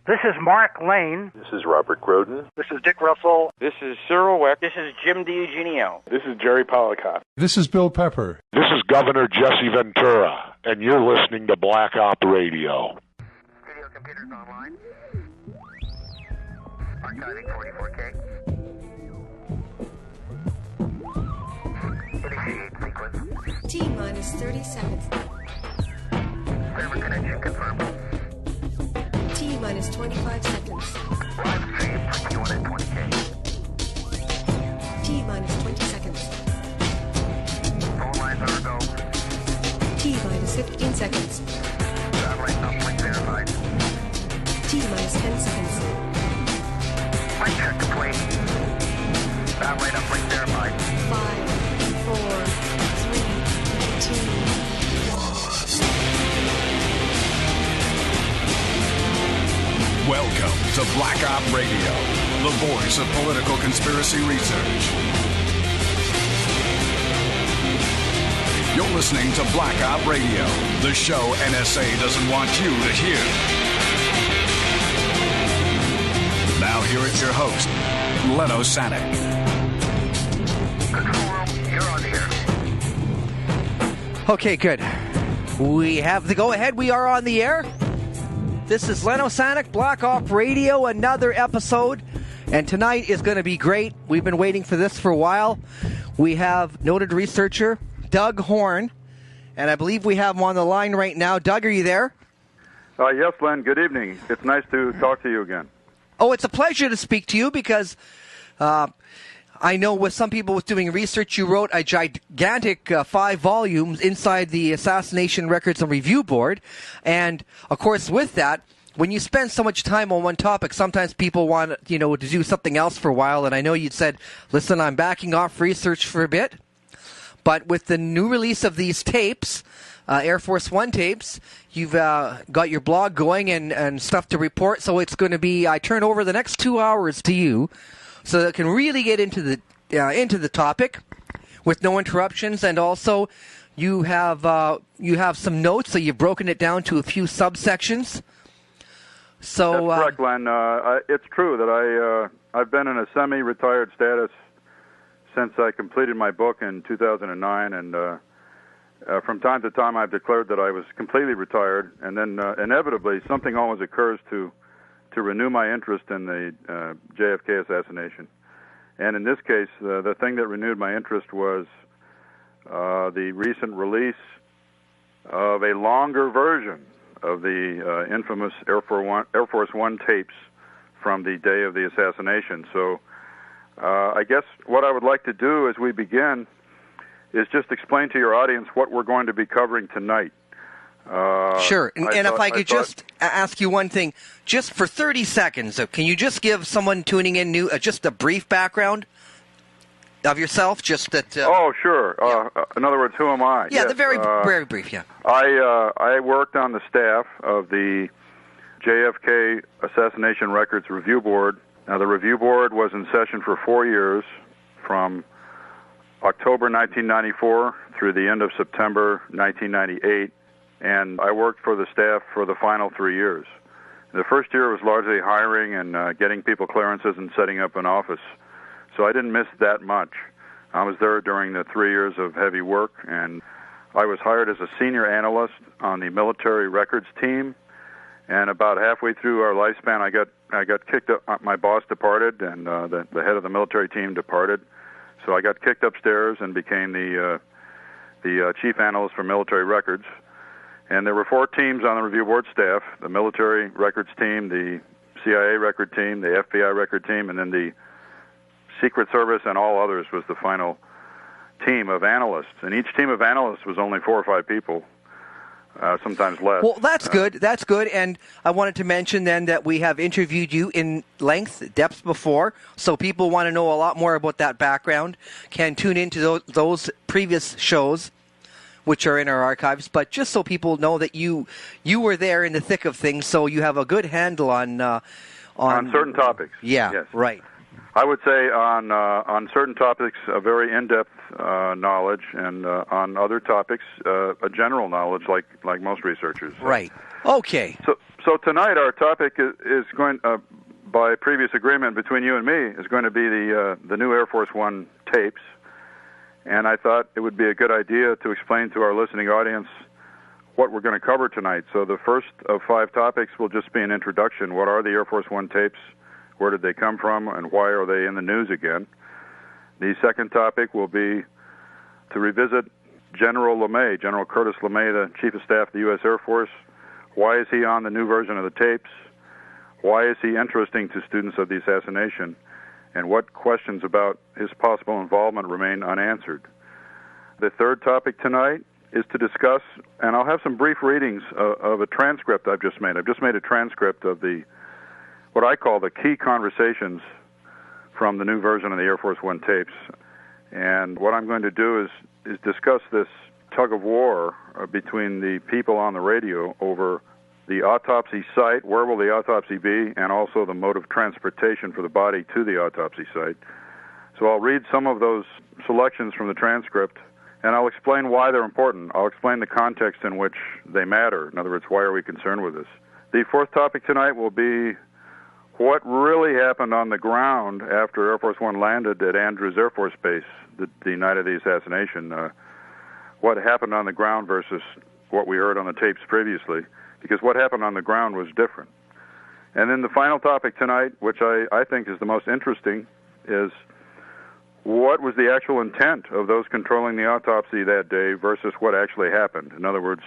This is Mark Lane. This is Robert Groden. This is Dick Russell. This is Cyril Weck. This is Jim DiEugenio. This is Jerry Policott. This is Bill Pepper. This is Governor Jesse Ventura, and you're listening to Black Op Radio. Video computers online. Archiving 44K. Initiate sequence. T-minus 30 seconds. Server connection confirmed. T-minus 25 seconds. Live stream 21 at 20K. T-minus 20 seconds. Phone lines are go. T-minus 15 seconds. Satellite uplink verified. T-minus 10 seconds. Flight check complete. Satellite uplink verified. 5, 4, 3, 2, 1. Welcome to Black Op Radio, the voice of political conspiracy research. You're listening to Black Op Radio, the show NSA doesn't want you to hear. Now here is your host, Len Osanic. Control room, you're on the air. Okay, good. We have the go-ahead. We are on the air. This is Len Osanic, Black Op Radio, another episode. And tonight is going to be great. We've been waiting for this for a while. We have noted researcher Doug Horne, and I believe we have him on the line right now. Doug, are you there? Yes, Len. Good evening. It's nice to talk to you again. Oh, it's a pleasure to speak to you because I know with some people with doing research, you wrote a gigantic 5 volumes inside the Assassination Records and Review Board. And, of course, with that, when you spend so much time on one topic, sometimes people want, to do something else for a while. And I know you'd said, listen, I'm backing off research for a bit. But with the new release of these tapes, Air Force One tapes, you've got your blog going and stuff to report. So it's going to be, I turn over the next 2 hours to you so that it can really get into the topic with no interruptions. And also, you have some notes, so you've broken it down to a few subsections. So that's correct, Len. It's true that I've been in a semi-retired status since I completed my book in 2009, and from time to time I've declared that I was completely retired, and then inevitably something always occurs to renew my interest in the JFK assassination. And in this case, the thing that renewed my interest was the recent release of a longer version of the infamous Air Force One tapes from the day of the assassination. So I guess what I would like to do as we begin is just explain to your audience what we're going to be covering tonight. Sure. And if I could just ask you one thing, just for 30 seconds, can you just give someone tuning in new just a brief background of yourself? Just that. Oh, sure. Yeah. In other words, who am I? Yeah, yes, the very brief. Yeah. I worked on the staff of the JFK Assassination Records Review Board. Now, the review board was in session for 4 years, from October 1994 through the end of September 1998. And I worked for the staff for the final 3 years. The first year was largely hiring and getting people clearances and setting up an office. So I didn't miss that much. I was there during the 3 years of heavy work, and I was hired as a senior analyst on the military records team. And about halfway through our lifespan, I got kicked up. My boss departed, and the head of the military team departed. So I got kicked upstairs and became the chief analyst for military records. And there were 4 teams on the review board staff: the military records team, the CIA record team, the FBI record team, and then the Secret Service and all others was the final team of analysts. And each team of analysts was only 4 or 5 people, sometimes less. Well, that's good. That's good. And I wanted to mention then that we have interviewed you in depth before, so people want to know a lot more about that background can tune into those previous shows, which are in our archives. But just so people know that you were there in the thick of things, so you have a good handle on certain topics. Yeah, yes. Right. I would say on certain topics a very in-depth knowledge, and on other topics a general knowledge, like most researchers. Right. Okay. So tonight our topic is going, by previous agreement between you and me, is going to be the new Air Force One tapes. And I thought it would be a good idea to explain to our listening audience what we're going to cover tonight. So the first of 5 topics will just be an introduction. What are the Air Force One tapes? Where did they come from? And why are they in the news again? The second topic will be to revisit General LeMay, General Curtis LeMay, the Chief of Staff of the U.S. Air Force. Why is he on the new version of the tapes? Why is he interesting to students of the assassination? And what questions about his possible involvement remain unanswered? The third topic tonight is to discuss, and I'll have some brief readings of a transcript I've just made. I've just made a transcript of what I call the key conversations from the new version of the Air Force One tapes. And what I'm going to do is discuss this tug of war between the people on the radio over the autopsy site, where will the autopsy be, and also the mode of transportation for the body to the autopsy site. So I'll read some of those selections from the transcript, and I'll explain why they're important. I'll explain the context in which they matter. In other words, why are we concerned with this? The fourth topic tonight will be what really happened on the ground after Air Force One landed at Andrews Air Force Base the night of the assassination. What happened on the ground versus what we heard on the tapes previously, because what happened on the ground was different. And then the final topic tonight, which I think is the most interesting, is what was the actual intent of those controlling the autopsy that day versus what actually happened? In other words,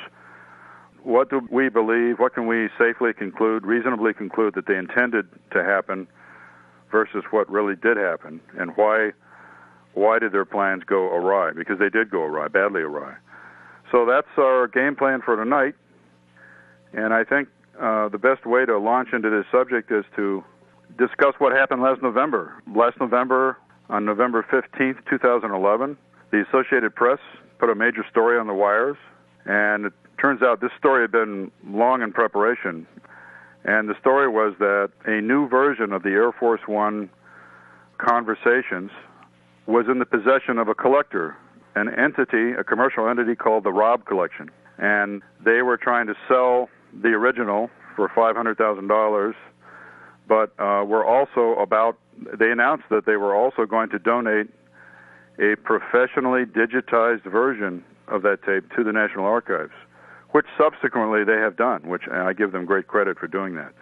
what do we believe, what can we safely conclude, reasonably conclude that they intended to happen versus what really did happen, and why did their plans go awry? Because they did go awry, badly awry. So that's our game plan for tonight, and I think the best way to launch into this subject is to discuss what happened last November. Last November, on November 15th, 2011, the Associated Press put a major story on the wires, and it turns out this story had been long in preparation, and the story was that a new version of the Air Force One conversations was in the possession of a collector, an entity, a commercial entity called the Robb Collection, and they were trying to sell the original for $500,000, but they announced that they were also going to donate a professionally digitized version of that tape to the National Archives, which subsequently they have done, which I give them great credit for doing that.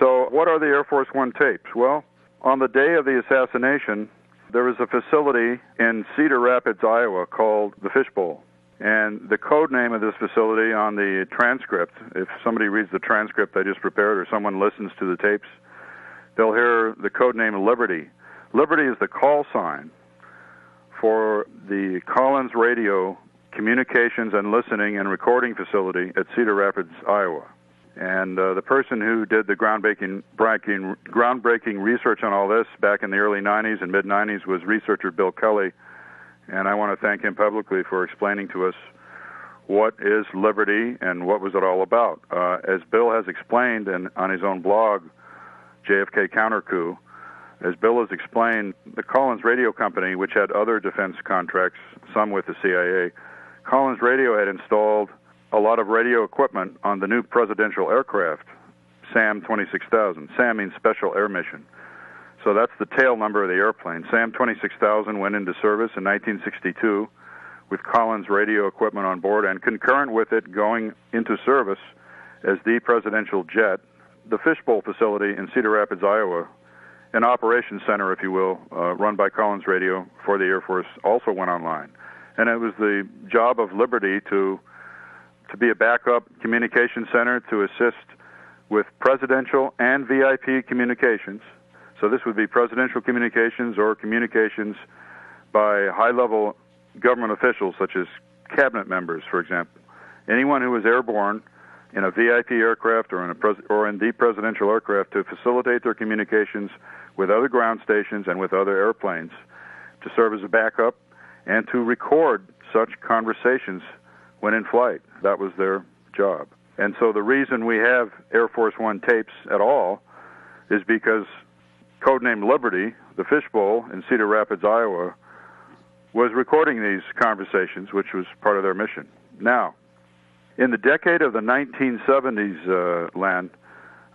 So what are the Air Force One tapes? Well, on the day of the assassination, there was a facility in Cedar Rapids, Iowa, called the Fishbowl. And the code name of this facility on the transcript, if somebody reads the transcript I just prepared or someone listens to the tapes, they'll hear the code name Liberty. Liberty is the call sign for the Collins Radio Communications and Listening and Recording Facility at Cedar Rapids, Iowa. And the person who did the groundbreaking research on all this back in the early 90s and mid-90s was researcher Bill Kelly, and I want to thank him publicly for explaining to us what is Liberty and what was it all about. As Bill has explained on his own blog, JFK Counter-Coup, as Bill has explained, the Collins Radio Company, which had other defense contracts, some with the CIA, Collins Radio had installed a lot of radio equipment on the new presidential aircraft, SAM 26000. SAM means Special Air Mission. So that's the tail number of the airplane. SAM 26000 went into service in 1962 with Collins radio equipment on board, and concurrent with it going into service as the presidential jet, the Fishbowl facility in Cedar Rapids, Iowa, an operations center, if you will, run by Collins Radio for the Air Force, also went online. And it was the job of Liberty to be a backup communication center to assist with presidential and VIP communications. So this would be presidential communications or communications by high-level government officials, such as cabinet members, for example. Anyone who was airborne in a VIP aircraft or in the presidential aircraft to facilitate their communications with other ground stations and with other airplanes, to serve as a backup and to record such conversations when in flight. That was their job. And so the reason we have Air Force One tapes at all is because codenamed Liberty, the Fishbowl in Cedar Rapids, Iowa, was recording these conversations, which was part of their mission. Now, in the decade of the 1970s, Len,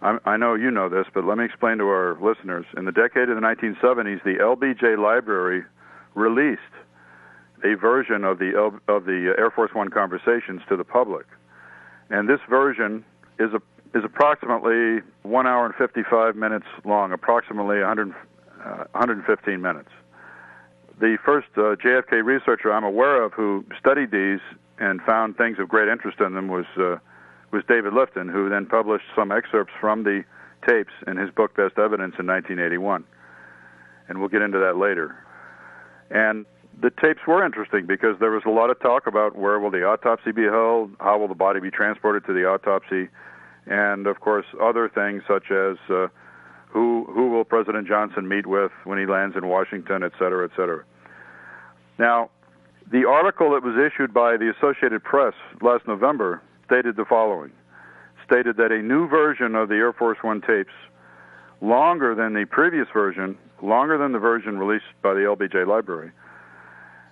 I know you know this, but let me explain to our listeners. In the decade of the 1970s, the LBJ Library released a version of the Air Force One conversations to the public, and this version is approximately 1 hour and 55 minutes long, approximately 115 minutes. The first JFK researcher I'm aware of who studied these and found things of great interest in them was David Lifton, who then published some excerpts from the tapes in his book Best Evidence in 1981. And we'll get into that later. And the tapes were interesting because there was a lot of talk about where will the autopsy be held, how will the body be transported to the autopsy, and, of course, other things such as who will President Johnson meet with when he lands in Washington, et cetera, et cetera. Now, the article that was issued by the Associated Press last November stated the following, stated that a new version of the Air Force One tapes, longer than the previous version, longer than the version released by the LBJ Library,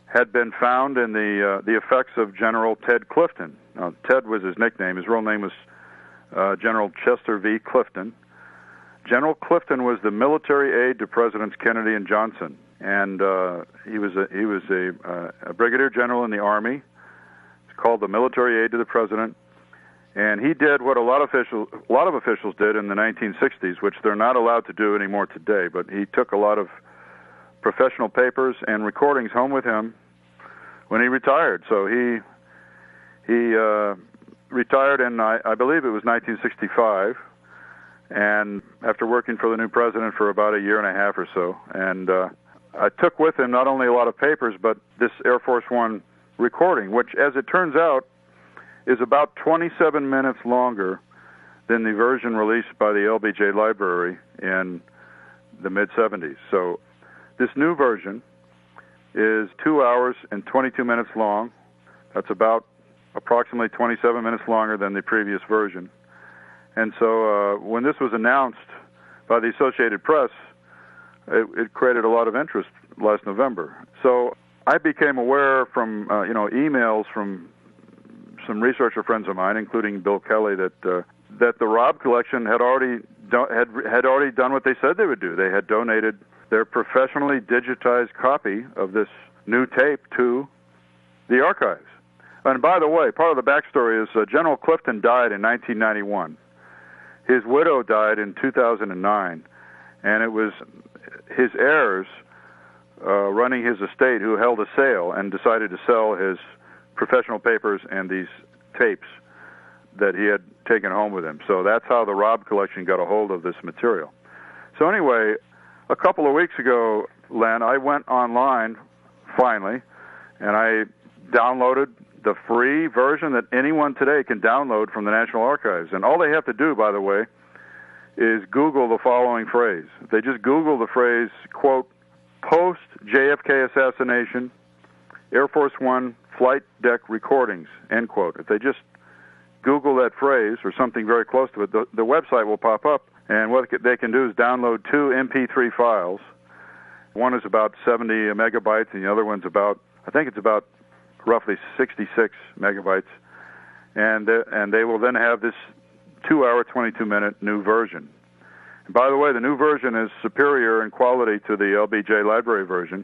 had been found in the effects of General Ted Clifton. Now, Ted was his nickname. His real name was General Chester V. Clifton. General Clifton was the military aide to Presidents Kennedy and Johnson, and he was a brigadier general in the Army. It's called the military aide to the president, and he did what a lot of officials did in the 1960s, which they're not allowed to do anymore today. But he took a lot of professional papers and recordings home with him when he retired. So he retired in I believe it was 1965. And after working for the new president for about a year and a half or so, and I took with him not only a lot of papers, but this Air Force One recording, which, as it turns out, is about 27 minutes longer than the version released by the LBJ Library in the mid-'70s. So this new version is 2 hours and 22 minutes long. That's about approximately 27 minutes longer than the previous version. And so when this was announced by the Associated Press, it created a lot of interest last November. So I became aware from emails from some researcher friends of mine, including Bill Kelly, that the Robb collection had already done what they said they would do. They had donated their professionally digitized copy of this new tape to the archives. And by the way, part of the backstory is General Clifton died in 1991. His widow died in 2009, and it was his heirs running his estate who held a sale and decided to sell his professional papers and these tapes that he had taken home with him. So that's how the Robb collection got a hold of this material. So anyway, a couple of weeks ago, Len, I went online, finally, and I downloaded the free version that anyone today can download from the National Archives. And all they have to do, by the way, is Google the following phrase. They just Google the phrase, quote, post-JFK assassination, Air Force One flight deck recordings, end quote. If they just Google that phrase or something very close to it, the website will pop up. And what they can do is download 2 MP3 files. One is about 70 megabytes, and the other one's about roughly 66 megabytes, and they will then have this 2-hour, 22-minute new version. And by the way, the new version is superior in quality to the LBJ Library version.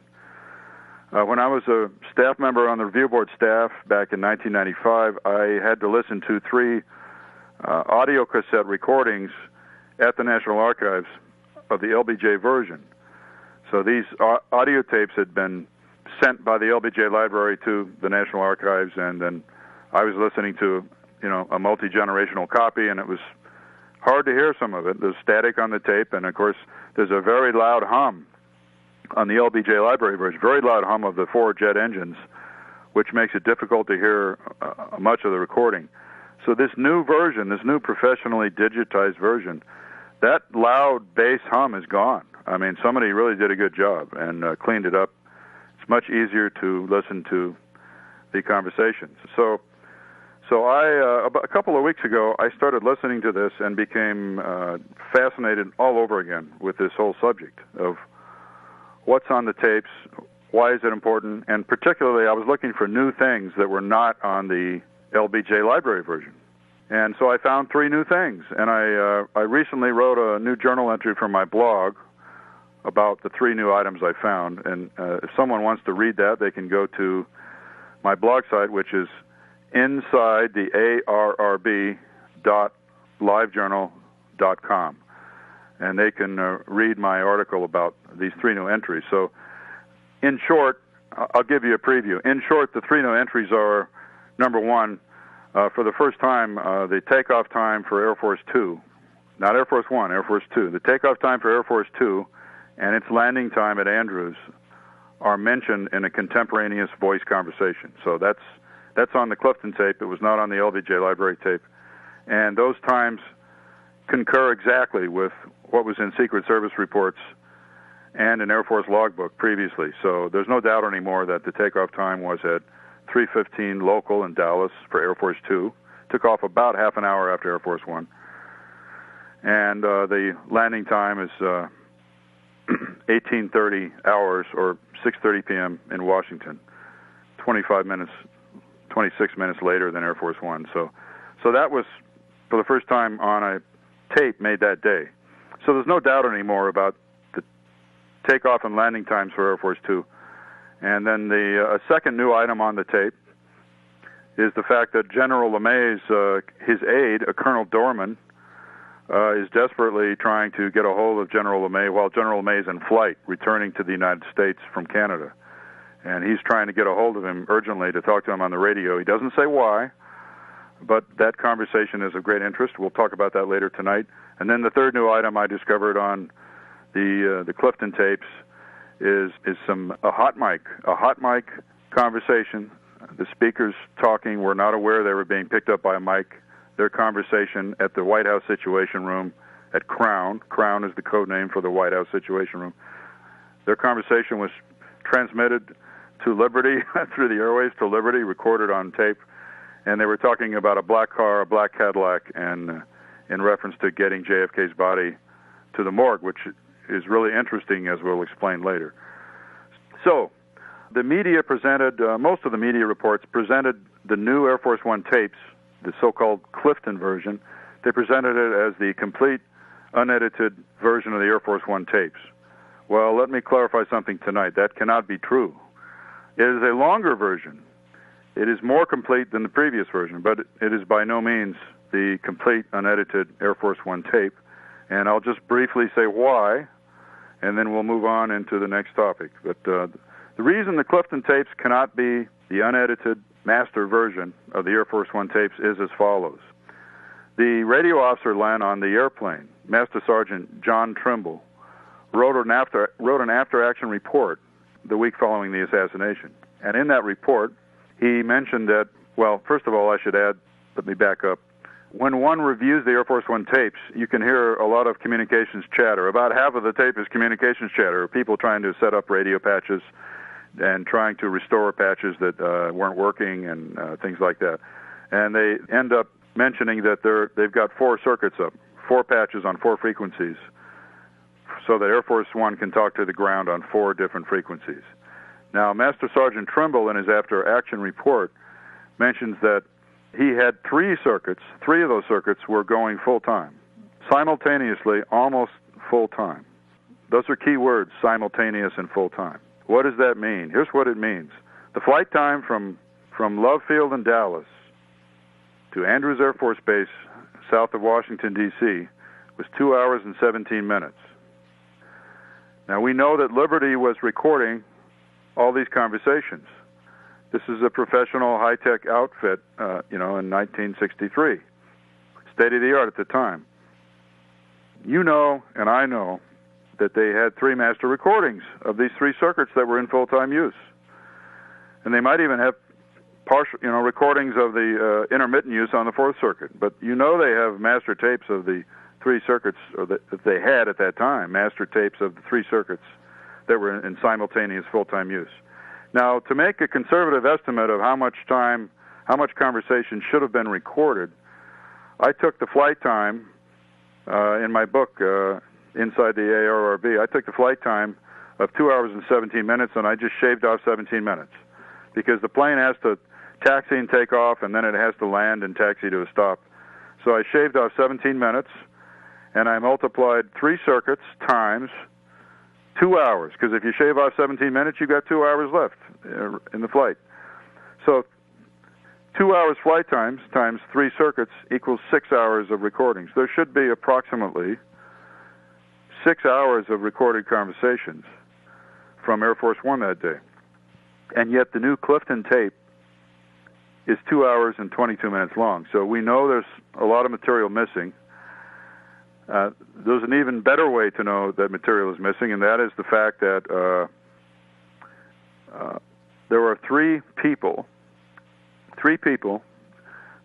When I was a staff member on the review board staff back in 1995, I had to listen to 3 audio cassette recordings at the National Archives of the LBJ version. So these audio tapes had been sent by the LBJ Library to the National Archives, and then I was listening to, a multi-generational copy, and it was hard to hear some of it. There's static on the tape, and of course, there's a very loud hum on the LBJ Library version, very loud hum of the 4 jet engines, which makes it difficult to hear much of the recording. So this new version, this new professionally digitized version, that loud bass hum is gone. I mean, somebody really did a good job and cleaned it up. It's much easier to listen to the conversations. So a couple of weeks ago, I started listening to this and became fascinated all over again with this whole subject of what's on the tapes, why is it important, and particularly I was looking for new things that were not on the LBJ Library version. And so I found three new things. And I recently wrote a new journal entry for my blog about the three new items I found. And if someone wants to read that, they can go to my blog site, which is insidethearrb.livejournal.com. And they can read my article about these three new entries. So in short, I'll give you a preview. In short, the three new entries are, number one, for the first time, the takeoff time for Air Force 2, not Air Force 1, Air Force 2. The takeoff time for Air Force 2 and its landing time at Andrews are mentioned in a contemporaneous voice conversation. So that's on the Clifton tape. It was not on the LBJ library tape. And those times concur exactly with what was in Secret Service reports and an Air Force logbook previously. So there's no doubt anymore that the takeoff time was at 3:15 local in Dallas for Air Force 2. Took off about half an hour after Air Force 1. And the landing time is 18:30 hours or 6:30 p.m. in Washington. 26 minutes later than Air Force 1. So that was, for the first time on a tape made that day. So there's no doubt anymore about the takeoff and landing times for Air Force 2. And then a second new item on the tape is the fact that General LeMay's, his aide, Colonel Dorman, is desperately trying to get a hold of General LeMay while General LeMay is in flight, returning to the United States from Canada. And he's trying to get a hold of him urgently to talk to him on the radio. He doesn't say why, but that conversation is of great interest. We'll talk about that later tonight. And then the third new item I discovered on the Clifton tapes is a hot mic conversation. The speakers talking were not aware they were being picked up by a mic. Their conversation at the White House Situation Room at Crown. Crown is the code name for the White House Situation Room. Their conversation was transmitted to Liberty, through the airwaves to Liberty, recorded on tape, and they were talking about a black car, a black Cadillac, and in reference to getting JFK's body to the morgue, which is really interesting, as we'll explain later. So, the media presented, most of the media reports presented the new Air Force One tapes, the so-called Clifton version. They presented it as the complete, unedited version of the Air Force One tapes. Well, let me clarify something tonight. That cannot be true. It is a longer version. It is more complete than the previous version, but it is by no means the complete, unedited Air Force One tape. And I'll just briefly say why, and then we'll move on into the next topic. But the reason the Clifton tapes cannot be the unedited master version of the Air Force One tapes is as follows. The radio officer, Len, on the airplane, Master Sergeant John Trimble, wrote an after-action report the week following the assassination. And in that report, he mentioned that, well, first of all, I should add, let me back up. When one reviews the Air Force One tapes, you can hear a lot of communications chatter. About half of the tape is communications chatter, people trying to set up radio patches and trying to restore patches that weren't working and things like that. And they end up mentioning that they've got 4 circuits up, 4 patches on 4 frequencies, so that Air Force One can talk to the ground on 4 different frequencies. Now, Master Sergeant Trimble, in his after-action report, mentions that he had 3 circuits. 3 of those circuits were going full-time, simultaneously, almost full-time. Those are key words, simultaneous and full-time. What does that mean? Here's what it means. The flight time from Love Field in Dallas to Andrews Air Force Base, south of Washington, D.C., was 2 hours and 17 minutes. Now, we know that Liberty was recording all these conversations. This is a professional high-tech outfit, in 1963. State-of-the-art at the time. You know, and I know, that they had 3 master recordings of these 3 circuits that were in full-time use. And they might even have partial, recordings of the intermittent use on the 4th circuit. But you know they have master tapes of the 3 circuits, or that they had at that time, master tapes of the 3 circuits that were in simultaneous full-time use. Now, to make a conservative estimate of how much conversation should have been recorded, I took the flight time in my book, Inside the ARRB, I took the flight time of 2 hours and 17 minutes, and I just shaved off 17 minutes, because the plane has to taxi and take off, and then it has to land and taxi to a stop. So I shaved off 17 minutes, and I multiplied 3 circuits times 2 hours, because if you shave off 17 minutes, you've got 2 hours left in the flight. So 2 hours flight times 3 circuits equals 6 hours of recordings. There should be approximately 6 hours of recorded conversations from Air Force One that day. And yet the new Clifton tape is 2 hours and 22 minutes long. So we know there's a lot of material missing. There's an even better way to know that material is missing, and that is the fact that there are three people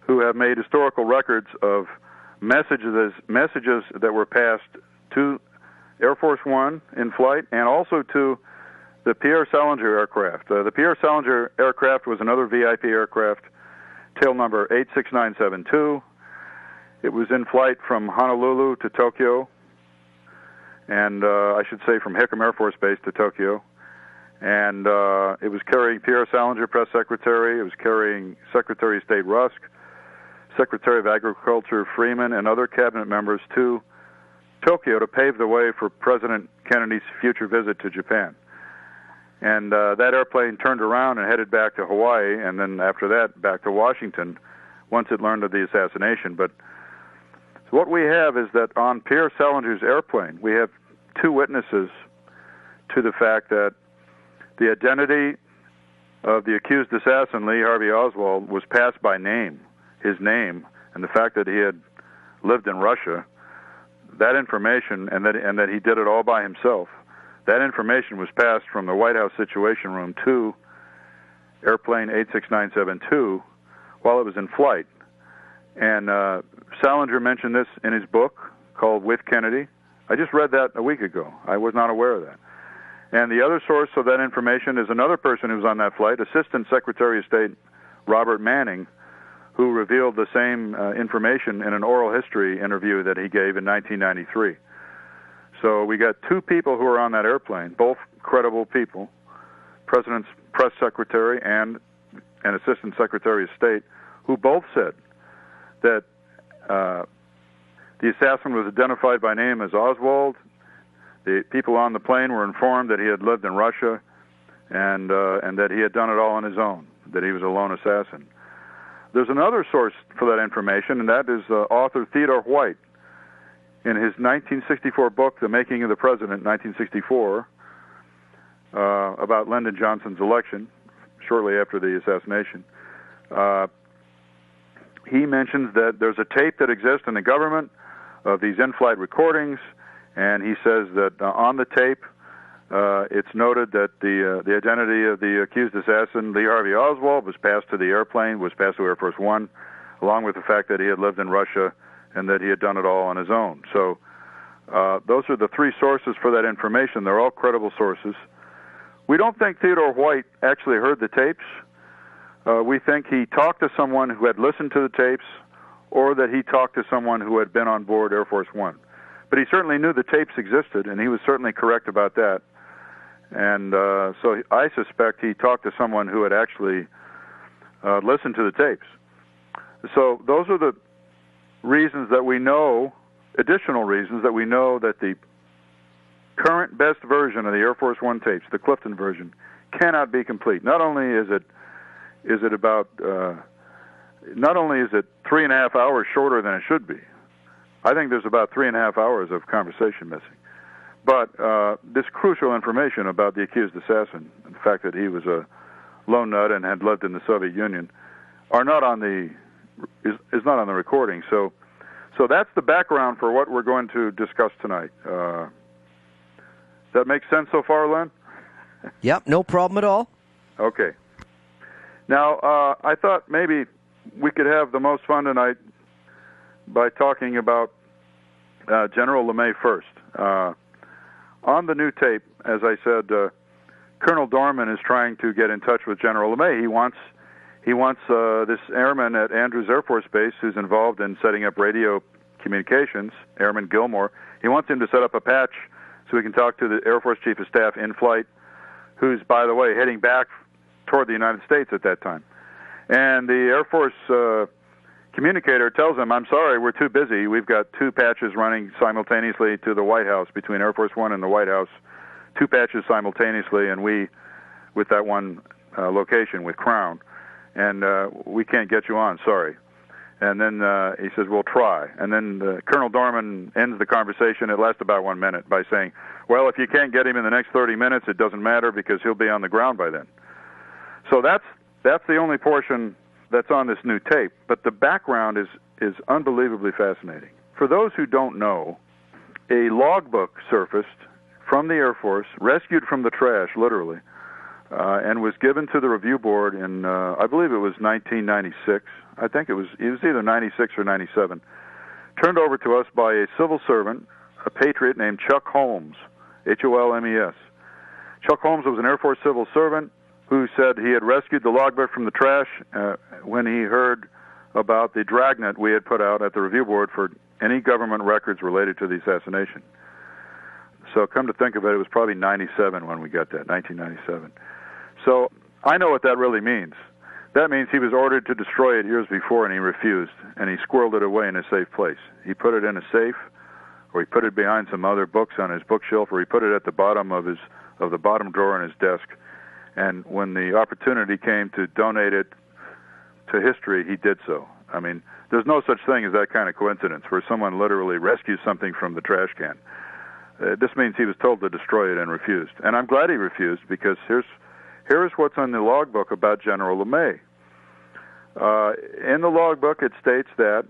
who have made historical records of messages that were passed to Air Force One in flight and also to the Pierre Salinger aircraft. The Pierre Salinger aircraft was another VIP aircraft, tail number 86972. It was in flight from Honolulu to Tokyo, and I should say from Hickam Air Force Base to Tokyo. And it was carrying Pierre Salinger, Press Secretary. It was carrying Secretary of State Rusk, Secretary of Agriculture Freeman, and other cabinet members to Tokyo to pave the way for President Kennedy's future visit to Japan. And that airplane turned around and headed back to Hawaii, and then after that back to Washington once it learned of the assassination. But so what we have is that on Pierre Salinger's airplane, we have two witnesses to the fact that the identity of the accused assassin, Lee Harvey Oswald, was passed by name, his name, and the fact that he had lived in Russia, that information, and that he did it all by himself, that information was passed from the White House Situation Room to airplane 86972 while it was in flight. And Salinger mentioned this in his book called With Kennedy. I just read that a week ago. I was not aware of that. And the other source of that information is another person who was on that flight, Assistant Secretary of State Robert Manning, who revealed the same information in an oral history interview that he gave in 1993. So we got two people who were on that airplane, both credible people, President's Press Secretary and an Assistant Secretary of State, who both said that the assassin was identified by name as Oswald. The people on the plane were informed that he had lived in Russia and that he had done it all on his own, that he was a lone assassin. There's another source for that information, and that is author Theodore White. In his 1964 book, The Making of the President, 1964, about Lyndon Johnson's election, shortly after the assassination, he mentions that there's a tape that exists in the government of these in-flight recordings, and he says that on the tape, it's noted that the identity of the accused assassin, Lee Harvey Oswald, was passed to the airplane, was passed to Air Force One, along with the fact that he had lived in Russia and that he had done it all on his own. So those are the three sources for that information. They're all credible sources. We don't think Theodore White actually heard the tapes. We think he talked to someone who had listened to the tapes, or that he talked to someone who had been on board Air Force One. But he certainly knew the tapes existed, and he was certainly correct about that. And so I suspect he talked to someone who had actually listened to the tapes. So those are the reasons that we know, additional reasons that we know that the current best version of the Air Force One tapes, the Clifton version, cannot be complete. Not only is it 3.5 hours shorter than it should be. I think there's about 3.5 hours of conversation missing. But this crucial information about the accused assassin, and the fact that he was a lone nut and had lived in the Soviet Union, is not on the recording. So that's the background for what we're going to discuss tonight. Does that make sense so far, Len? Yep, no problem at all. Okay. Now, I thought maybe we could have the most fun tonight by talking about General LeMay first. On the new tape, as I said, Colonel Dorman is trying to get in touch with General LeMay. He wants this airman at Andrews Air Force Base who's involved in setting up radio communications, Airman Gilmore. He wants him to set up a patch so he can talk to the Air Force Chief of Staff in flight, who's, by the way, heading back toward the United States at that time. And the Air Force communicator tells him, I'm sorry, we're too busy. We've got 2 patches running simultaneously to the White House, between Air Force One and the White House, 2 patches simultaneously, and we, with that one location, with Crown, and we can't get you on, sorry. And then he says, we'll try. And then Colonel Dorman ends the conversation. It lasts about 1 minute by saying, well, if you can't get him in the next 30 minutes, it doesn't matter because he'll be on the ground by then. So that's the only portion that's on this new tape. But the background is unbelievably fascinating. For those who don't know, a logbook surfaced from the Air Force, rescued from the trash, literally, and was given to the review board in, I believe it was 1996. I think it was either 96 or 97. Turned over to us by a civil servant, a patriot named Chuck Holmes, Holmes. Chuck Holmes was an Air Force civil servant who said he had rescued the logbook from the trash when he heard about the dragnet we had put out at the review board for any government records related to the assassination. So come to think of it, it was probably 97 when we got that, 1997. So I know what that really means. That means he was ordered to destroy it years before, and he refused, and he squirreled it away in a safe place. He put it in a safe, or he put it behind some other books on his bookshelf, or he put it at the bottom of the bottom drawer in his desk. And when the opportunity came to donate it to history, he did so. I mean, there's no such thing as that kind of coincidence where someone literally rescues something from the trash can. This means he was told to destroy it and refused. And I'm glad he refused, because here's what's on the logbook about General LeMay. In the logbook, it states that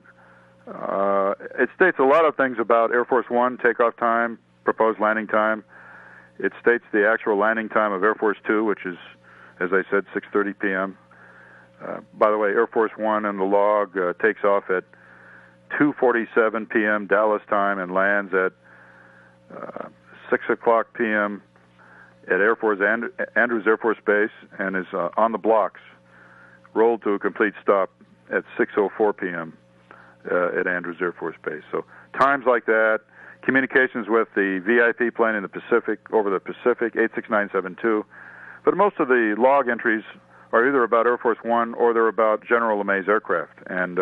it states a lot of things about Air Force One takeoff time, proposed landing time. It states the actual landing time of Air Force Two, which is, as I said, 6:30 p.m. By the way, Air Force One in the log takes off at 2:47 p.m. Dallas time and lands at 6 o'clock p.m. at Andrews Air Force Base, and is on the blocks, rolled to a complete stop at 6:04 p.m. At Andrews Air Force Base. So times like that, communications with the VIP plane in the Pacific, over the Pacific, 86972. But most of the log entries are either about Air Force One or they're about General LeMay's aircraft. And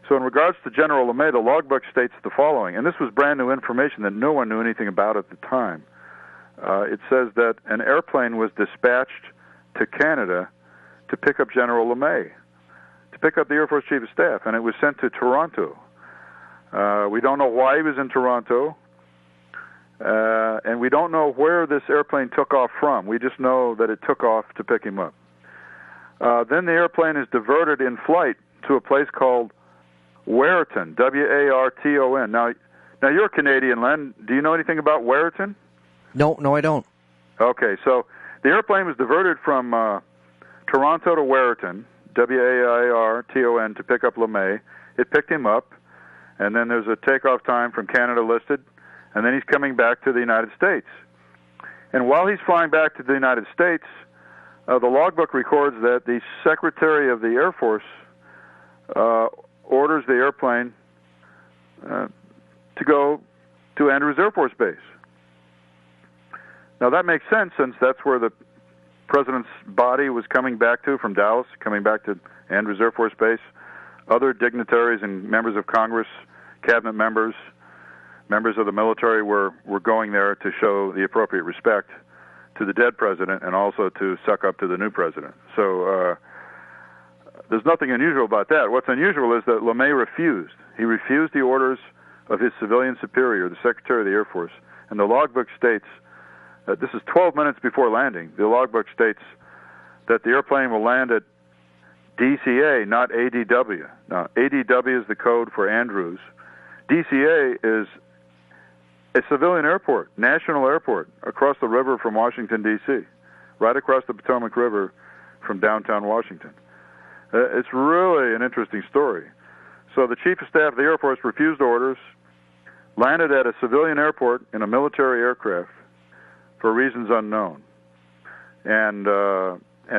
so in regards to General LeMay, the logbook states the following, and this was brand new information that no one knew anything about at the time. It says that an airplane was dispatched to Canada to pick up General LeMay, to pick up the Air Force Chief of Staff, and it was sent to Toronto. We don't know why he was in Toronto, and we don't know where this airplane took off from. We just know that it took off to pick him up. Then the airplane is diverted in flight to a place called Warreton, W-A-R-T-O-N. Now you're Canadian, Len. Do you know anything about Warreton? No, I don't. Okay, so the airplane was diverted from Toronto to Warreton, W-A-I-R-T-O-N, to pick up LeMay. It picked him up, and then there's a takeoff time from Canada listed, and then he's coming back to the United States. And while he's flying back to the United States, the logbook records that the Secretary of the Air Force orders the airplane to go to Andrews Air Force Base. Now that makes sense, since that's where the President's body was coming back to from Dallas, coming back to Andrews Air Force Base. Other dignitaries and members of Congress, cabinet members, members of the military were going there to show the appropriate respect to the dead president and also to suck up to the new president. So there's nothing unusual about that. What's unusual is that LeMay refused. He refused the orders of his civilian superior, the Secretary of the Air Force. And the logbook states, this is 12 minutes before landing, the logbook states that the airplane will land at DCA, not ADW. Now, ADW is the code for Andrews. DCA is a civilian airport, national airport, across the river from Washington, D.C., right across the Potomac River from downtown Washington. It's really an interesting story. So the Chief of Staff of the Air Force refused orders, landed at a civilian airport in a military aircraft for reasons unknown. And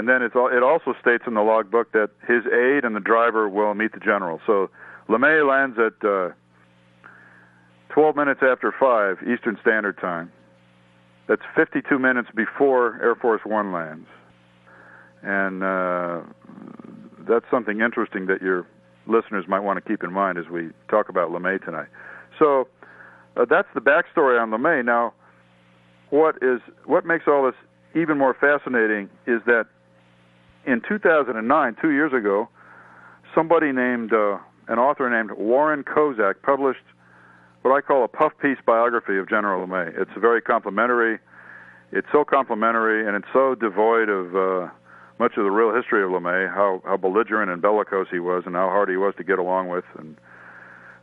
then it also states in the logbook that his aide and the driver will meet the general. So LeMay lands at 12 minutes after 5 Eastern Standard Time. That's 52 minutes before Air Force One lands. And that's something interesting that you're listeners might want to keep in mind as we talk about LeMay tonight. So that's the backstory on LeMay. Now, what makes all this even more fascinating is that in 2009, 2 years ago, somebody named, an author named Warren Kozak published what I call a puff piece biography of General LeMay. It's very complimentary. It's so complimentary, and it's so devoid of much of the real history of LeMay, how belligerent and bellicose he was, and how hard he was to get along with, and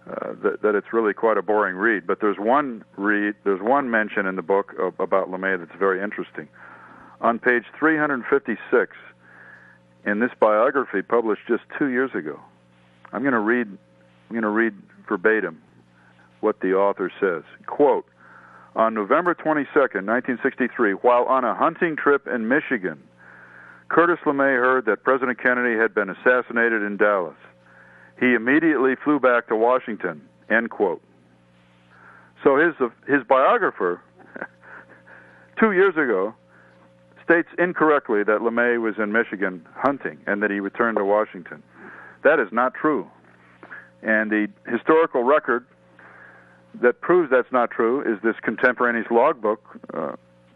that it's really quite a boring read. But there's one mention in the book about LeMay that's very interesting. On page 356 in this biography published just 2 years ago, I'm going to read verbatim what the author says. Quote, on November 22nd, 1963, while on a hunting trip in Michigan, Curtis LeMay heard that President Kennedy had been assassinated in Dallas. He immediately flew back to Washington, end quote. So his biographer, 2 years ago, states incorrectly that LeMay was in Michigan hunting and that he returned to Washington. That is not true. And the historical record that proves that's not true is this contemporaneous logbook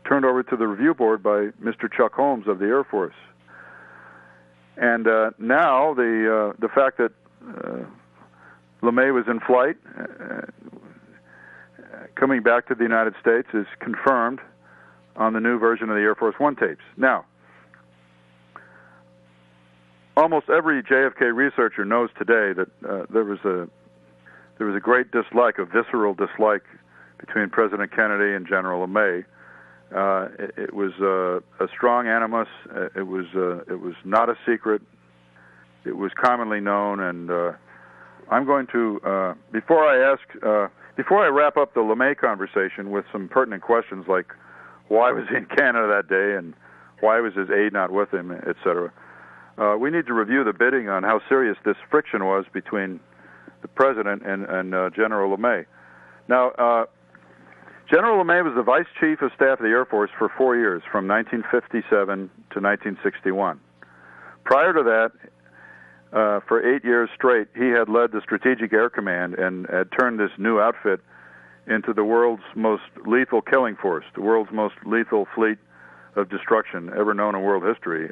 turned over to the review board by Mr. Chuck Holmes of the Air Force. And now the fact that LeMay was in flight, coming back to the United States, is confirmed on the new version of the Air Force One tapes. Now, almost every JFK researcher knows today that there was a great dislike, a visceral dislike, between President Kennedy and General LeMay. It was a strong animus. It was not a secret. It was commonly known, and I'm going to before I wrap up the LeMay conversation with some pertinent questions like why was he in Canada that day and why was his aide not with him, etc. We need to review the bidding on how serious this friction was between the president and General LeMay. Now, General LeMay was the Vice Chief of Staff of the Air Force for 4 years, from 1957 to 1961. Prior to that, for 8 years straight, he had led the Strategic Air Command and had turned this new outfit into the world's most lethal killing force, the world's most lethal fleet of destruction ever known in world history.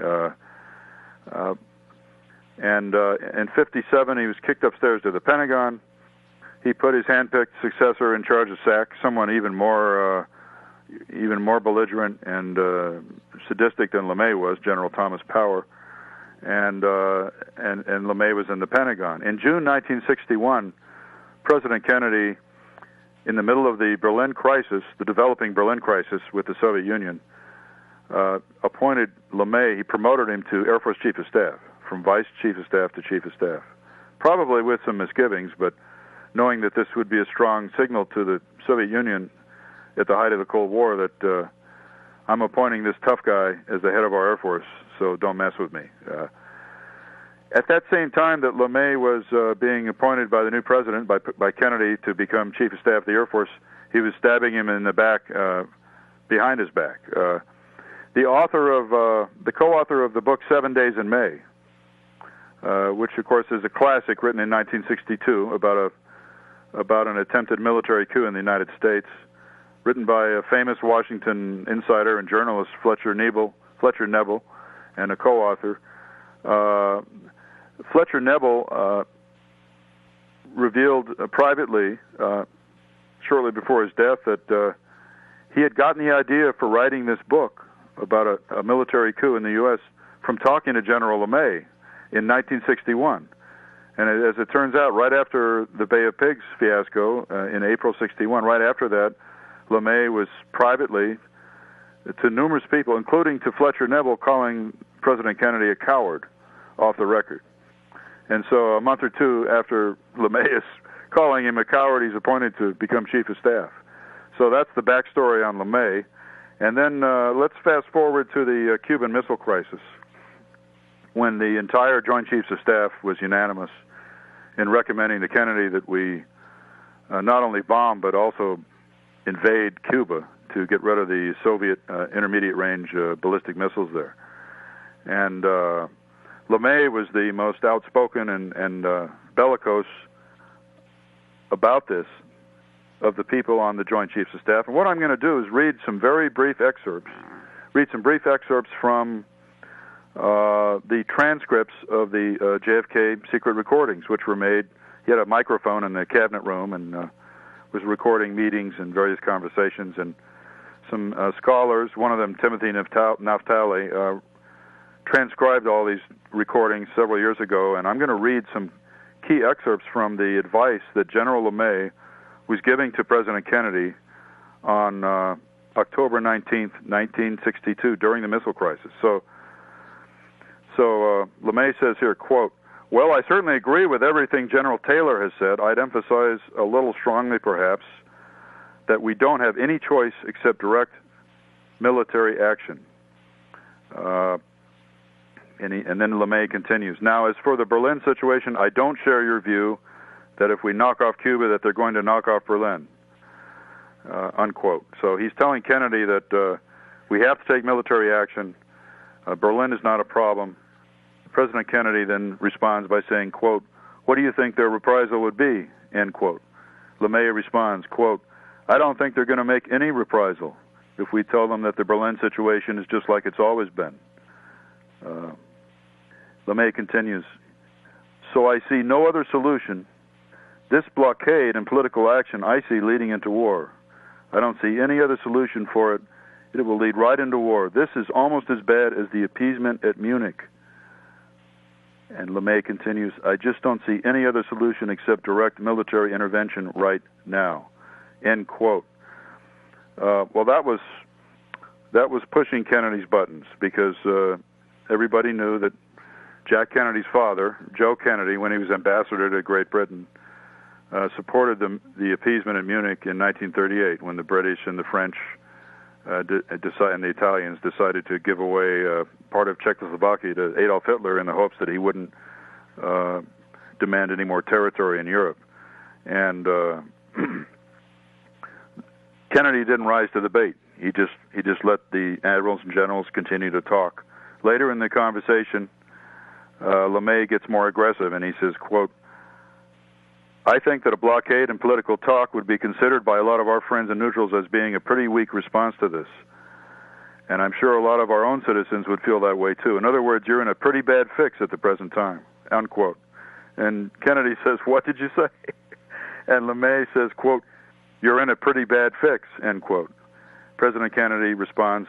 And in 57, he was kicked upstairs to the Pentagon. He put his hand-picked successor in charge of SAC, someone even more belligerent and sadistic than LeMay was, General Thomas Power. And LeMay was in the Pentagon. In June 1961, President Kennedy, in the middle of the Berlin crisis, the developing Berlin crisis with the Soviet Union, appointed LeMay. He promoted him to Air Force Chief of Staff, from Vice Chief of Staff to Chief of Staff, probably with some misgivings, but knowing that this would be a strong signal to the Soviet Union at the height of the Cold War that I'm appointing this tough guy as the head of our Air Force, so don't mess with me. At that same time that LeMay was being appointed by the new president, by Kennedy, to become Chief of Staff of the Air Force, he was stabbing him in the back, behind his back. The co-author of the book 7 Days in May, which of course is a classic written in 1962 about an attempted military coup in the United States, written by a famous Washington insider and journalist Fletcher Nebel, and a co-author. Fletcher Nebel revealed privately, shortly before his death, that he had gotten the idea for writing this book about a military coup in the U.S. from talking to General LeMay in 1961. And as it turns out, right after the Bay of Pigs fiasco in April 61, right after that, LeMay was privately, to numerous people, including to Fletcher Nebel, calling President Kennedy a coward off the record. And so a month or two after LeMay is calling him a coward, he's appointed to become Chief of Staff. So that's the backstory on LeMay. And then let's fast forward to the Cuban Missile Crisis, when the entire Joint Chiefs of Staff was unanimous in recommending to Kennedy that we not only bomb but also invade Cuba to get rid of the Soviet intermediate-range ballistic missiles there. And LeMay was the most outspoken and bellicose about this of the people on the Joint Chiefs of Staff. And what I'm going to do is read some very brief excerpts, from the transcripts of the JFK secret recordings, which were made. He had a microphone in the cabinet room and was recording meetings and various conversations. And some scholars, one of them, Timothy Naftali, transcribed all these recordings several years ago. And I'm going to read some key excerpts from the advice that General LeMay was giving to President Kennedy on October 19th, 1962, during the missile crisis. So LeMay says here, quote, "Well, I certainly agree with everything General Taylor has said. I'd emphasize a little strongly, perhaps, that we don't have any choice except direct military action." And then LeMay continues, "Now, as for the Berlin situation, I don't share your view that if we knock off Cuba, that they're going to knock off Berlin," unquote. So he's telling Kennedy that we have to take military action. Berlin is not a problem. President Kennedy then responds by saying, quote, "What do you think their reprisal would be?" End quote. LeMay responds, quote, "I don't think they're going to make any reprisal if we tell them that the Berlin situation is just like it's always been." LeMay continues, "So I see no other solution. This blockade and political action I see leading into war. I don't see any other solution for it. It will lead right into war. This is almost as bad as the appeasement at Munich." And LeMay continues, "I just don't see any other solution except direct military intervention right now." End quote. Well, that was pushing Kennedy's buttons, because everybody knew that Jack Kennedy's father, Joe Kennedy, when he was ambassador to Great Britain, supported the appeasement in Munich in 1938, when the British and the French and the Italians decided to give away part of Czechoslovakia to Adolf Hitler in the hopes that he wouldn't demand any more territory in Europe. And Kennedy didn't rise to the bait. He just let the admirals and generals continue to talk. Later in the conversation, LeMay gets more aggressive, and he says, quote, "I think that a blockade and political talk would be considered by a lot of our friends and neutrals as being a pretty weak response to this. And I'm sure a lot of our own citizens would feel that way too. In other words, you're in a pretty bad fix at the present time," unquote. And Kennedy says, "What did you say?" And LeMay says, quote, "You're in a pretty bad fix," end quote. President Kennedy responds,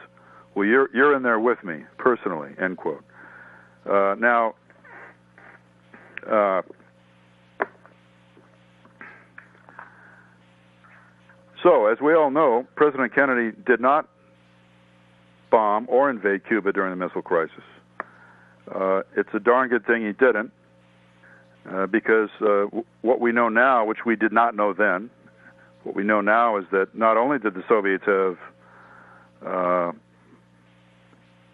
"Well, you're in there with me, personally," end quote. So, as we all know, President Kennedy did not bomb or invade Cuba during the missile crisis. It's a darn good thing he didn't, because what we know now, which we did not know then, what we know now is that not only did the Soviets have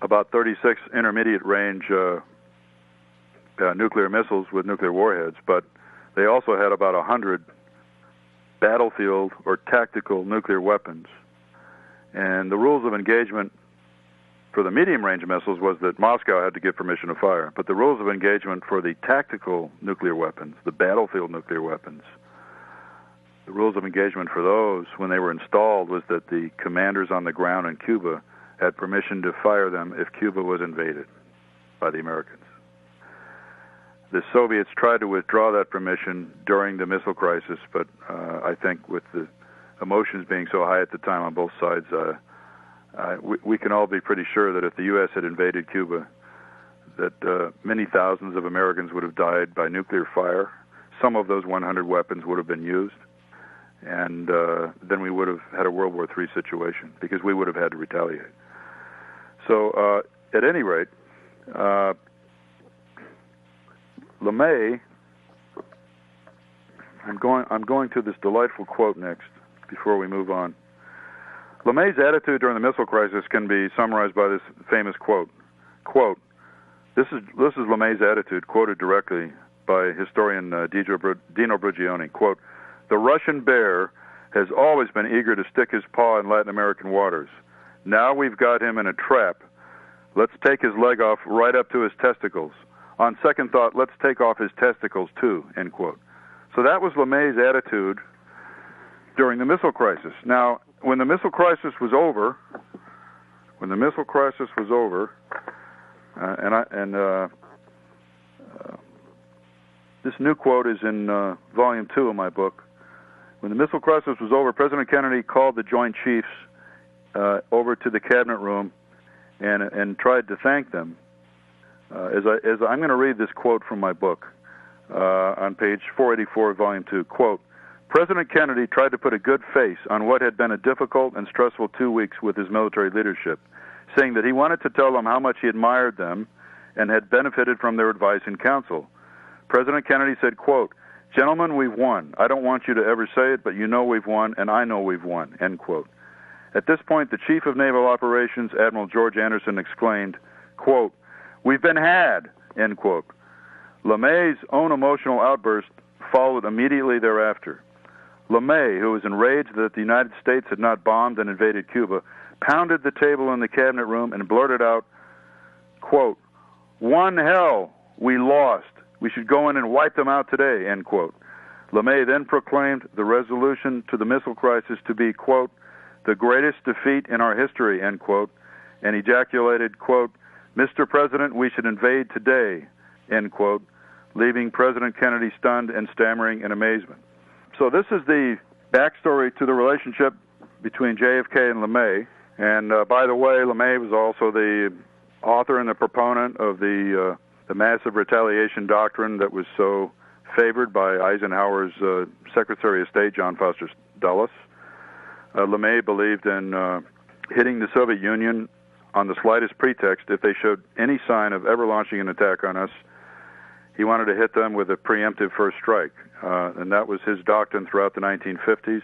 about 36 intermediate-range nuclear missiles with nuclear warheads, but they also had about 100 battlefield or tactical nuclear weapons. And the rules of engagement for the medium-range missiles was that Moscow had to give permission to fire. But the rules of engagement for the tactical nuclear weapons, the battlefield nuclear weapons, the rules of engagement for those, when they were installed, was that the commanders on the ground in Cuba had permission to fire them if Cuba was invaded by the Americans. The Soviets tried to withdraw that permission during the missile crisis, but I think with the emotions being so high at the time on both sides, we can all be pretty sure that if the U.S. had invaded Cuba, that many thousands of Americans would have died by nuclear fire. Some of those 100 weapons would have been used, and then we would have had a World War III situation, because we would have had to retaliate. So, at any rate, LeMay, I'm going to this delightful quote next before we move on. LeMay's attitude during the missile crisis can be summarized by this famous quote. Quote, this is LeMay's attitude, quoted directly by historian Dino Brugioni. Quote, "The Russian bear has always been eager to stick his paw in Latin American waters. Now we've got him in a trap. Let's take his leg off right up to his testicles. On second thought, let's take off his testicles too, end quote. So that was LeMay's attitude during the missile crisis. Now, when the missile crisis was over, this new quote is in Volume 2 of my book. When the missile crisis was over, President Kennedy called the Joint Chiefs over to the cabinet room and tried to thank them. As I'm going to read this quote from my book on page 484 of Volume 2. Quote, President Kennedy tried to put a good face on what had been a difficult and stressful 2 weeks with his military leadership, saying that he wanted to tell them how much he admired them and had benefited from their advice and counsel. President Kennedy said, quote, Gentlemen, we've won. I don't want you to ever say it, but you know we've won, and I know we've won, end quote. At this point, the Chief of Naval Operations, Admiral George Anderson, exclaimed, quote, We've been had, end quote. LeMay's own emotional outburst followed immediately thereafter. LeMay, who was enraged that the United States had not bombed and invaded Cuba, pounded the table in the cabinet room and blurted out, quote, One hell, we lost. We should go in and wipe them out today, end quote. LeMay then proclaimed the resolution to the missile crisis to be, quote, the greatest defeat in our history, end quote, and ejaculated, quote, Mr. President, we should invade today, end quote, leaving President Kennedy stunned and stammering in amazement. So this is the backstory to the relationship between JFK and LeMay. And by the way, LeMay was also the author and the proponent of the massive retaliation doctrine that was so favored by Eisenhower's Secretary of State, John Foster Dulles. LeMay believed in hitting the Soviet Union on the slightest pretext. If they showed any sign of ever launching an attack on us, he wanted to hit them with a preemptive first strike. And that was his doctrine throughout the 1950s.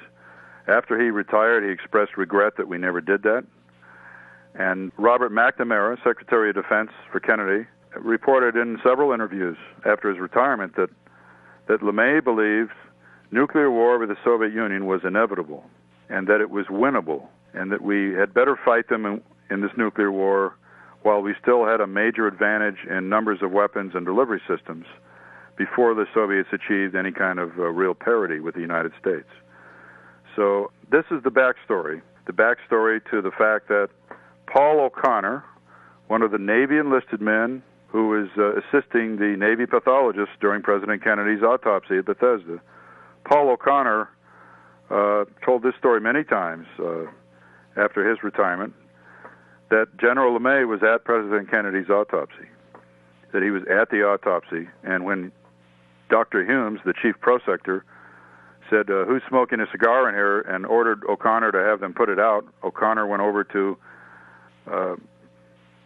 After he retired, he expressed regret that we never did that. And Robert McNamara, Secretary of Defense for Kennedy, reported in several interviews after his retirement that LeMay believed nuclear war with the Soviet Union was inevitable and that it was winnable and that we had better fight them in this nuclear war while we still had a major advantage in numbers of weapons and delivery systems before the Soviets achieved any kind of real parity with the United States. So this is the backstory to the fact that Paul O'Connor, one of the Navy enlisted men who was assisting the Navy pathologist during President Kennedy's autopsy at Bethesda, Paul O'Connor told this story many times after his retirement, that General LeMay was at President Kennedy's autopsy, that he was at the autopsy, and when Dr. Humes, the chief prosector, said, who's smoking a cigar in here, and ordered O'Connor to have them put it out, O'Connor went over to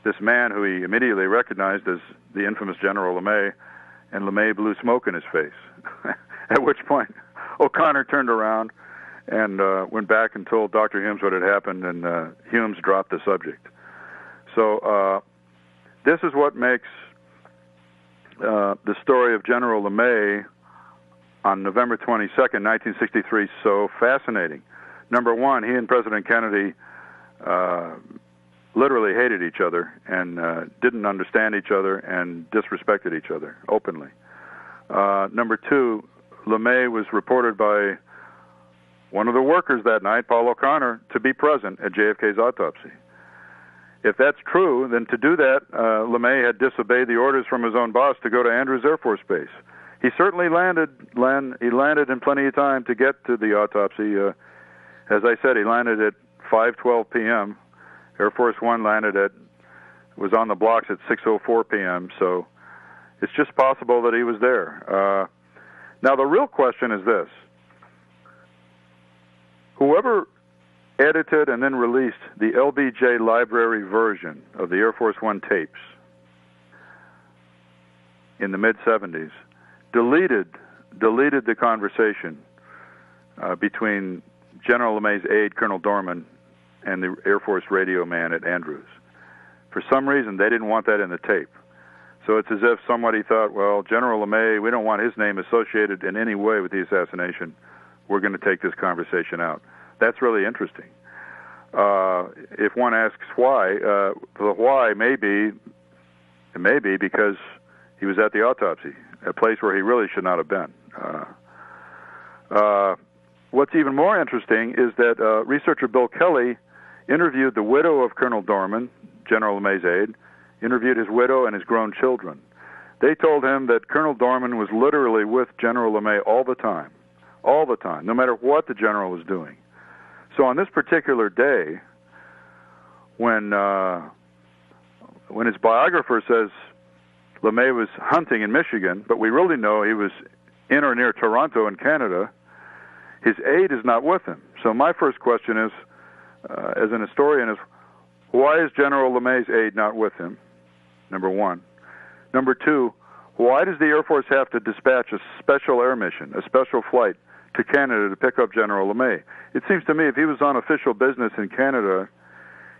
this man who he immediately recognized as the infamous General LeMay, and LeMay blew smoke in his face. At which point, O'Connor turned around and went back and told Dr. Humes what had happened, and Humes dropped the subject. So this is what makes the story of General LeMay on November 22nd, 1963 so fascinating. Number one, he and President Kennedy literally hated each other and didn't understand each other and disrespected each other openly. Number two, LeMay was reported by one of the workers that night, Paul O'Connor, to be present at JFK's autopsy. If that's true, then to do that, LeMay had disobeyed the orders from his own boss to go to Andrews Air Force Base. He certainly landed, Len. He landed in plenty of time to get to the autopsy. As I said, he landed at 5:12 p.m. Air Force One was on the blocks at 6:04 p.m. So it's just possible that he was there. Now the real question is this: whoever edited and then released the LBJ library version of the Air Force One tapes in the mid-'70s deleted the conversation between General LeMay's aide, Colonel Dorman, and the Air Force radio man at Andrews. For some reason, they didn't want that in the tape. So it's as if somebody thought, well, General LeMay, we don't want his name associated in any way with the assassination. We're going to take this conversation out. That's really interesting. If one asks why, the why may be because He was at the autopsy, a place where he really should not have been. What's even more interesting is that researcher Bill Kelly interviewed the widow of Colonel Dorman, General LeMay's aide, interviewed his widow and his grown children. They told him that Colonel Dorman was literally with General LeMay all the time, no matter what the general was doing. So on this particular day, when his biographer says LeMay was hunting in Michigan, but we really know he was in or near Toronto in Canada, his aide is not with him. So my first question is, as an historian, is why is General LeMay's aide not with him? Number one. Number two, why does the Air Force have to dispatch a special air mission, a special flight to Canada to pick up General LeMay? It seems to me if he was on official business in Canada,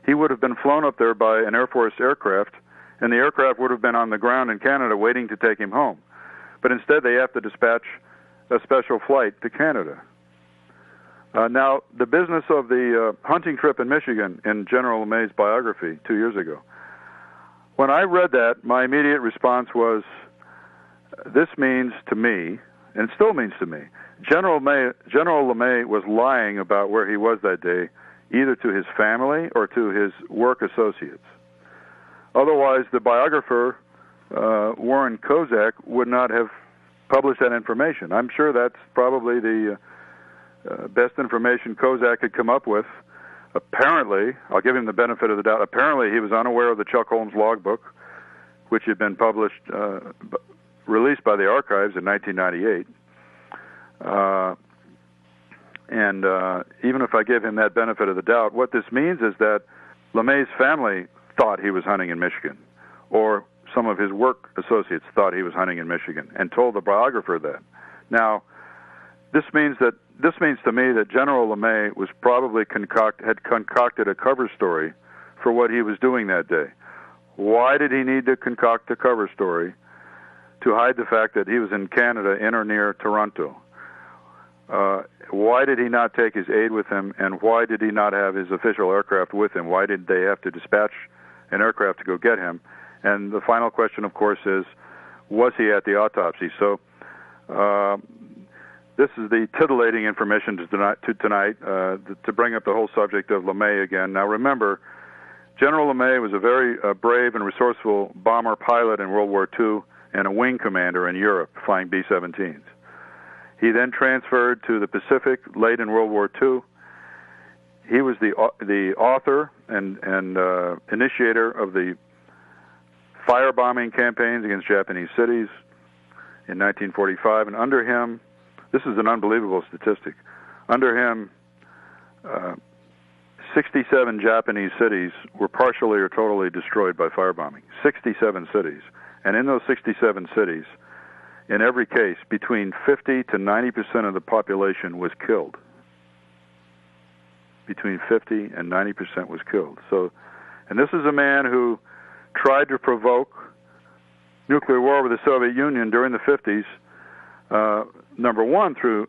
he would have been flown up there by an Air Force aircraft, and the aircraft would have been on the ground in Canada waiting to take him home. But instead they have to dispatch a special flight to Canada. Now, the business of the hunting trip in Michigan in General LeMay's biography 2 years ago, when I read that, my immediate response was, this means to me, and still means to me, General LeMay was lying about where he was that day, either to his family or to his work associates. Otherwise, the biographer, Warren Kozak, would not have published that information. I'm sure that's probably the best information Kozak could come up with. Apparently, I'll give him the benefit of the doubt, apparently he was unaware of the Chuck Holmes logbook, which had been published, released by the archives in 1998. And even if I give him that benefit of the doubt, what this means is that LeMay's family thought he was hunting in Michigan, or some of his work associates thought he was hunting in Michigan, and told the biographer that. Now, this means to me that General LeMay was probably had concocted a cover story for what he was doing that day. Why did he need to concoct a cover story? To hide the fact that he was in Canada, in or near Toronto. Why did he not take his aide with him, and why did he not have his official aircraft with him? Why did they have to dispatch an aircraft to go get him? And the final question, of course, is, was he at the autopsy? So this is the titillating information to tonight, to bring up the whole subject of LeMay again. Now remember, General LeMay was a very brave and resourceful bomber pilot in World War II and a wing commander in Europe, flying B-17s. He then transferred to the Pacific late in World War II. He was the author and initiator of the firebombing campaigns against Japanese cities in 1945, and under him, this is an unbelievable statistic, under him, 67 Japanese cities were partially or totally destroyed by firebombing. 67 cities. And in those 67 cities, in every case, between 50 to 90% of the population was killed. Between 50 and 90% was killed. So, and this is a man who tried to provoke nuclear war with the Soviet Union during the 50s, number one, through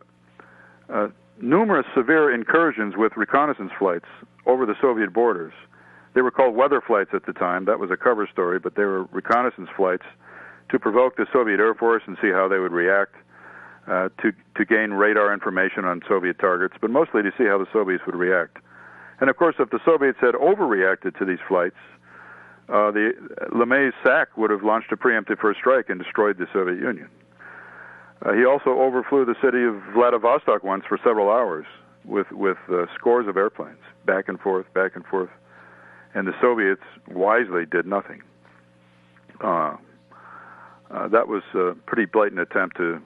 numerous severe incursions with reconnaissance flights over the Soviet borders. They were called weather flights at the time. That was a cover story, but they were reconnaissance flights to provoke the Soviet Air Force and see how they would react, to gain radar information on Soviet targets, but mostly to see how the Soviets would react. And of course, if the Soviets had overreacted to these flights, the LeMay's SAC would have launched a preemptive first strike and destroyed the Soviet Union. He also overflew the city of Vladivostok once for several hours with scores of airplanes, back and forth, and the Soviets wisely did nothing. That was a pretty blatant attempt to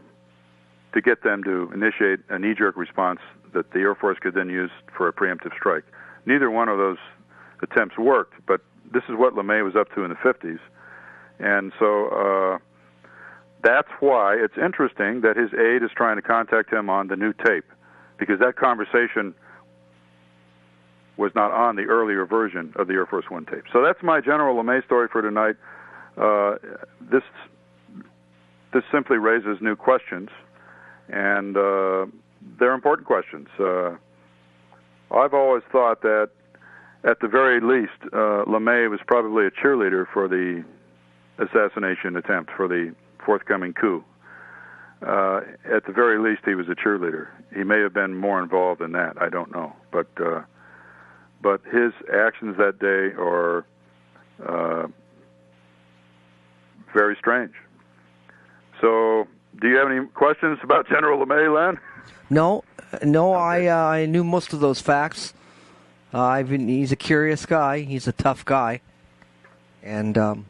get them to initiate a knee-jerk response that the Air Force could then use for a preemptive strike. Neither one of those attempts worked, but this is what LeMay was up to in the 50s. And so that's why it's interesting that his aide is trying to contact him on the new tape, because that conversation was not on the earlier version of the Air Force One tape. So that's my General LeMay story for tonight. This simply raises new questions, and they're important questions. I've always thought that, at the very least, LeMay was probably a cheerleader for the assassination attempt for the forthcoming coup. At the very least, he was a cheerleader. He may have been more involved in that. I don't know. But his actions that day are very strange. So, do you have any questions about General LeMay, Len? No, I knew most of those facts. He's a curious guy. He's a tough guy. And,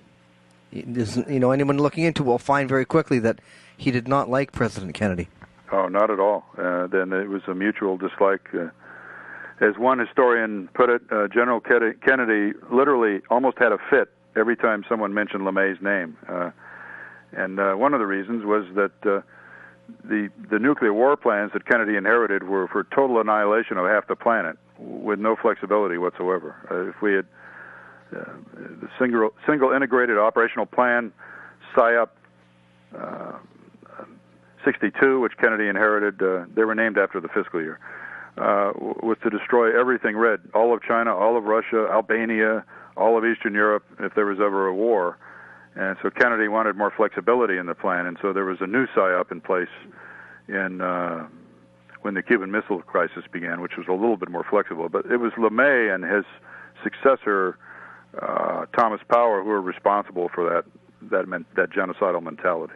anyone looking into it will find very quickly that he did not like President Kennedy. Oh, not at all. Then it was a mutual dislike. As one historian put it, General Kennedy literally almost had a fit every time someone mentioned LeMay's name. And one of the reasons was that the nuclear war plans that Kennedy inherited were for total annihilation of half the planet with no flexibility whatsoever. If we had the single integrated operational plan, PSYOP 62, which Kennedy inherited, they were named after the fiscal year, was to destroy everything red, all of China, all of Russia, Albania, all of Eastern Europe, if there was ever a war. And so Kennedy wanted more flexibility in the plan, and so there was a new PSYOP in place when the Cuban Missile Crisis began, which was a little bit more flexible. But it was LeMay and his successor, Thomas Power, who were responsible for that genocidal mentality.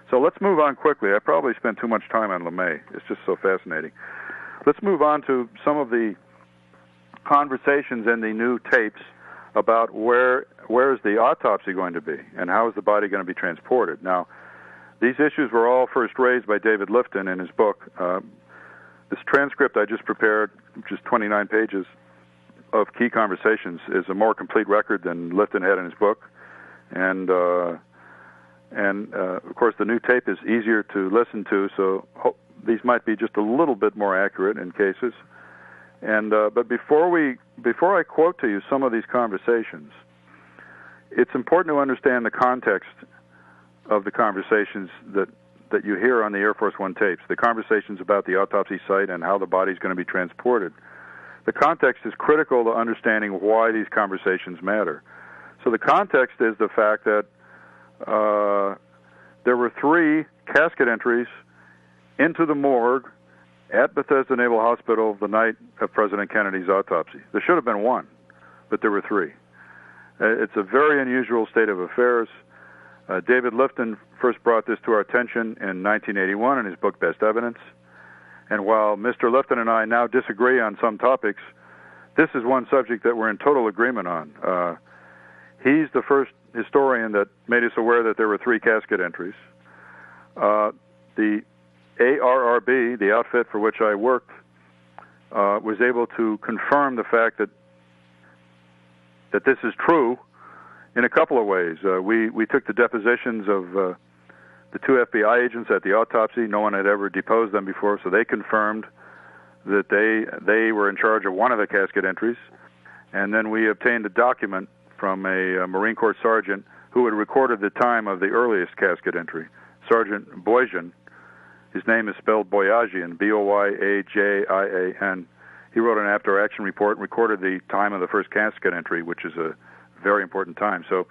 So let's move on quickly. I probably spent too much time on LeMay. It's just so fascinating. Let's move on to some of the conversations in the new tapes about where is the autopsy going to be and how is the body going to be transported. Now, these issues were all first raised by David Lifton in his book. This transcript I just prepared, which is 29 pages of key conversations, is a more complete record than Lifton had in his book. And of course, the new tape is easier to listen to, so these might be just a little bit more accurate in cases. And but before I quote to you some of these conversations, it's important to understand the context of the conversations that you hear on the Air Force One tapes, the conversations about the autopsy site and how the body is going to be transported. The context is critical to understanding why these conversations matter. So the context is the fact that there were 3 casket entries into the morgue at Bethesda Naval Hospital the night of President Kennedy's autopsy. There should have been 1, but there were 3. It's a very unusual state of affairs. David Lifton first brought this to our attention in 1981 in his book Best Evidence. And while Mr. Lifton and I now disagree on some topics, this is one subject that we're in total agreement on. He's the first historian that made us aware that there were 3 casket entries. The ARRB, the outfit for which I worked, was able to confirm the fact that this is true in a couple of ways. We took the depositions of the 2 FBI agents at the autopsy. No one had ever deposed them before, so they confirmed that they were in charge of one of the casket entries. And then we obtained a document from a Marine Corps sergeant who had recorded the time of the earliest casket entry, Sergeant Boyajian. His name is spelled Boyajian, Boyajian. He wrote an after-action report and recorded the time of the first casket entry, which is a very important time. So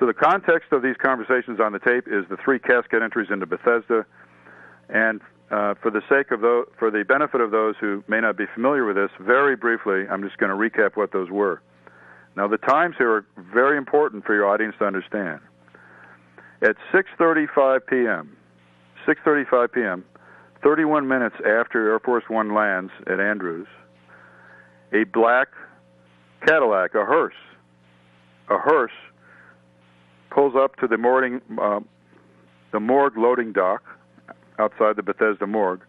the context of these conversations on the tape is the 3 casket entries into Bethesda, and for the benefit of those who may not be familiar with this, very briefly, I'm just going to recap what those were. Now, the times here are very important for your audience to understand. At 6:35 p.m., 31 minutes after Air Force One lands at Andrews, a black Cadillac, a hearse, pulls up to the morgue loading dock outside the Bethesda morgue,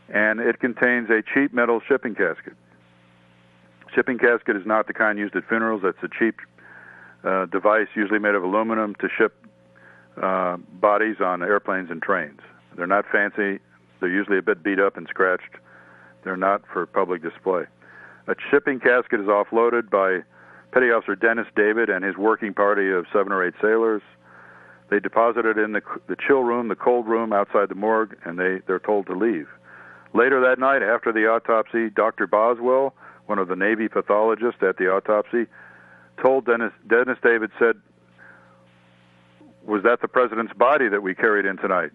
and it contains a cheap metal shipping casket. Shipping casket is not the kind used at funerals. That's a cheap device, usually made of aluminum, to ship bodies on airplanes and trains. They're not fancy. They're usually a bit beat up and scratched. They're not for public display. A shipping casket is offloaded by Petty Officer Dennis David and his working party of 7 or 8 sailors. They deposit it in the chill room, the cold room outside the morgue, and they're told to leave. Later that night, after the autopsy, Dr. Boswell, one of the Navy pathologists at the autopsy, told Dennis David, said, was that the president's body that we carried in tonight?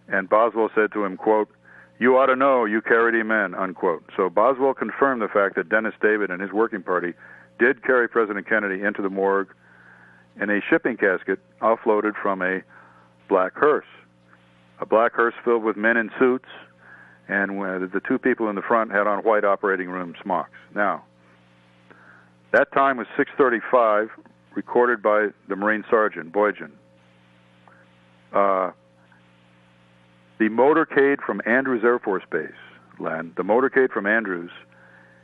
And Boswell said to him, quote, you ought to know you carried him in, unquote. So Boswell confirmed the fact that Dennis David and his working party did carry President Kennedy into the morgue in a shipping casket offloaded from a black hearse. A black hearse filled with men in suits, and the two people in the front had on white operating room smocks. Now, that time was 6:35, recorded by the Marine Sergeant, Boyjan. The motorcade from Andrews Air Force Base, Len, the motorcade from Andrews,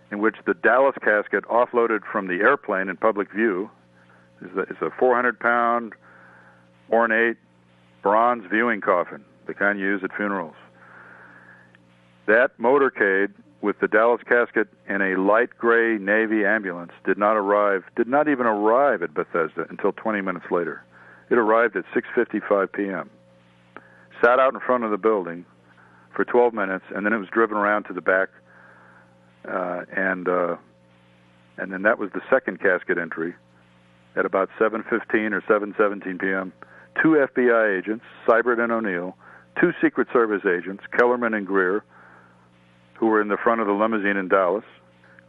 in which the Dallas casket offloaded from the airplane in public view, is a 400-pound ornate bronze viewing coffin, the kind you use at funerals. That motorcade with the Dallas casket in a light gray Navy ambulance did not even arrive at Bethesda until 20 minutes later. It arrived at 6:55 p.m. Sat out in front of the building for 12 minutes, and then it was driven around to the back, and then that was the second casket entry at about 7:15 or 7:17 p.m. 2 FBI agents, Seibert and O'Neill, 2 Secret Service agents, Kellerman and Greer, who were in the front of the limousine in Dallas.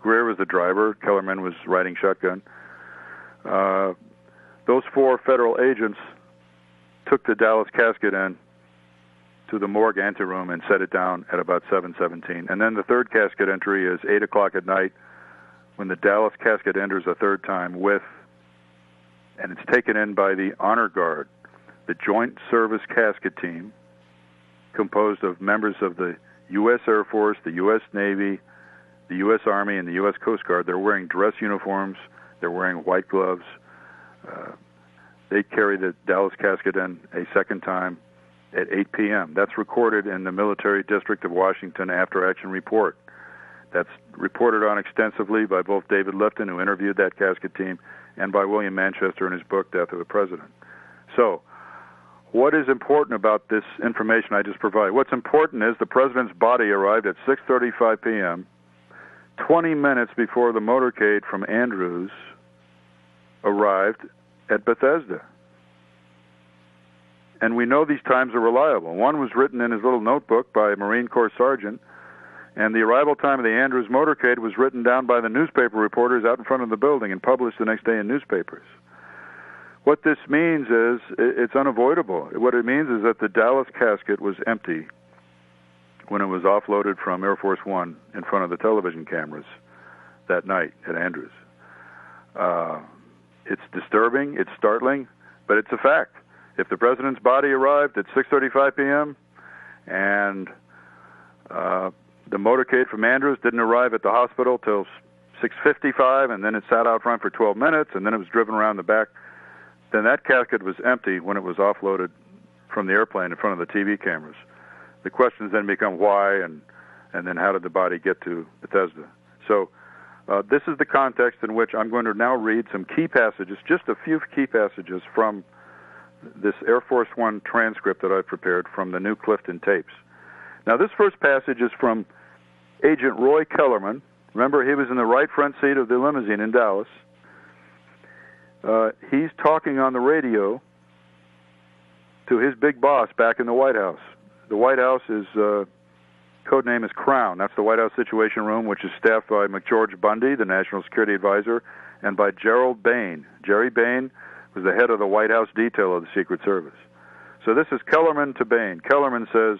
Greer was the driver. Kellerman was riding shotgun. Those 4 federal agents took the Dallas casket in to the morgue anteroom and set it down at about 7:17. And then the third casket entry is 8 o'clock at night, when the Dallas casket enters a third time and it's taken in by the Honor Guard, the Joint Service Casket Team, composed of members of the U.S. Air Force, the U.S. Navy, the U.S. Army, and the U.S. Coast Guard. They're wearing dress uniforms. They're wearing white gloves. They carry the Dallas casket in a second time at 8 p.m. That's recorded in the Military District of Washington after-action report. That's reported on extensively by both David Lifton, who interviewed that casket team, and by William Manchester in his book, Death of the President. So, what is important about this information I just provided? What's important is the president's body arrived at 6:35 p.m., 20 minutes before the motorcade from Andrews arrived at Bethesda. And we know these times are reliable. One was written in his little notebook by a Marine Corps sergeant, and the arrival time of the Andrews motorcade was written down by the newspaper reporters out in front of the building and published the next day in newspapers. What this means is it's unavoidable. What it means is that the Dallas casket was empty when it was offloaded from Air Force One in front of the television cameras that night at Andrews. It's disturbing, it's startling, but it's a fact. If the president's body arrived at 6:35 p.m. and the motorcade from Andrews didn't arrive at the hospital till 6:55, and then it sat out front for 12 minutes, and then it was driven around the back, then that casket was empty when it was offloaded from the airplane in front of the TV cameras. The questions then become why, and then how did the body get to Bethesda? So this is the context in which I'm going to now read some key passages, just a few key passages from this Air Force One transcript that I've prepared from the new Clifton tapes. Now, this first passage is from Agent Roy Kellerman. Remember, he was in the right front seat of the limousine in Dallas. He's talking on the radio to his big boss back in the White House. The White House is, code name is Crown. That's the White House Situation Room, which is staffed by McGeorge Bundy, the National Security Advisor, and by Gerald Bain. Jerry Bain was the head of the White House detail of the Secret Service. So this is Kellerman to Bain. Kellerman says,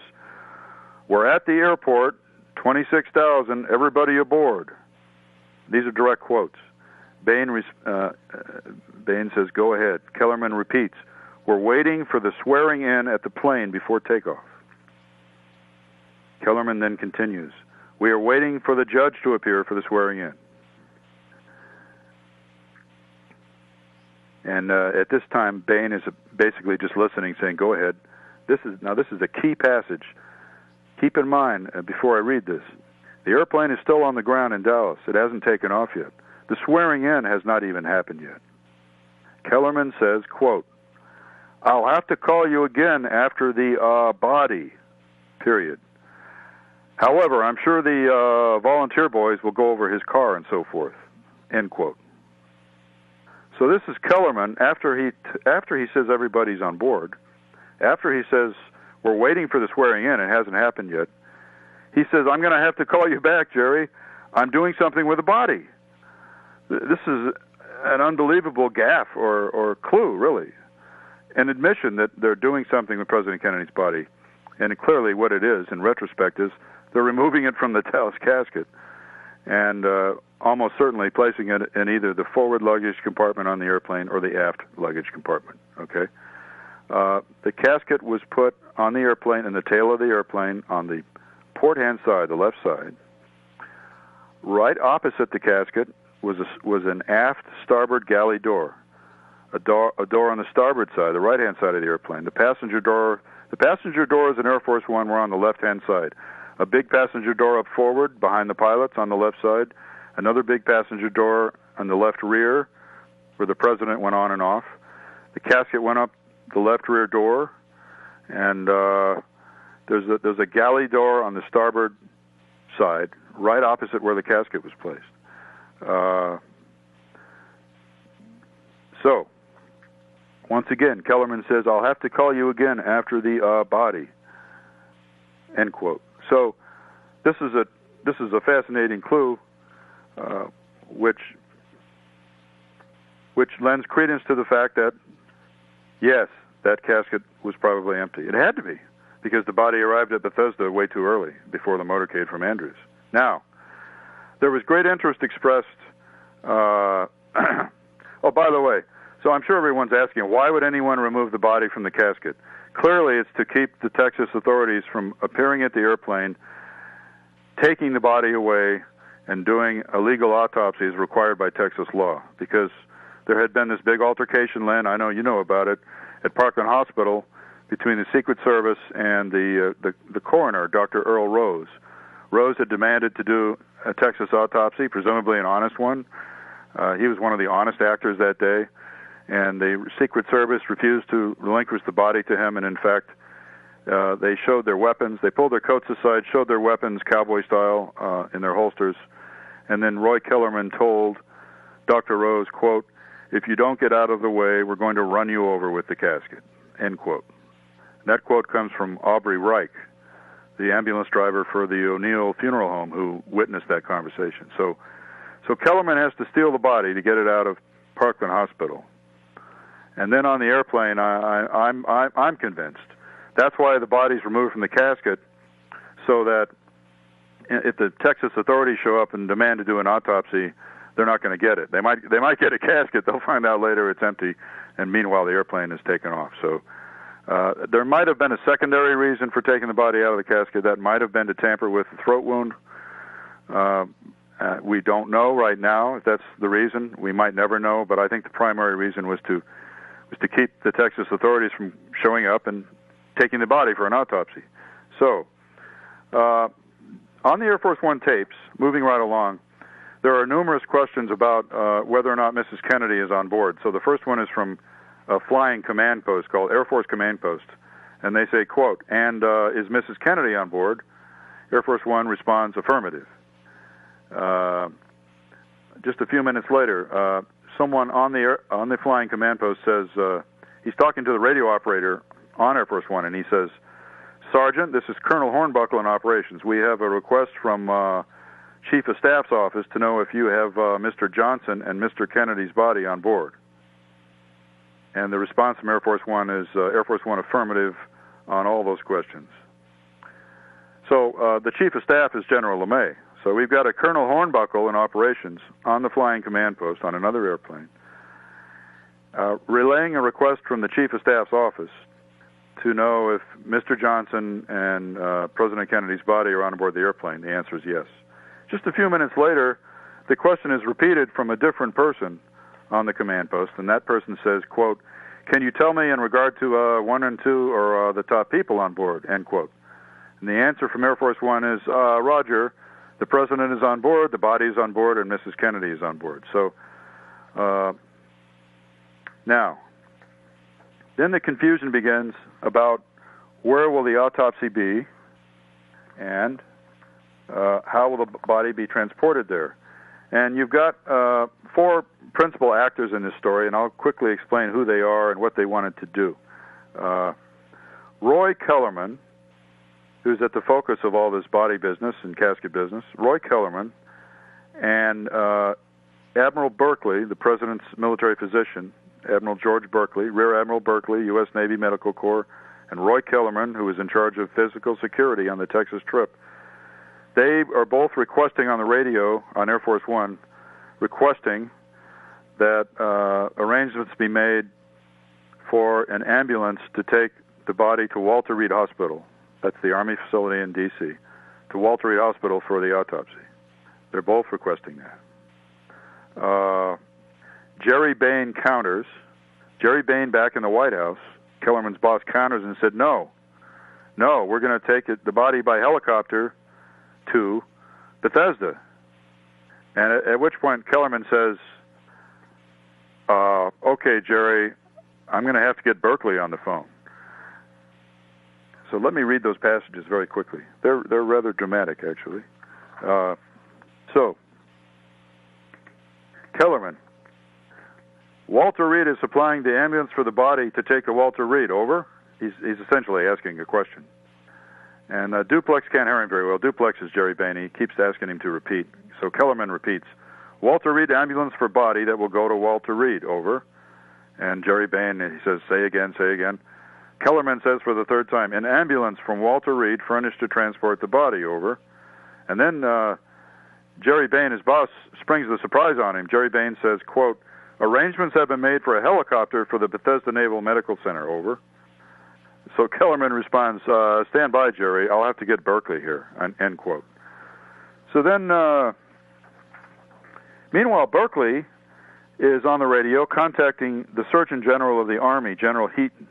"We're at the airport, 26,000, everybody aboard." These are direct quotes. Bain says, "Go ahead." Kellerman repeats, "We're waiting for the swearing in at the plane before takeoff." Kellerman then continues, "We are waiting for the judge to appear for the swearing in." And at this time, Bain is basically just listening, saying, "Go ahead." This is a key passage. Keep in mind, before I read this, the airplane is still on the ground in Dallas. It hasn't taken off yet. The swearing in has not even happened yet. Kellerman says, quote, "I'll have to call you again after the body, period. However, I'm sure the volunteer boys will go over his car and so forth," end quote. So this is Kellerman after he says everybody's on board, after he says we're waiting for the swearing in, it hasn't happened yet. He says, I'm going to have to call you back, Jerry. I'm doing something with the body. This is an unbelievable gaffe or clue, really. An admission that they're doing something with President Kennedy's body. And clearly what it is, in retrospect, is they're removing it from the Dallas casket and almost certainly placing it in either the forward luggage compartment on the airplane or the aft luggage compartment, okay? The casket was put on the airplane, in the tail of the airplane, on the port-hand side, the left side. Right opposite the casket was an aft starboard galley door, a door on the starboard side, the right-hand side of the airplane. The passenger doors in Air Force One were on the left-hand side. A big passenger door up forward behind the pilots on the left side, another big passenger door on the left rear where the president went on and off. The casket went up the left rear door, and there's a galley door on the starboard side, right opposite where the casket was placed. So, once again, Kellerman says, I'll have to call you again after the body, end quote. So, this is a fascinating clue, which lends credence to the fact that, yes, that casket was probably empty. It had to be, because the body arrived at Bethesda way too early, before the motorcade from Andrews. Now, there was great interest expressed. Oh, by the way, so I'm sure everyone's asking, why would anyone remove the body from the casket? Clearly, it's to keep the Texas authorities from appearing at the airplane, taking the body away, and doing a legal autopsy as required by Texas law. Because there had been this big altercation, Len, I know you know about it, at Parkland Hospital between the Secret Service and the coroner, Dr. Earl Rose. Rose had demanded to do a Texas autopsy, presumably an honest one. He was one of the honest actors that day, and the Secret Service refused to relinquish the body to him, and in fact, they showed their weapons. They pulled their coats aside, showed their weapons cowboy style in their holsters, and then Roy Kellerman told Dr. Rose, quote, if you don't get out of the way, we're going to run you over with the casket, end quote. And that quote comes from Aubrey Reich, the ambulance driver for the O'Neill Funeral Home, who witnessed that conversation. So Kellerman has to steal the body to get it out of Parkland Hospital. And then on the airplane, I'm convinced that's why the body's removed from the casket, so that if the Texas authorities show up and demand to do an autopsy, they're not going to get it. They might get a casket. They'll find out later it's empty, and meanwhile the airplane is taken off. So there might have been a secondary reason for taking the body out of the casket. That might have been to tamper with the throat wound. We don't know right now if that's the reason. We might never know, but I think the primary reason was to keep the Texas authorities from showing up and taking the body for an autopsy. So, on the Air Force One tapes, moving right along, there are numerous questions about whether or not Mrs. Kennedy is on board. So the first one is from a flying command post called Air Force Command Post, and they say, quote, and is Mrs. Kennedy on board? Air Force One responds, affirmative. Just a few minutes later, someone on the flying command post says, he's talking to the radio operator on Air Force One, and he says, Sergeant, this is Colonel Hornbuckle in operations. We have a request from Chief of Staff's office to know if you have Mr. Johnson and Mr. Kennedy's body on board. And the response from Air Force One is Air Force One affirmative on all those questions. So the Chief of Staff is General LeMay. So we've got a Colonel Hornbuckle in operations on the flying command post on another airplane, relaying a request from the Chief of Staff's office to know if Mr. Johnson and President Kennedy's body are on board the airplane. The answer is yes. Just a few minutes later, the question is repeated from a different person on the command post, and that person says, quote, can you tell me in regard to 1 and 2 or the top people on board, end quote. And the answer from Air Force One is, Roger, the President is on board, the body is on board, and Mrs. Kennedy is on board. So now, then the confusion begins about where will the autopsy be and how will the body be transported there. And you've got 4 principal actors in this story, and I'll quickly explain who they are and what they wanted to do. Roy Kellerman, who's at the focus of all this body business and casket business, Roy Kellerman, and Admiral Berkeley, the president's military physician, Admiral George Berkeley, Rear Admiral Berkeley, U.S. Navy Medical Corps, and Roy Kellerman, who was in charge of physical security on the Texas trip. They are both requesting on the radio on Air Force One, requesting that arrangements be made for an ambulance to take the body to Walter Reed Hospital. That's the Army facility in D.C., to Walter Reed Hospital for the autopsy. They're both requesting that. Jerry Bain counters. Jerry Bain, back in the White House, Kellerman's boss, counters and said, no, we're going to take the body by helicopter to Bethesda. And at which point Kellerman says, okay, Jerry, I'm going to have to get Berkeley on the phone. So let me read those passages very quickly. They're rather dramatic, actually. So, Kellerman, Walter Reed is supplying the ambulance for the body to take to Walter Reed. Over. He's essentially asking a question. And Duplex can't hear him very well. Duplex is Jerry Bain. He keeps asking him to repeat. So Kellerman repeats, Walter Reed ambulance for body that will go to Walter Reed. Over. And Jerry Bain, he says, say again. Kellerman says for the third time, an ambulance from Walter Reed furnished to transport the body. Over. And then Jerry Bain, his boss, springs the surprise on him. Jerry Bain says, quote, arrangements have been made for a helicopter for the Bethesda Naval Medical Center. Over. So Kellerman responds, stand by, Jerry. I'll have to get Berkeley here. End quote. So then, meanwhile, Berkeley is on the radio contacting the Surgeon General of the Army, General Heaton.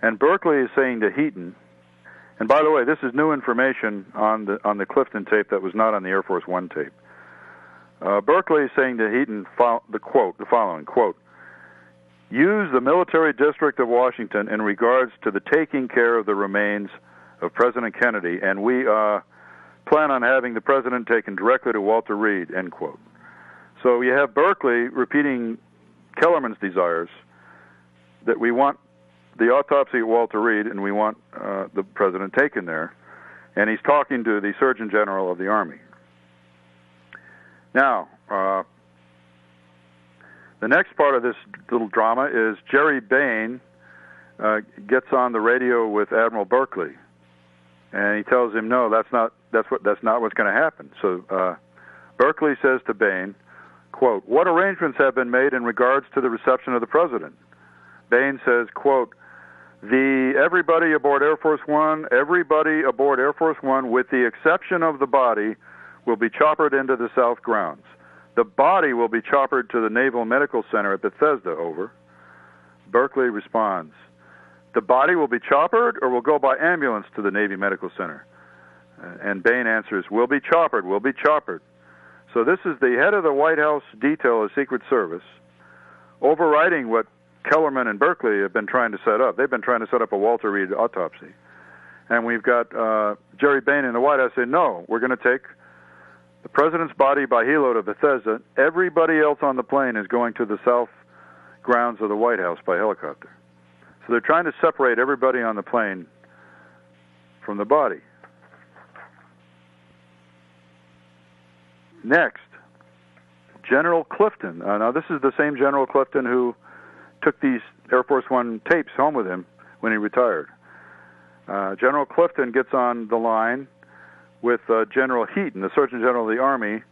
And Berkeley is saying to Heaton, and by the way, this is new information on the Clifton tape that was not on the Air Force One tape. Berkeley is saying to Heaton the following, quote, use the military district of Washington in regards to the taking care of the remains of President Kennedy, and we plan on having the president taken directly to Walter Reed, end quote. So you have Berkeley repeating Kellerman's desires that we want the autopsy at Walter Reed and we want the president taken there, and he's talking to the Surgeon General of the Army. Now, the next part of this little drama is Jerry Bain gets on the radio with Admiral Berkeley, and he tells him, no, that's not what's going to happen. So Berkeley says to Bain, quote, what arrangements have been made in regards to the reception of the president? Bain says, quote, everybody aboard Air Force One, with the exception of the body, will be choppered into the south grounds. The body will be choppered to the Naval Medical Center at Bethesda. Over. Berkeley responds, the body will be choppered or will go by ambulance to the Navy Medical Center? And Bain answers, will be choppered. So this is the head of the White House detail of Secret Service overriding what Kellerman and Berkeley have been trying to set up. They've been trying to set up a Walter Reed autopsy. And we've got Jerry Bain in the White House saying, no, we're going to take the president's body by helo to Bethesda. Everybody else on the plane is going to the south grounds of the White House by helicopter. So they're trying to separate everybody on the plane from the body. Next, General Clifton. Now, this is the same General Clifton who took these Air Force One tapes home with him when he retired. General Clifton gets on the line with General Heaton, the Surgeon General of the Army,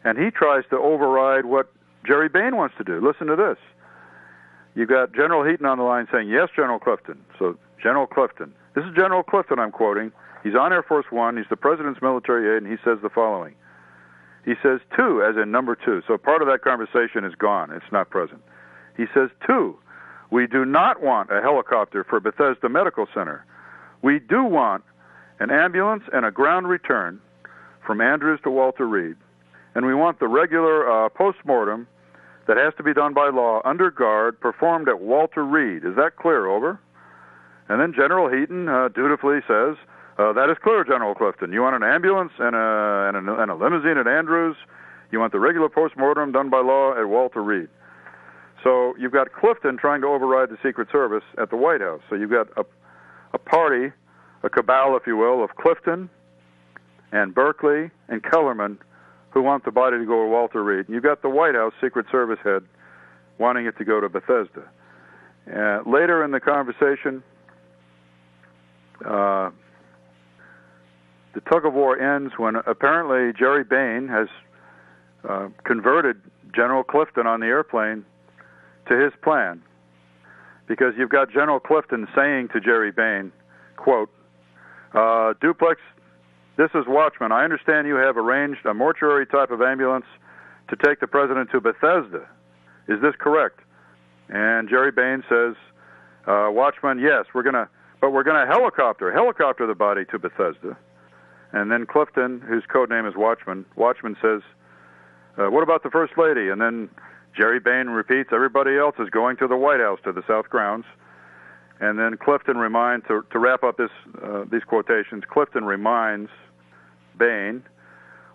and he tries to override what Jerry Bain wants to do. Listen to this. You've got General Heaton on the line saying, yes, General Clifton. So, General Clifton. This is General Clifton I'm quoting. He's on Air Force One. He's the president's military aide, and he says the following. He says, 2, as in number 2. So part of that conversation is gone. It's not present. He says, 2, we do not want a helicopter for Bethesda Medical Center. We do want an ambulance and a ground return from Andrews to Walter Reed. And we want the regular post-mortem that has to be done by law, under guard, performed at Walter Reed. Is that clear? Over. And then General Heaton dutifully says, that is clear, General Clifton. You want an ambulance and a limousine at Andrews. You want the regular postmortem done by law at Walter Reed. So you've got Clifton trying to override the Secret Service at the White House. So you've got a party, a cabal, if you will, of Clifton and Berkeley and Kellerman who want the body to go to Walter Reed. And you've got the White House Secret Service head wanting it to go to Bethesda. Later in the conversation, the tug-of-war ends when apparently Jerry Bain has converted General Clifton on the airplane to his plan, because you've got General Clifton saying to Jerry Bain, quote, Duplex, this is Watchman. I understand you have arranged a mortuary type of ambulance to take the president to Bethesda. Is this correct? And Jerry Bain says, Watchman, yes, we're gonna helicopter the body to Bethesda. And then Clifton, whose code name is Watchman says, what about the First Lady? And then Jerry Bain repeats, everybody else is going to the White House, to the South Grounds. And then Clifton reminds, to wrap up these quotations, Clifton reminds Bain,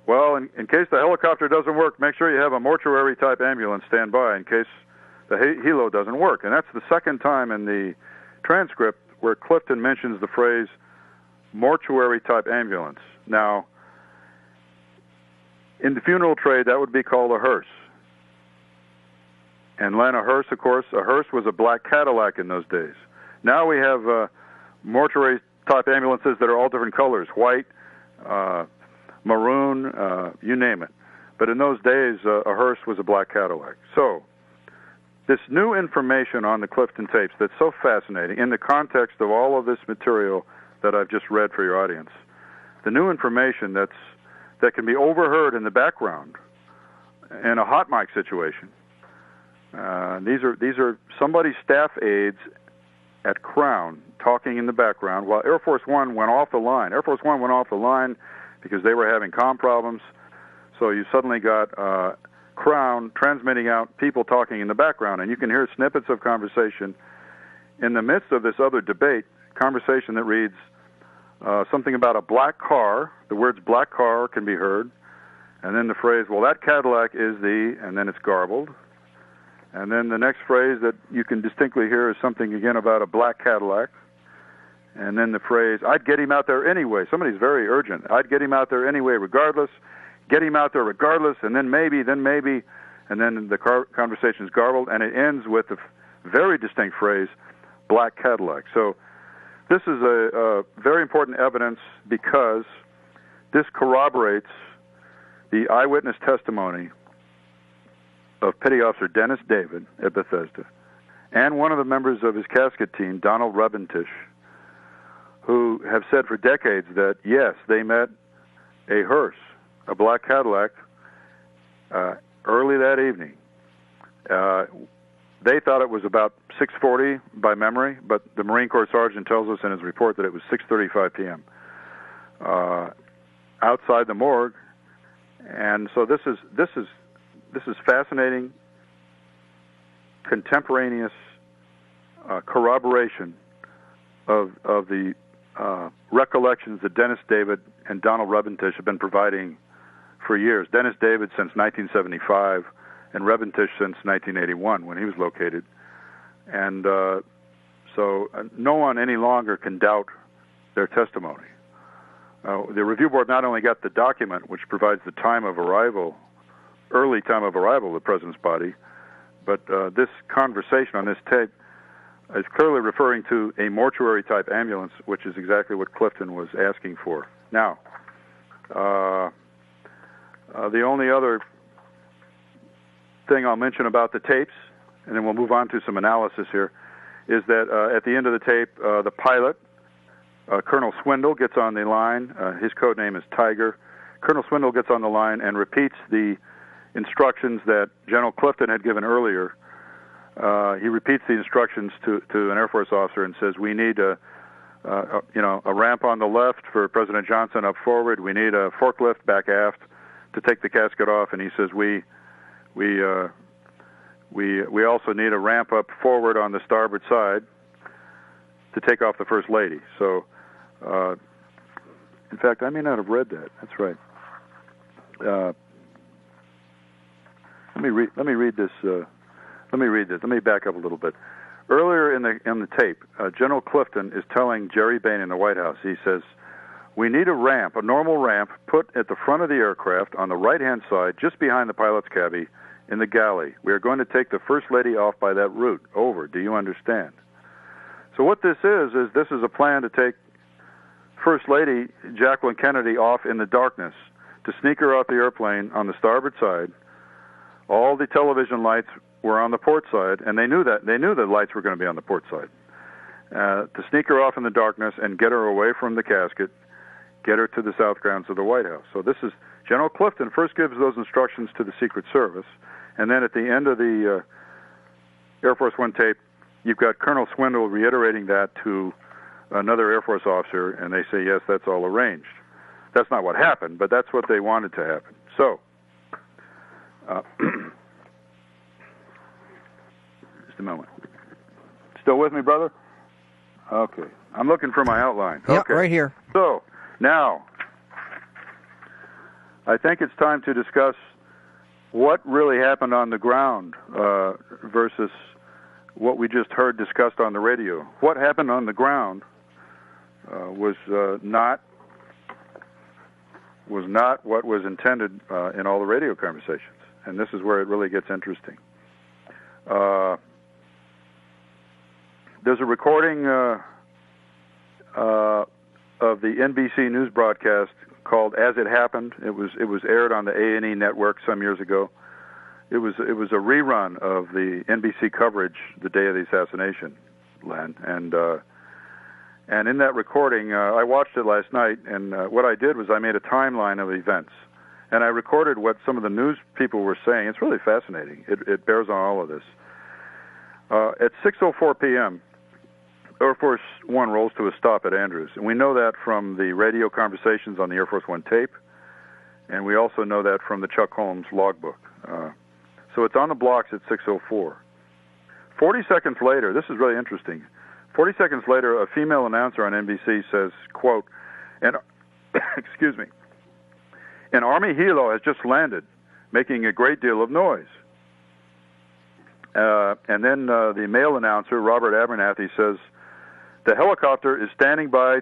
well, in case the helicopter doesn't work, make sure you have a mortuary-type ambulance stand by in case the helo doesn't work. And that's the second time in the transcript where Clifton mentions the phrase mortuary-type ambulance. Now, in the funeral trade, that would be called a hearse. And Len, a hearse, of course, a hearse was a black Cadillac in those days. Now we have mortuary-type ambulances that are all different colors, white, maroon, you name it. But in those days, a hearse was a black Cadillac. So this new information on the Clifton tapes that's so fascinating in the context of all of this material that I've just read for your audience, the new information that can be overheard in the background in a hot mic situation. These are somebody's staff aides at Crown talking in the background while Air Force One went off the line. Air Force One went off the line because they were having comm problems. So you suddenly got Crown transmitting out people talking in the background, and you can hear snippets of conversation in the midst of this other debate, conversation that reads something about a black car. The words black car can be heard, and then the phrase, well, that Cadillac is the, and then it's garbled. And then the next phrase that you can distinctly hear is something again about a black Cadillac. And then the phrase, I'd get him out there anyway. Somebody's very urgent. I'd get him out there anyway regardless. Get him out there regardless, and then maybe, and then the conversation's garbled, and it ends with the very distinct phrase, black Cadillac. So this is a very important evidence because this corroborates the eyewitness testimony of Petty Officer Dennis David at Bethesda and one of the members of his casket team, Donald Rebentish, who have said for decades that, yes, they met a hearse, a black Cadillac, early that evening. They thought it was about 6:40 by memory, but the Marine Corps sergeant tells us in his report that it was 6:35 p.m. Outside the morgue. And so this is fascinating, contemporaneous corroboration of the recollections that Dennis David and Donald Rebentish have been providing for years. Dennis David since 1975, and Rebentish since 1981 when he was located. And so no one any longer can doubt their testimony. The review board not only got the document, which provides the time of arrival, early time of arrival of the president's body, but this conversation on this tape is clearly referring to a mortuary-type ambulance, which is exactly what Clifton was asking for. Now, the only other thing I'll mention about the tapes, and then we'll move on to some analysis here, is that at the end of the tape, the pilot, Colonel Swindle, gets on the line. His code name is Tiger. Colonel Swindle gets on the line and repeats the instructions that General Clifton had given earlier. He repeats the instructions to an Air Force officer and says, we need a ramp on the left for President Johnson up forward. We need a forklift back aft to take the casket off. And he says, we also need a ramp up forward on the starboard side to take off the First Lady. So, in fact, I may not have read that. That's right. Let me read this. Let me back up a little bit. Earlier in the tape, General Clifton is telling Jerry Bain in the White House. He says, "We need a normal ramp, put at the front of the aircraft on the right-hand side, just behind the pilot's cabin, in the galley. We are going to take the First Lady off by that route. Over. Do you understand?" So what this is a plan to take First Lady Jacqueline Kennedy off in the darkness, to sneak her off the airplane on the starboard side. All the television lights were on the port side, and they knew the lights were going to be on the port side. To sneak her off in the darkness and get her away from the casket, get her to the south grounds of the White House. So this is General Clifton first gives those instructions to the Secret Service, and then at the end of the Air Force One tape, you've got Colonel Swindle reiterating that to another Air Force officer, and they say, yes, that's all arranged. That's not what happened, but that's what they wanted to happen. So, just a moment. Still with me, brother? Okay. I'm looking for my outline. Yeah, okay. right here. So, now, I think it's time to discuss what really happened on the ground versus what we just heard discussed on the radio. What happened on the ground was not what was intended in all the radio conversations, and this is where it really gets interesting. There's a recording of the NBC news broadcast called "As It Happened." It was aired on the A&E network some years ago. It was a rerun of the NBC coverage the day of the assassination, Len, and in that recording, I watched it last night, and what I did was I made a timeline of events, and I recorded what some of the news people were saying. It's really fascinating. It bears on all of this. At 6:04 p.m., Air Force One rolls to a stop at Andrews, and we know that from the radio conversations on the Air Force One tape, and we also know that from the Chuck Holmes logbook. So it's on the blocks at 6:04. 40 seconds later, this is really interesting. 40 seconds later, a female announcer on NBC says, quote, excuse me, "An Army helo has just landed, making a great deal of noise." And then the male announcer, Robert Abernathy, says, "The helicopter is standing by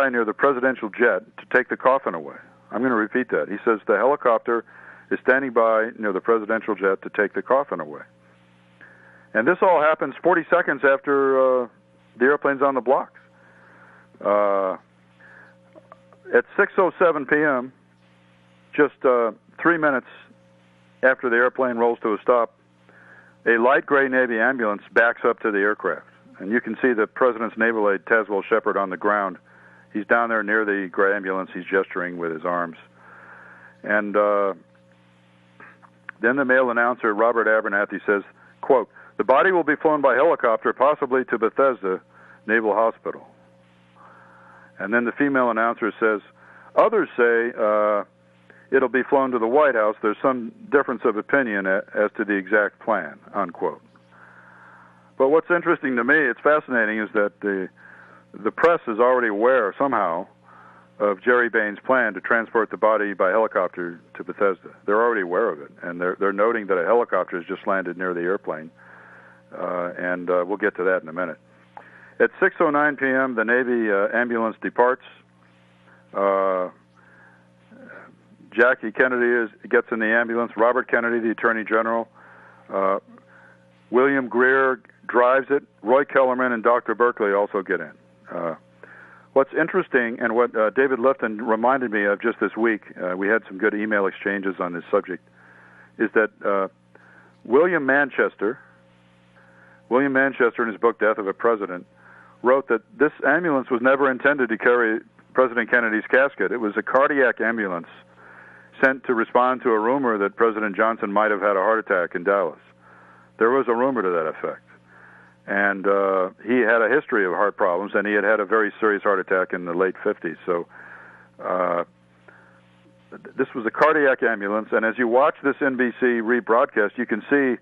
near the presidential jet to take the coffin away." I'm going to repeat that. He says, "The helicopter is standing by near the presidential jet to take the coffin away." And this all happens 40 seconds after the airplane's on the blocks. At 6:07 p.m., just 3 minutes after the airplane rolls to a stop, a light gray Navy ambulance backs up to the aircraft. And you can see the President's naval aide, Tazewell Shepard, on the ground. He's down there near the gray ambulance. He's gesturing with his arms. And then the male announcer, Robert Abernathy, says, quote, "The body will be flown by helicopter, possibly to Bethesda Naval Hospital." And then the female announcer says, "Others say it'll be flown to the White House. There's some difference of opinion as to the exact plan," unquote. But what's interesting to me, it's fascinating, is that the press is already aware somehow of Jerry Bain's plan to transport the body by helicopter to Bethesda. They're already aware of it, and they're noting that a helicopter has just landed near the airplane, and we'll get to that in a minute. At 6:09 p.m., the Navy ambulance departs. Jackie Kennedy gets in the ambulance. Robert Kennedy, the Attorney General. William Greer drives it. Roy Kellerman and Dr. Berkeley also get in. What's interesting, and what David Lifton reminded me of just this week, we had some good email exchanges on this subject, is that William Manchester in his book Death of a President, wrote that this ambulance was never intended to carry President Kennedy's casket. It was a cardiac ambulance sent to respond to a rumor that President Johnson might have had a heart attack in Dallas. There was a rumor to that effect. And he had a history of heart problems, and he had had a very serious heart attack in the late 50s. So this was a cardiac ambulance, and as you watch this NBC rebroadcast, you can see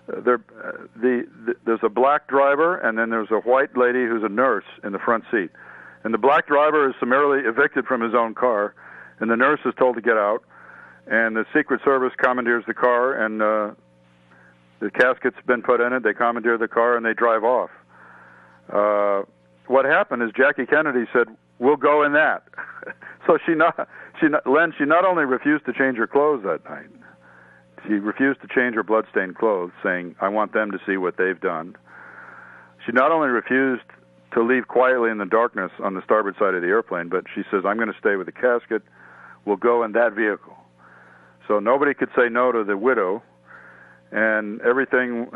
there's a black driver, and then there's a white lady who's a nurse in the front seat. And the black driver is summarily evicted from his own car, and the nurse is told to get out. and the Secret Service commandeers the car, and the casket's been put in it. They commandeer the car, and they drive off. What happened is Jackie Kennedy said, "We'll go in that." So Len not only refused to change her clothes that night, she refused to change her bloodstained clothes, saying, "I want them to see what they've done." She not only refused to leave quietly in the darkness on the starboard side of the airplane, but she says, "I'm going to stay with the casket. We'll go in that vehicle." So nobody could say no to the widow, and everything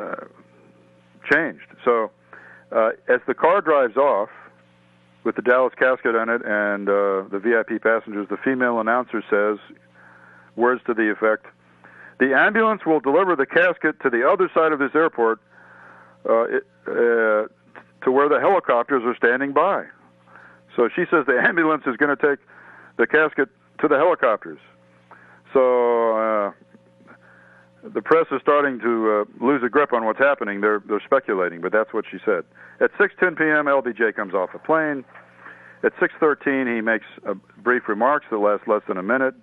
changed. So as the car drives off with the Dallas casket on it and the VIP passengers, the female announcer says, words to the effect, "The ambulance will deliver the casket to the other side of this airport to where the helicopters are standing by." So she says the ambulance is going to take the casket to the helicopters. So the press is starting to lose a grip on what's happening. They're speculating, but that's what she said. At 6:10 p.m., LBJ comes off the plane. At 6:13, he makes brief remarks that last less than a minute.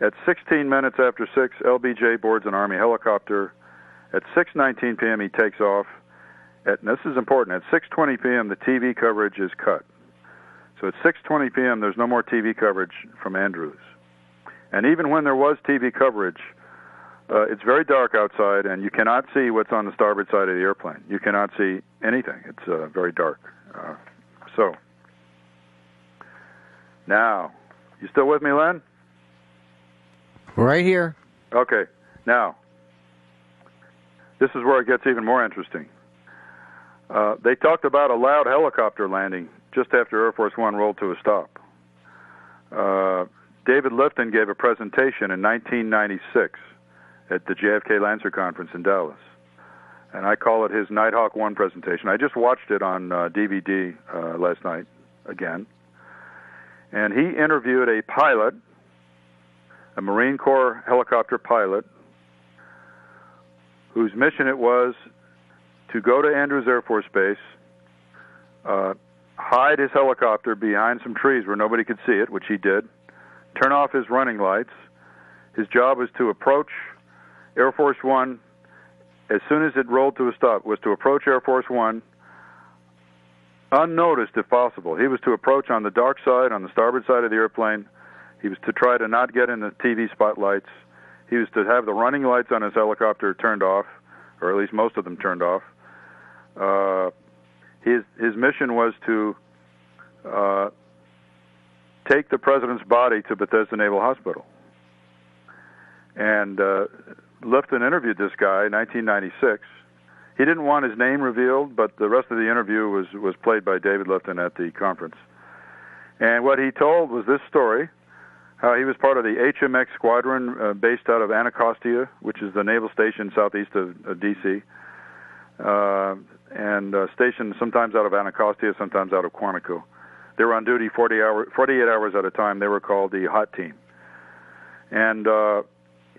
At 16 minutes after 6, LBJ boards an Army helicopter. At 6:19 p.m., he takes off. And this is important. At 6:20 p.m., the TV coverage is cut. So at 6:20 p.m., there's no more TV coverage from Andrews. And even when there was TV coverage, it's very dark outside, and you cannot see what's on the starboard side of the airplane. You cannot see anything. It's very dark. So, now, you still with me, Len? Right here. Okay. Now, this is where it gets even more interesting. They talked about a loud helicopter landing just after Air Force One rolled to a stop. David Lifton gave a presentation in 1996 at the JFK Lancer Conference in Dallas, and I call it his Nighthawk 1 presentation. I just watched it on DVD last night again, and he interviewed a pilot, a Marine Corps helicopter pilot, whose mission it was to go to Andrews Air Force Base, hide his helicopter behind some trees where nobody could see it, which he did, turn off his running lights. His job was to approach Air Force One as soon as it rolled to a stop, was to approach Air Force One unnoticed if possible. He was to approach on the dark side, on the starboard side of the airplane. He was to try to not get in the TV spotlights. He was to have the running lights on his helicopter turned off, or at least most of them turned off. His mission was to take the president's body to Bethesda Naval Hospital. And Lifton interviewed this guy in 1996. He didn't want his name revealed, but the rest of the interview was played by David Lifton at the conference. And what he told was this story, how he was part of the HMX squadron based out of Anacostia, which is the naval station southeast of D.C., and stationed sometimes out of Anacostia, sometimes out of Quantico. They were on duty 48 hours at a time. They were called the Hot Team. And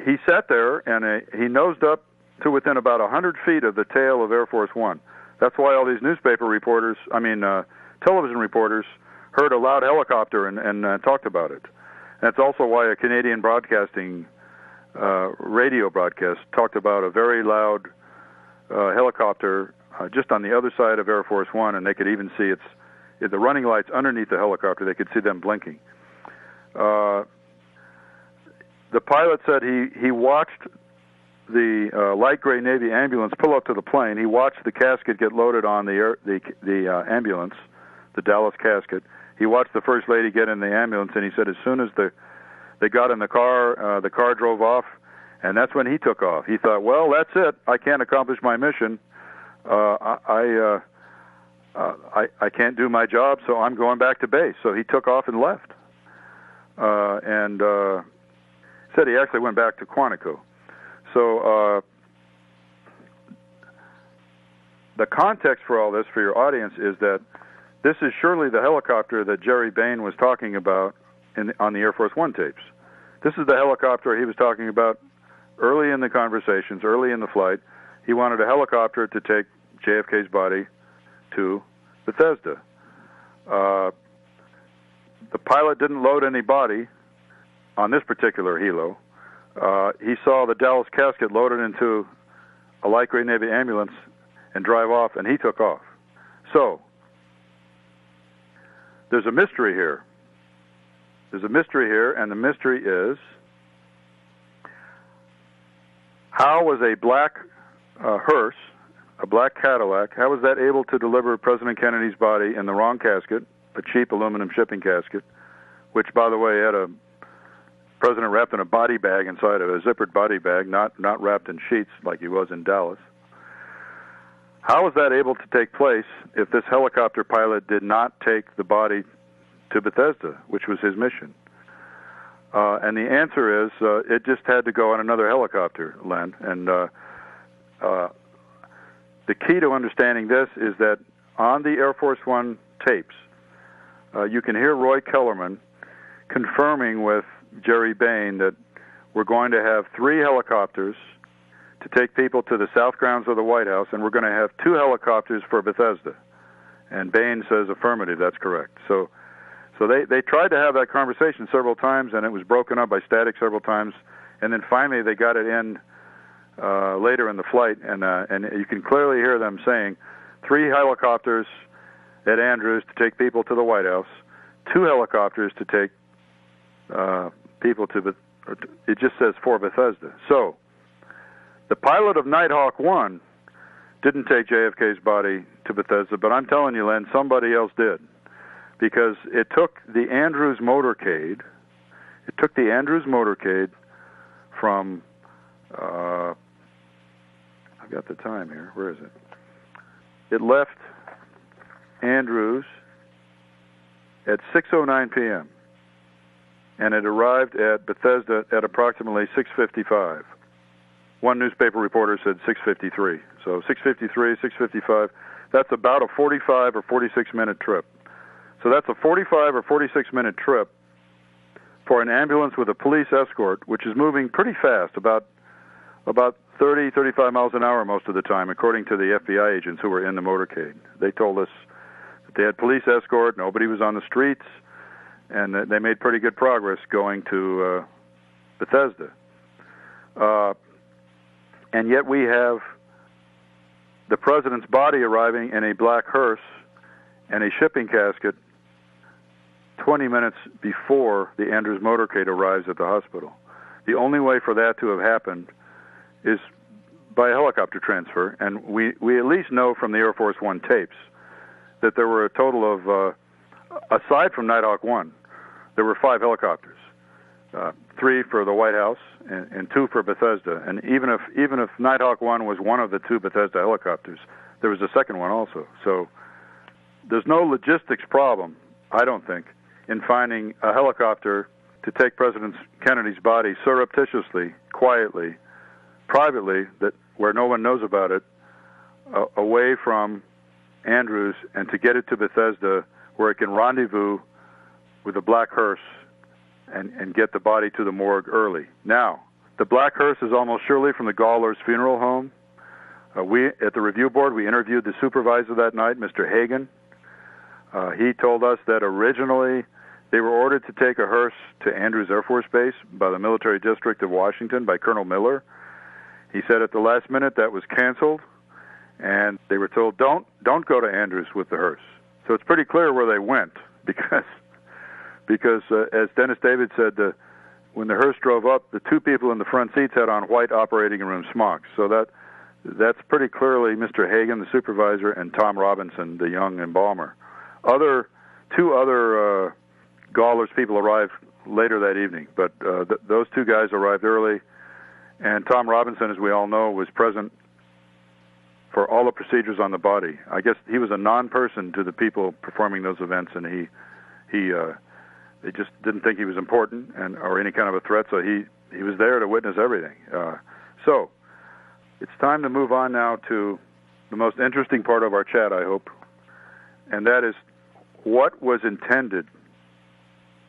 he sat there, and he nosed up to within about 100 feet of the tail of Air Force One. That's why all these television reporters heard a loud helicopter and talked about it. That's also why a Canadian broadcasting radio broadcast talked about a very loud helicopter just on the other side of Air Force One, and they could even see the running lights underneath the helicopter. They could see them blinking. The pilot said he watched the light gray Navy ambulance pull up to the plane. He watched the casket get loaded on the ambulance, the Dallas casket. He watched the First Lady get in the ambulance, and he said as soon as they got in the car drove off, and that's when he took off. He thought, well, that's it. I can't accomplish my mission. I can't do my job, so I'm going back to base. So he took off and left. And said he actually went back to Quantico. So the context for all this for your audience is that this is surely the helicopter that Jerry Bain was talking about on the Air Force One tapes. This is the helicopter he was talking about early in the conversations, early in the flight. He wanted a helicopter to take JFK's body to Bethesda. The pilot didn't load any body on this particular helo. he saw the Dallas casket loaded into a light gray Navy ambulance and drive off, and he took off. So, there's a mystery here. There's a mystery here, and the mystery is, how was a black hearse, a black Cadillac, how was that able to deliver President Kennedy's body in the wrong casket, a cheap aluminum shipping casket, which, by the way, had a president wrapped in a body bag inside of a zippered body bag, not wrapped in sheets like he was in Dallas? How was that able to take place if this helicopter pilot did not take the body to Bethesda, which was his mission? And the answer is, it just had to go on another helicopter, Len. And the key to understanding this is that on the Air Force One tapes, you can hear Roy Kellerman confirming with Jerry Bain that we're going to have 3 helicopters to take people to the south grounds of the White House, and we're going to have 2 helicopters for Bethesda. And Bain says affirmative, that's correct. So they tried to have that conversation several times, and it was broken up by static several times, and then finally they got it in later in the flight, and you can clearly hear them saying 3 helicopters at Andrews to take people to the White House, 2 helicopters to take people to, it just says for Bethesda. So the pilot of Nighthawk 1 didn't take JFK's body to Bethesda, but I'm telling you, Len, somebody else did. Because it took the Andrews motorcade from, I've got the time here, where is it? It left Andrews at 6:09 p.m. and it arrived at Bethesda at approximately 6:55. One newspaper reporter said 6:53. So 6:53, 6:55, that's about a 45 or 46-minute trip. So that's a 45 or 46-minute trip for an ambulance with a police escort, which is moving pretty fast, about 30, 35 miles an hour most of the time, according to the FBI agents who were in the motorcade. They told us that they had police escort, nobody was on the streets, and they made pretty good progress going to Bethesda. And yet we have the president's body arriving in a black hearse and a shipping casket 20 minutes before the Andrews motorcade arrives at the hospital. The only way for that to have happened is by a helicopter transfer, and we at least know from the Air Force One tapes that there were a total of, aside from Nighthawk 1, there were 5 helicopters, 3 for the White House and 2 for Bethesda. And even if Nighthawk 1 was one of the 2 Bethesda helicopters, there was a second one also. So there's no logistics problem, I don't think, in finding a helicopter to take President Kennedy's body surreptitiously, quietly, privately, that where no one knows about it, away from Andrews, and to get it to Bethesda where it can rendezvous with a black hearse and get the body to the morgue early. Now, the black hearse is almost surely from the Gawler's funeral home. We, at the review board, we interviewed the supervisor that night, Mr. Hagan. He told us that originally they were ordered to take a hearse to Andrews Air Force Base by the Military District of Washington by Colonel Miller. He said at the last minute that was canceled, and they were told, don't go to Andrews with the hearse. So it's pretty clear where they went, because as Dennis David said, when the hearse drove up, the 2 people in the front seats had on white operating room smocks. So that's pretty clearly Mr. Hagan, the supervisor, and Tom Robinson, the young embalmer. 2 other Gawler's people arrived later that evening, but those 2 guys arrived early, and Tom Robinson, as we all know, was present for all the procedures on the body. I guess he was a non-person to the people performing those events, and they just didn't think he was important or any kind of a threat, so he was there to witness everything. So it's time to move on now to the most interesting part of our chat, I hope, and that is what was intended.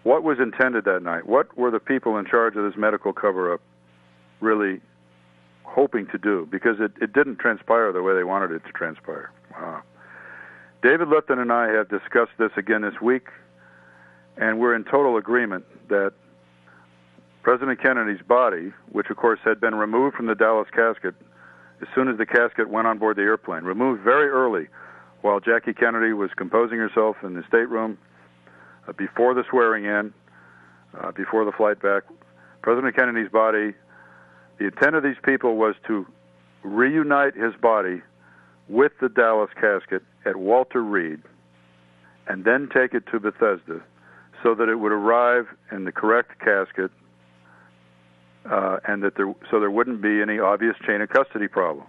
What was intended that night? What were the people in charge of this medical cover-up really hoping to do? Because it didn't transpire the way they wanted it to transpire. David Lipton and I have discussed this again this week, and we're in total agreement that President Kennedy's body, which of course had been removed from the Dallas casket as soon as the casket went on board the airplane, removed very early while Jackie Kennedy was composing herself in the stateroom before the swearing in, before the flight back. President Kennedy's body, the intent of these people was to reunite his body with the Dallas casket at Walter Reed and then take it to Bethesda so that it would arrive in the correct casket and that there wouldn't be any obvious chain of custody problem.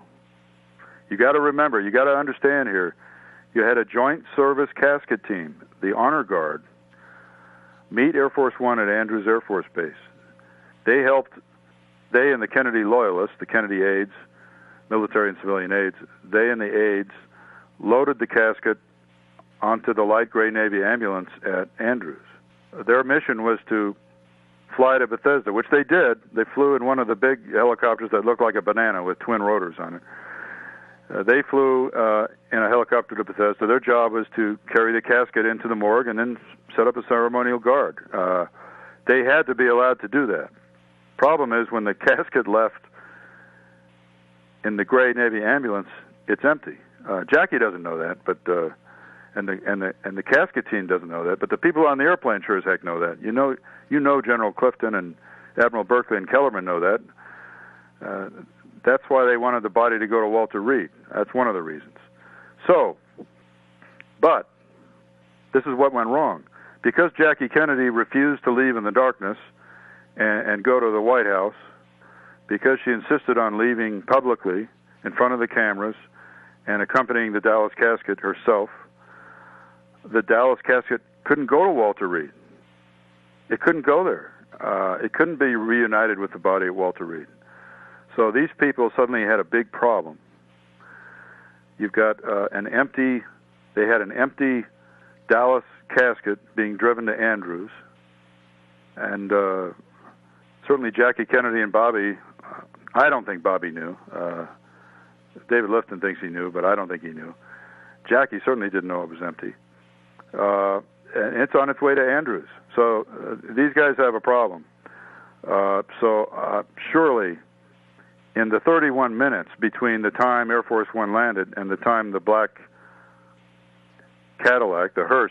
You got to remember, you got to understand here, you had a joint service casket team, the Honor Guard, meet Air Force One at Andrews Air Force Base. They and the Kennedy loyalists, the Kennedy aides, military and civilian aides, they and the aides loaded the casket onto the light gray Navy ambulance at Andrews. Their mission was to fly to Bethesda, which they did. They flew in one of the big helicopters that looked like a banana with twin rotors on it. They flew in a helicopter to Bethesda. Their job was to carry the casket into the morgue and then set up a ceremonial guard. They had to be allowed to do that. Problem is, when the casket left in the gray Navy ambulance, it's empty. Jackie doesn't know that, but and the casket team doesn't know that. But the people on the airplane sure as heck know that. You know, General Clifton and Admiral Berkeley and Kellerman know that. That's why they wanted the body to go to Walter Reed. That's one of the reasons. So, but this is what went wrong. Because Jackie Kennedy refused to leave in the darkness and go to the White House, because she insisted on leaving publicly in front of the cameras and accompanying the Dallas casket herself, the Dallas casket couldn't go to Walter Reed. It couldn't go there. It couldn't be reunited with the body at Walter Reed. So these people suddenly had a big problem. You've got they had an empty Dallas casket being driven to Andrews, and certainly Jackie Kennedy and Bobby, I don't think Bobby knew. David Lifton thinks he knew, but I don't think he knew. Jackie certainly didn't know it was empty. And it's on its way to Andrews. So these guys have a problem. Surely, in the 31 minutes between the time Air Force One landed and the time the black Cadillac, the hearse,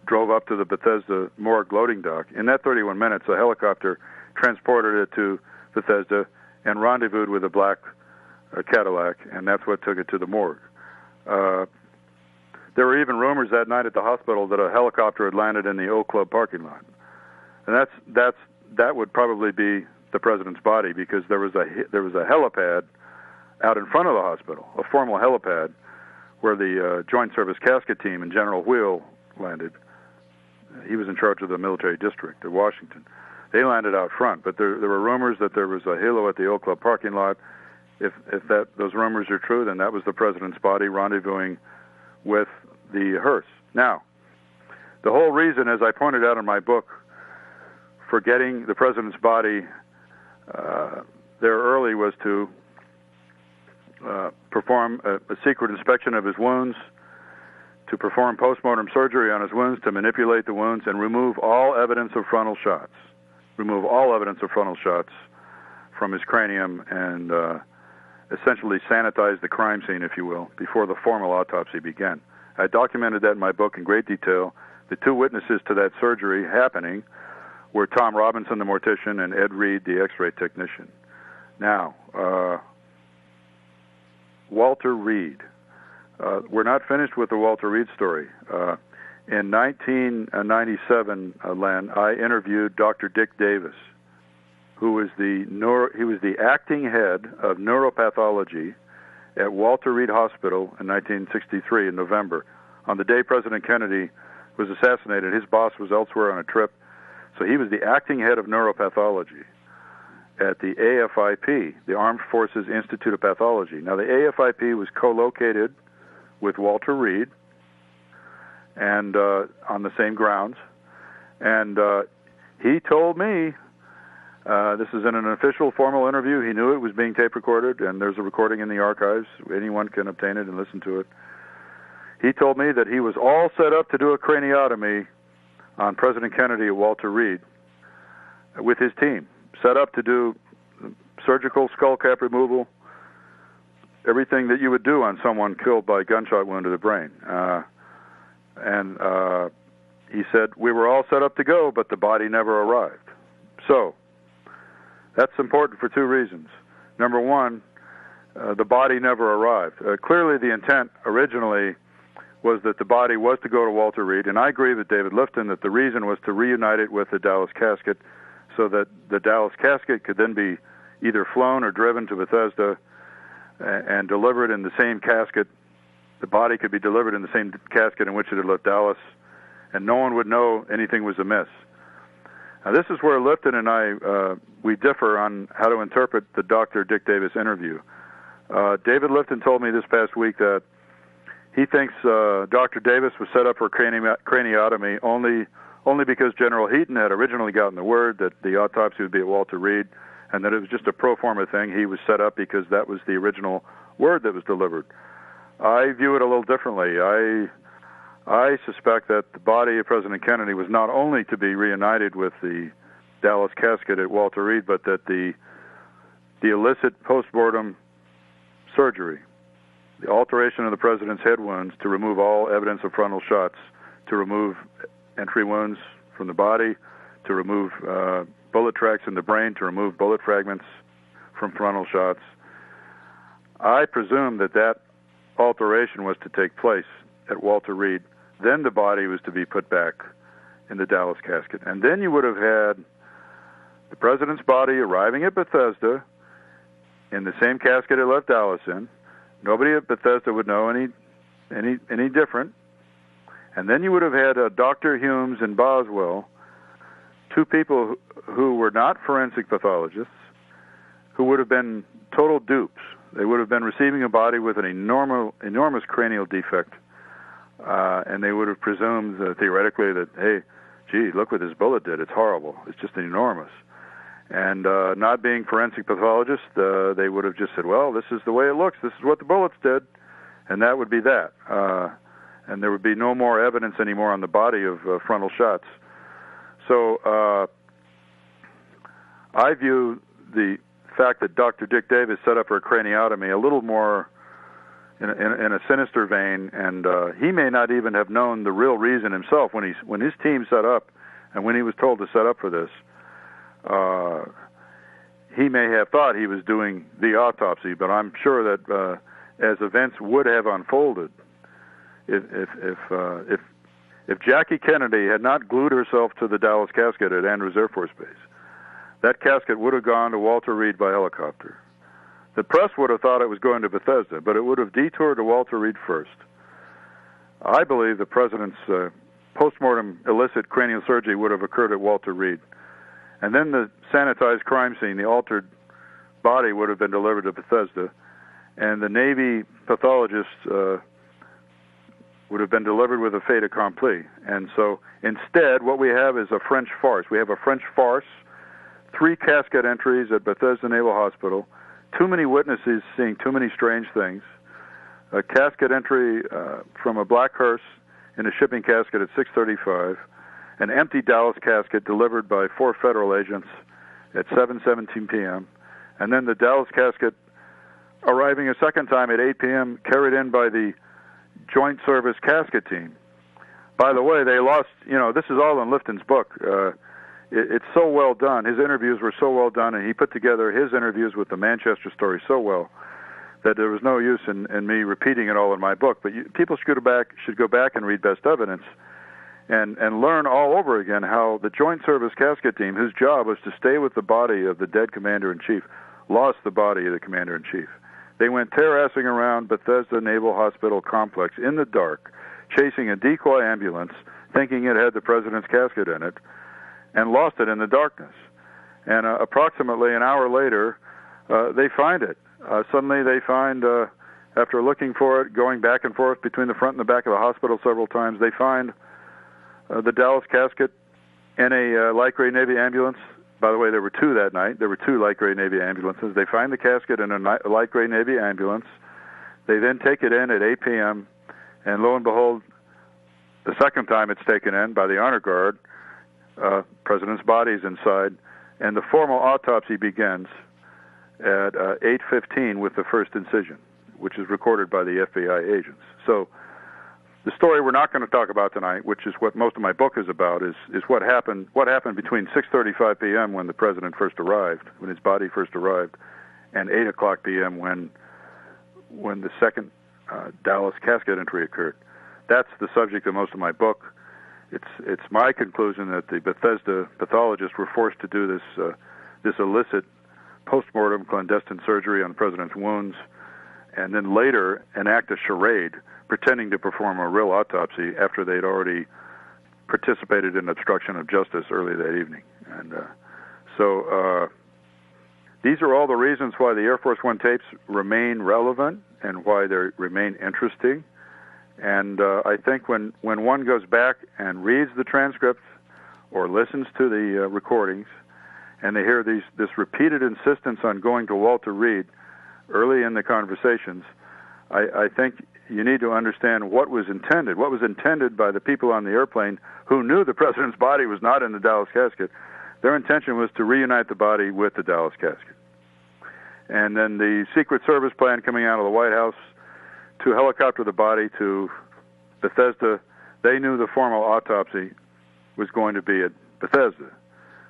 drove up to the Bethesda morgue loading dock, in that 31 minutes, a helicopter transported it to Bethesda and rendezvoused with a black Cadillac, and that's what took it to the morgue. There were even rumors that night at the hospital that a helicopter had landed in the Oak Club parking lot, and that would probably be the president's body, because there was a helipad out in front of the hospital, a formal helipad, where the Joint Service Casket Team and General Wheel landed. He was in charge of the military district of Washington. They landed out front, but there were rumors that there was a helo at the Oak Club parking lot. If those rumors are true, then that was the president's body rendezvousing with the hearse. Now, the whole reason, as I pointed out in my book, for getting the president's body there early was to perform a secret inspection of his wounds, to perform postmortem surgery on his wounds, to manipulate the wounds, and remove all evidence of frontal shots. Remove all evidence of frontal shots from his cranium and essentially sanitize the crime scene, if you will, before the formal autopsy began. I documented that in my book in great detail. The two witnesses to that surgery happening were Tom Robinson, the mortician, and Ed Reed, the x-ray technician. Now, Walter Reed. We're not finished with the Walter Reed story. In 1997, Len, I interviewed Dr. Dick Davis, who was the acting head of neuropathology at Walter Reed Hospital in 1963 in November. On the day President Kennedy was assassinated, his boss was elsewhere on a trip, so he was the acting head of neuropathology at the AFIP, the Armed Forces Institute of Pathology. Now, the AFIP was co-located with Walter Reed, and on the same grounds, and he told me, this is in an official formal interview, he knew it was being tape recorded, and there's a recording in the archives, anyone can obtain it and listen to it. He told me that he was all set up to do a craniotomy on President Kennedy at Walter Reed with his team. set up to do surgical skull cap removal, everything that you would do on someone killed by a gunshot wound to the brain. And he said, we were all set up to go, but the body never arrived. So that's important for two reasons. Number one, the body never arrived. Clearly the intent originally was that the body was to go to Walter Reed, and I agree with David Lifton that the reason was to reunite it with the Dallas casket so that the Dallas casket could then be either flown or driven to Bethesda and delivered in the same casket. The body could be delivered in the same casket in which it had left Dallas, and no one would know anything was amiss. Now, this is where Lifton and I, we differ on how to interpret the Dr. Dick Davis interview. David Lifton told me this past week that he thinks Dr. Davis was set up for craniotomy only because General Heaton had originally gotten the word that the autopsy would be at Walter Reed, and that it was just a pro forma thing. He was set up because that was the original word that was delivered. I view it a little differently. I suspect that the body of President Kennedy was not only to be reunited with the Dallas casket at Walter Reed, but that the illicit postmortem surgery, the alteration of the president's head wounds to remove all evidence of frontal shots, to remove entry wounds from the body, to remove bullet tracks in the brain, to remove bullet fragments from frontal shots. I presume that alteration was to take place at Walter Reed. Then the body was to be put back in the Dallas casket. And then you would have had the president's body arriving at Bethesda in the same casket it left Dallas in. Nobody at Bethesda would know any different. And then you would have had Dr. Humes and Boswell, two people who were not forensic pathologists, who would have been total dupes. They would have been receiving a body with an enormous cranial defect, and they would have presumed theoretically that, hey, gee, look what this bullet did. It's horrible. It's just enormous. And not being forensic pathologists, they would have just said, well, this is the way it looks. This is what the bullets did, and that would be that. And there would be no more evidence anymore on the body of frontal shots. So I view the fact that Dr. Dick Davis set up for a craniotomy a little more in a sinister vein, and he may not even have known the real reason himself when his team set up and when he was told to set up for this. He may have thought he was doing the autopsy, but I'm sure that as events would have unfolded, if Jackie Kennedy had not glued herself to the Dallas casket at Andrews Air Force Base, that casket would have gone to Walter Reed by helicopter. The press would have thought it was going to Bethesda, but it would have detoured to Walter Reed first. I believe the president's postmortem illicit cranial surgery would have occurred at Walter Reed. And then the sanitized crime scene, the altered body, would have been delivered to Bethesda, and the Navy pathologist would have been delivered with a fait accompli. And so instead, what we have is a French farce. We have a French farce, 3 casket entries at Bethesda Naval Hospital, too many witnesses seeing too many strange things, a casket entry from a black hearse in a shipping casket at 6:35, an empty Dallas casket delivered by 4 federal agents at 7:17 p.m., and then the Dallas casket arriving a second time at 8 p.m., carried in by the Joint Service Casket Team. By the way, they lost, this is all in Lifton's book. It's so well done. His interviews were so well done, and he put together his interviews with the Manchester story so well that there was no use in me repeating it all in my book. But people should go back and read Best Evidence and learn all over again how the Joint Service Casket Team, whose job was to stay with the body of the dead Commander-in-Chief, lost the body of the Commander-in-Chief. They went terrassing around Bethesda Naval Hospital complex in the dark, chasing a decoy ambulance, thinking it had the president's casket in it, and lost it in the darkness. And approximately an hour later, they find it. Suddenly they find, after looking for it, going back and forth between the front and the back of the hospital several times, they find the Dallas casket in a light gray Navy ambulance. By the way, there were 2 that night. There were 2 light gray Navy ambulances. They find the casket in a light gray Navy ambulance. They then take it in at 8 p.m., and lo and behold, the second time it's taken in by the Honor Guard, President's body's inside, And the formal autopsy begins at 8:15 with the first incision, which is recorded by the FBI agents. So the story we're not going to talk about tonight, which is what most of my book is about, is what happened between 6:35 p.m. when the president first arrived, when his body first arrived, and 8 o'clock p.m. when the second Dallas casket entry occurred. That's the subject of most of my book. It's my conclusion that the Bethesda pathologists were forced to do this illicit post-mortem clandestine surgery on the president's wounds, and then later enact a charade pretending to perform a real autopsy after they'd already participated in obstruction of justice early that evening. And so these are all the reasons why the Air Force One tapes remain relevant and why they remain interesting. And I think when one goes back and reads the transcripts or listens to the recordings, and they hear this repeated insistence on going to Walter Reed early in the conversations, I think you need to understand what was intended. What was intended by the people on the airplane who knew the president's body was not in the Dallas casket. Their intention was to reunite the body with the Dallas casket. And then the Secret Service plan coming out of the White House to helicopter the body to Bethesda, they knew the formal autopsy was going to be at Bethesda.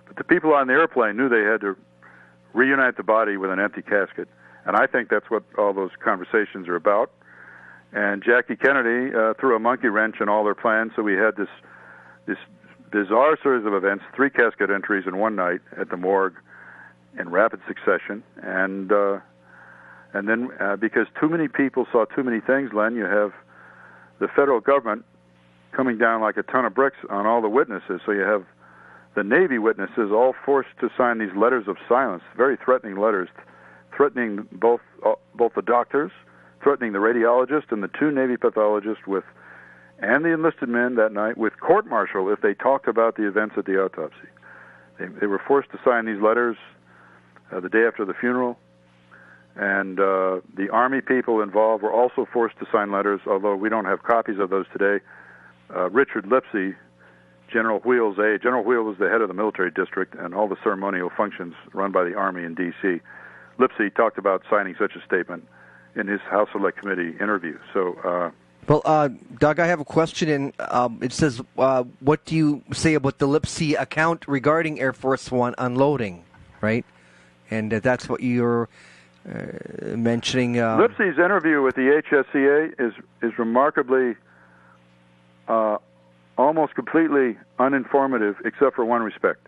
But the people on the airplane knew they had to reunite the body with an empty casket. And I think that's what all those conversations are about. And Jackie Kennedy threw a monkey wrench in all their plans, so we had this bizarre series of events, 3 casket entries in one night at the morgue in rapid succession. And then because too many people saw too many things, Len, you have the federal government coming down like a ton of bricks on all the witnesses. So you have the Navy witnesses all forced to sign these letters of silence, very threatening letters, threatening both the doctors, threatening the radiologist and the 2 Navy pathologists and the enlisted men that night with court-martial if they talked about the events at the autopsy. They were forced to sign these letters the day after the funeral, and the Army people involved were also forced to sign letters, although we don't have copies of those today. Richard Lipsey, General Wheel's aide. General Wheel was the head of the military district and all the ceremonial functions run by the Army in D.C. Lipsey talked about signing such a statement in his House Select Committee interview. So, Doug, I have a question, and it says, what do you say about the Lipsey account regarding Air Force One unloading, right? And that's what you're mentioning. Lipsey's interview with the HSCA is remarkably almost completely uninformative, except for one respect.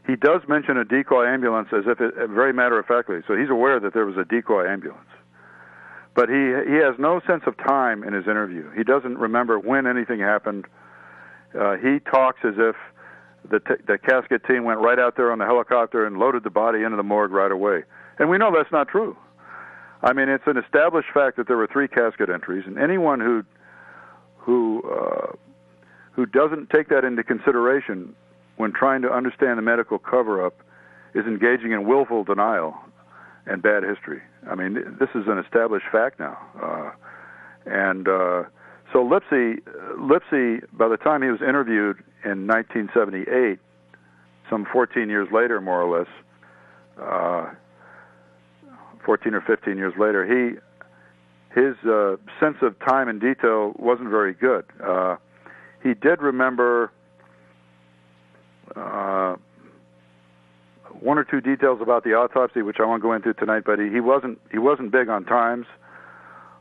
He does mention a decoy ambulance as if very matter-of-factly, so he's aware that there was a decoy ambulance. But he has no sense of time in his interview. He doesn't remember when anything happened. He talks as if the casket team went right out there on the helicopter and loaded the body into the morgue right away. And we know that's not true. I mean, it's an established fact that there were 3 casket entries, and anyone who doesn't take that into consideration when trying to understand the medical cover-up is engaging in willful denial and bad history. I mean, this is an established fact now. So Lipsey, by the time he was interviewed in 1978, some 14 years later, more or less, 14 or 15 years later, his sense of time and detail wasn't very good. He did remember 1 or 2 details about the autopsy, which I won't go into tonight, but he wasn't big on times.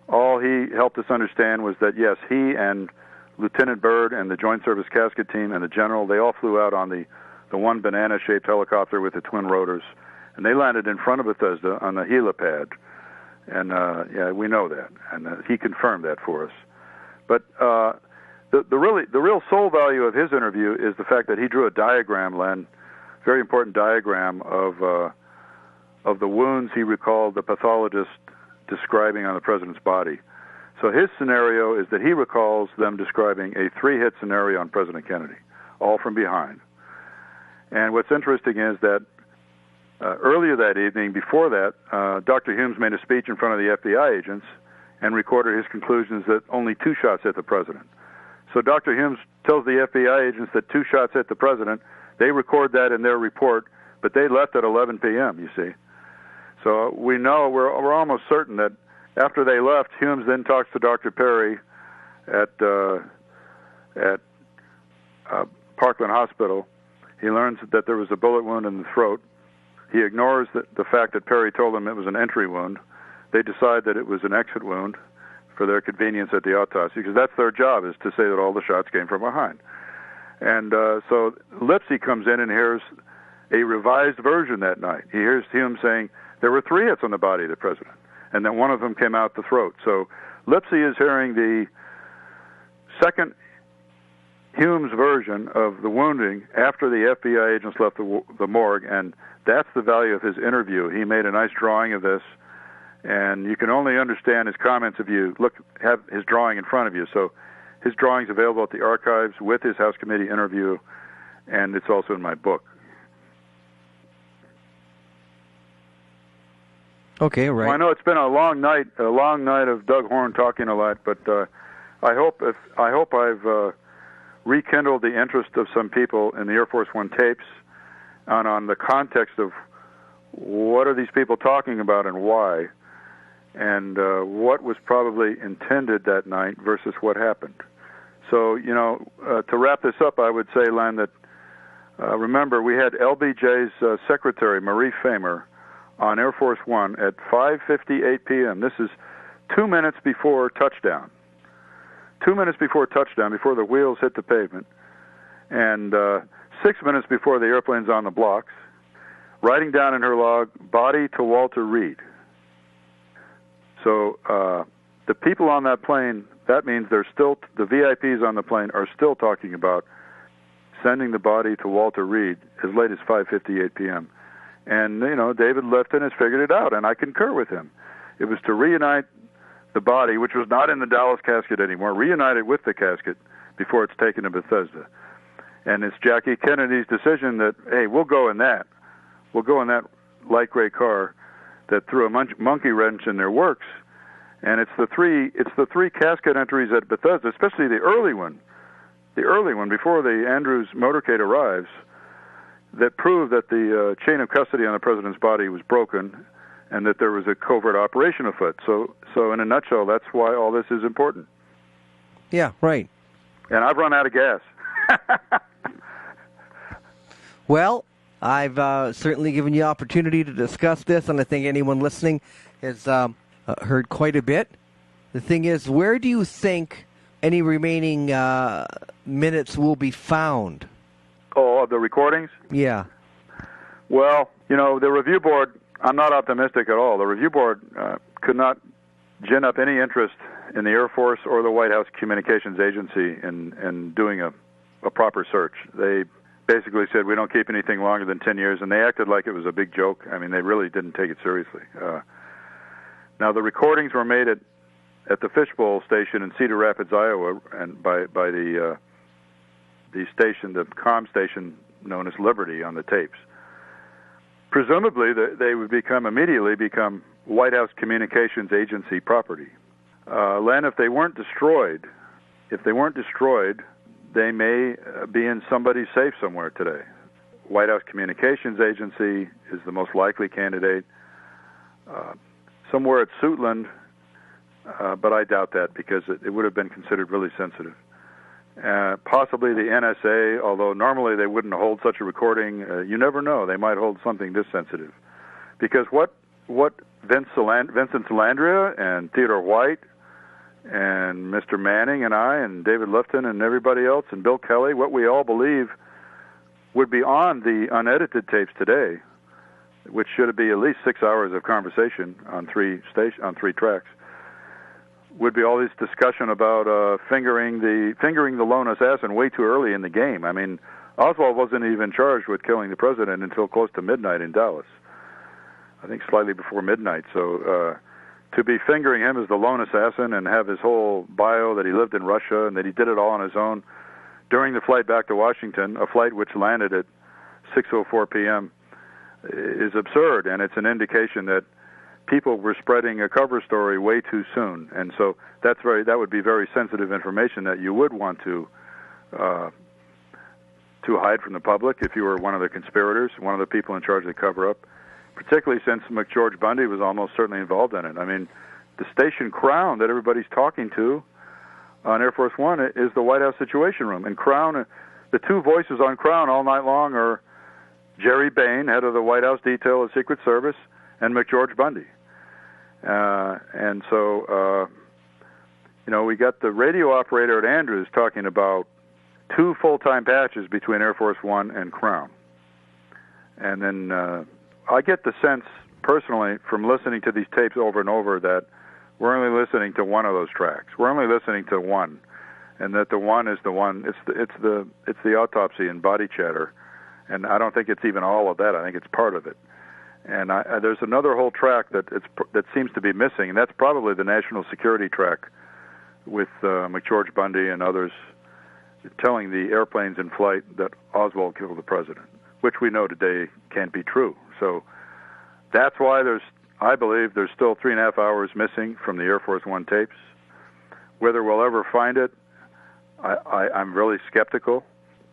All he helped us understand was that, yes, he and Lieutenant Byrd and the Joint Service Casket Team and the General, they all flew out on the one banana-shaped helicopter with the twin rotors, and they landed in front of Bethesda on the helipad. And, yeah, we know that, and he confirmed that for us. But the real soul value of his interview is the fact that he drew a diagram, Len, very important diagram of the wounds he recalled the pathologist describing on the president's body. So his scenario is that he recalls them describing a 3-hit scenario on President Kennedy, all from behind. And what's interesting is that earlier that evening, before that, Dr. Humes made a speech in front of the FBI agents and recorded his conclusions that only 2 shots hit the president. So Dr. Humes tells the FBI agents that 2 shots hit the president. They record that in their report, but they left at 11 p.m., you see. So we know, we're almost certain that after they left, Humes then talks to Dr. Perry at Parkland Hospital. He learns that there was a bullet wound in the throat. He ignores the fact that Perry told him it was an entry wound. They decide that it was an exit wound for their convenience at the autopsy, because that's their job, is to say that all the shots came from behind. And so Lipsey comes in and hears a revised version that night. He hears Humes saying there were 3 hits on the body of the president, and that one of them came out the throat. So Lipsey is hearing the second Humes version of the wounding after the FBI agents left the morgue, and that's the value of his interview. He made a nice drawing of this, and you can only understand his comments if you have his drawing in front of you. So his drawing's available at the archives with his House Committee interview, and it's also in my book. Okay, right. Well, I know it's been a long night of Doug Horne talking a lot, but I hope I've rekindled the interest of some people in the Air Force One tapes and on the context of what are these people talking about and why, and what was probably intended that night versus what happened. So, to wrap this up, I would say, Len, that remember, we had LBJ's secretary, Marie Famer, on Air Force One at 5:58 p.m. This is 2 minutes before touchdown. 2 minutes before touchdown, before the wheels hit the pavement, and 6 minutes before the airplane's on the blocks, writing down in her log, body to Walter Reed. So the people on that plane, that means the VIPs on the plane are still talking about sending the body to Walter Reed as late as 5:58 p.m. And, David Lifton has figured it out, and I concur with him. It was to reunite the body, which was not in the Dallas casket anymore, reunite it with the casket before it's taken to Bethesda. And it's Jackie Kennedy's decision that, hey, we'll go in that light gray car that threw a monkey wrench in their works. And it's the three casket entries at Bethesda, especially the early one before the Andrews motorcade arrives, that prove that the chain of custody on the president's body was broken and that there was a covert operation afoot. So in a nutshell, that's why all this is important. Yeah, right. And I've run out of gas. Well, I've certainly given you opportunity to discuss this, and I think anyone listening has heard quite a bit. The thing is, where do you think any remaining minutes will be found? Oh, of the recordings? Yeah. Well, the review board, I'm not optimistic at all. The review board could not gin up any interest in the Air Force or the White House Communications Agency in doing a proper search. They basically said, we don't keep anything longer than 10 years, and they acted like it was a big joke. I mean, they really didn't take it seriously. Now, the recordings were made at the Fishbowl station in Cedar Rapids, Iowa, and by the station, the comm station known as Liberty, on the tapes. Presumably, they would immediately become White House Communications Agency property. Len, if they weren't destroyed, they may be in somebody's safe somewhere today. White House Communications Agency is the most likely candidate. Somewhere at Suitland, but I doubt that because it would have been considered really sensitive. Possibly the NSA, although normally they wouldn't hold such a recording. You never know; they might hold something this sensitive. Because what Vincent Salandria and Theodore White and Mr. Manning and I and David Lifton and everybody else and Bill Kelly, what we all believe would be on the unedited tapes today, which should be at least 6 hours of conversation on three tracks, would be all this discussion about fingering the lone assassin way too early in the game. I mean, Oswald wasn't even charged with killing the president until close to midnight in Dallas. I think slightly before midnight. So to be fingering him as the lone assassin and have his whole bio that he lived in Russia and that he did it all on his own during the flight back to Washington, a flight which landed at 6:04 p.m., is absurd, and it's an indication that people were spreading a cover story way too soon, and so that would be very sensitive information that you would want to to hide from the public if you were one of the conspirators, one of the people in charge of the cover-up, particularly since McGeorge Bundy was almost certainly involved in it. I mean, the station Crown that everybody's talking to on Air Force One is the White House Situation Room. And Crown, the two voices on Crown all night long are Jerry Bain, head of the White House detail of Secret Service, and McGeorge Bundy. And so, we got the radio operator at Andrews talking about 2 full-time patches between Air Force One and Crown. And then I get the sense, personally, from listening to these tapes over and over, that we're only listening to one of those tracks. We're only listening to one, and that the one is the one. It's the autopsy and body chatter, and I don't think it's even all of that. I think it's part of it. And there's another whole track that seems to be missing, and that's probably the national security track with McGeorge Bundy and others telling the airplanes in flight that Oswald killed the president, which we know today can't be true. So that's why I believe there's still 3.5 hours missing from the Air Force One tapes. Whether we'll ever find it, I'm really skeptical.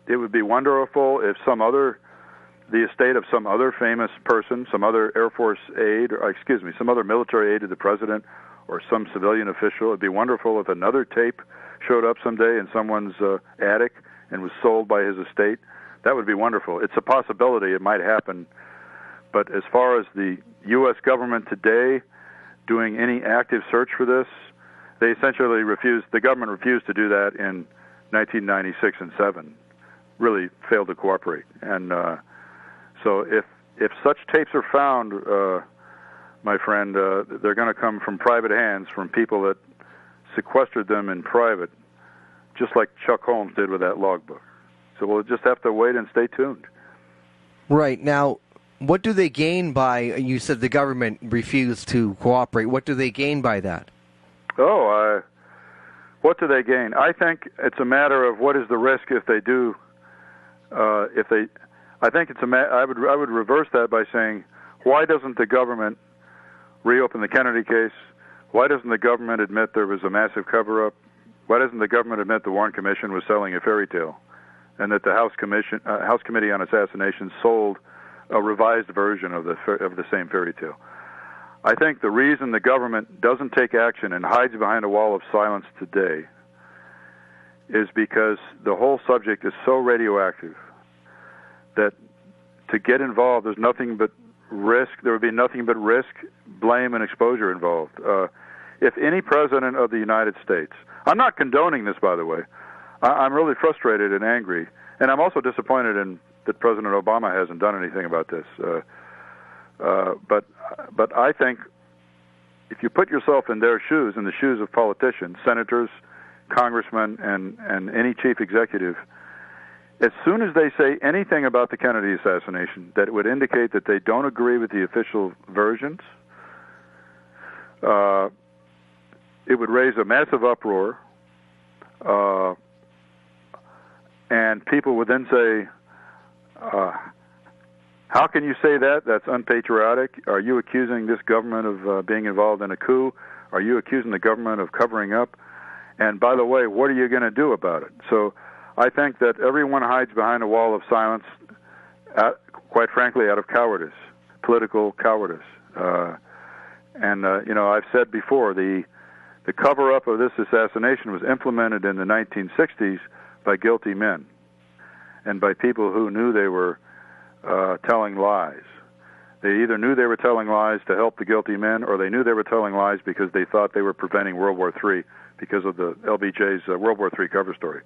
It would be wonderful if the estate of some other famous person, some other Air Force aide, some other military aide to the president, or some civilian official. It'd be wonderful if another tape showed up someday in someone's attic and was sold by his estate. That would be wonderful. It's a possibility. It might happen. But as far as the U.S. government today doing any active search for this, they essentially the government refused to do that in 1996 and 7, really failed to cooperate. And so if such tapes are found, my friend, they're going to come from private hands, from people that sequestered them in private, just like Chuck Holmes did with that logbook. So we'll just have to wait and stay tuned. Right. Now, what do they gain by, you said the government refused to cooperate, what do they gain by that? What do they gain? I think it's a matter of what is the risk if they do, I think I would reverse that by saying, why doesn't the government reopen the Kennedy case? Why doesn't the government admit there was a massive cover-up? Why doesn't the government admit the Warren Commission was selling a fairy tale, and that the House Committee on Assassination sold a revised version of the same fairy tale? I think the reason the government doesn't take action and hides behind a wall of silence today is because the whole subject is so radioactive that to get involved, there's nothing but risk. There would be nothing but risk, blame, and exposure involved. If any president of the United States, I'm not condoning this, by the way. I'm really frustrated and angry, and I'm also disappointed in that President Obama hasn't done anything about this. But I think if you put yourself in their shoes, in the shoes of politicians, senators, congressmen, and any chief executive, as soon as they say anything about the Kennedy assassination that would indicate that they don't agree with the official versions, it would raise a massive uproar, and people would then say, how can you say that? That's unpatriotic. Are you accusing this government of being involved in a coup? Are you accusing the government of covering up? And by the way, what are you going to do about it? So I think that everyone hides behind a wall of silence, quite frankly, out of cowardice, political cowardice. I've said before, the cover-up of this assassination was implemented in the 1960s by guilty men and by people who knew they were telling lies. They either knew they were telling lies to help the guilty men, or they knew they were telling lies because they thought they were preventing World War III because of the LBJ's World War III cover story.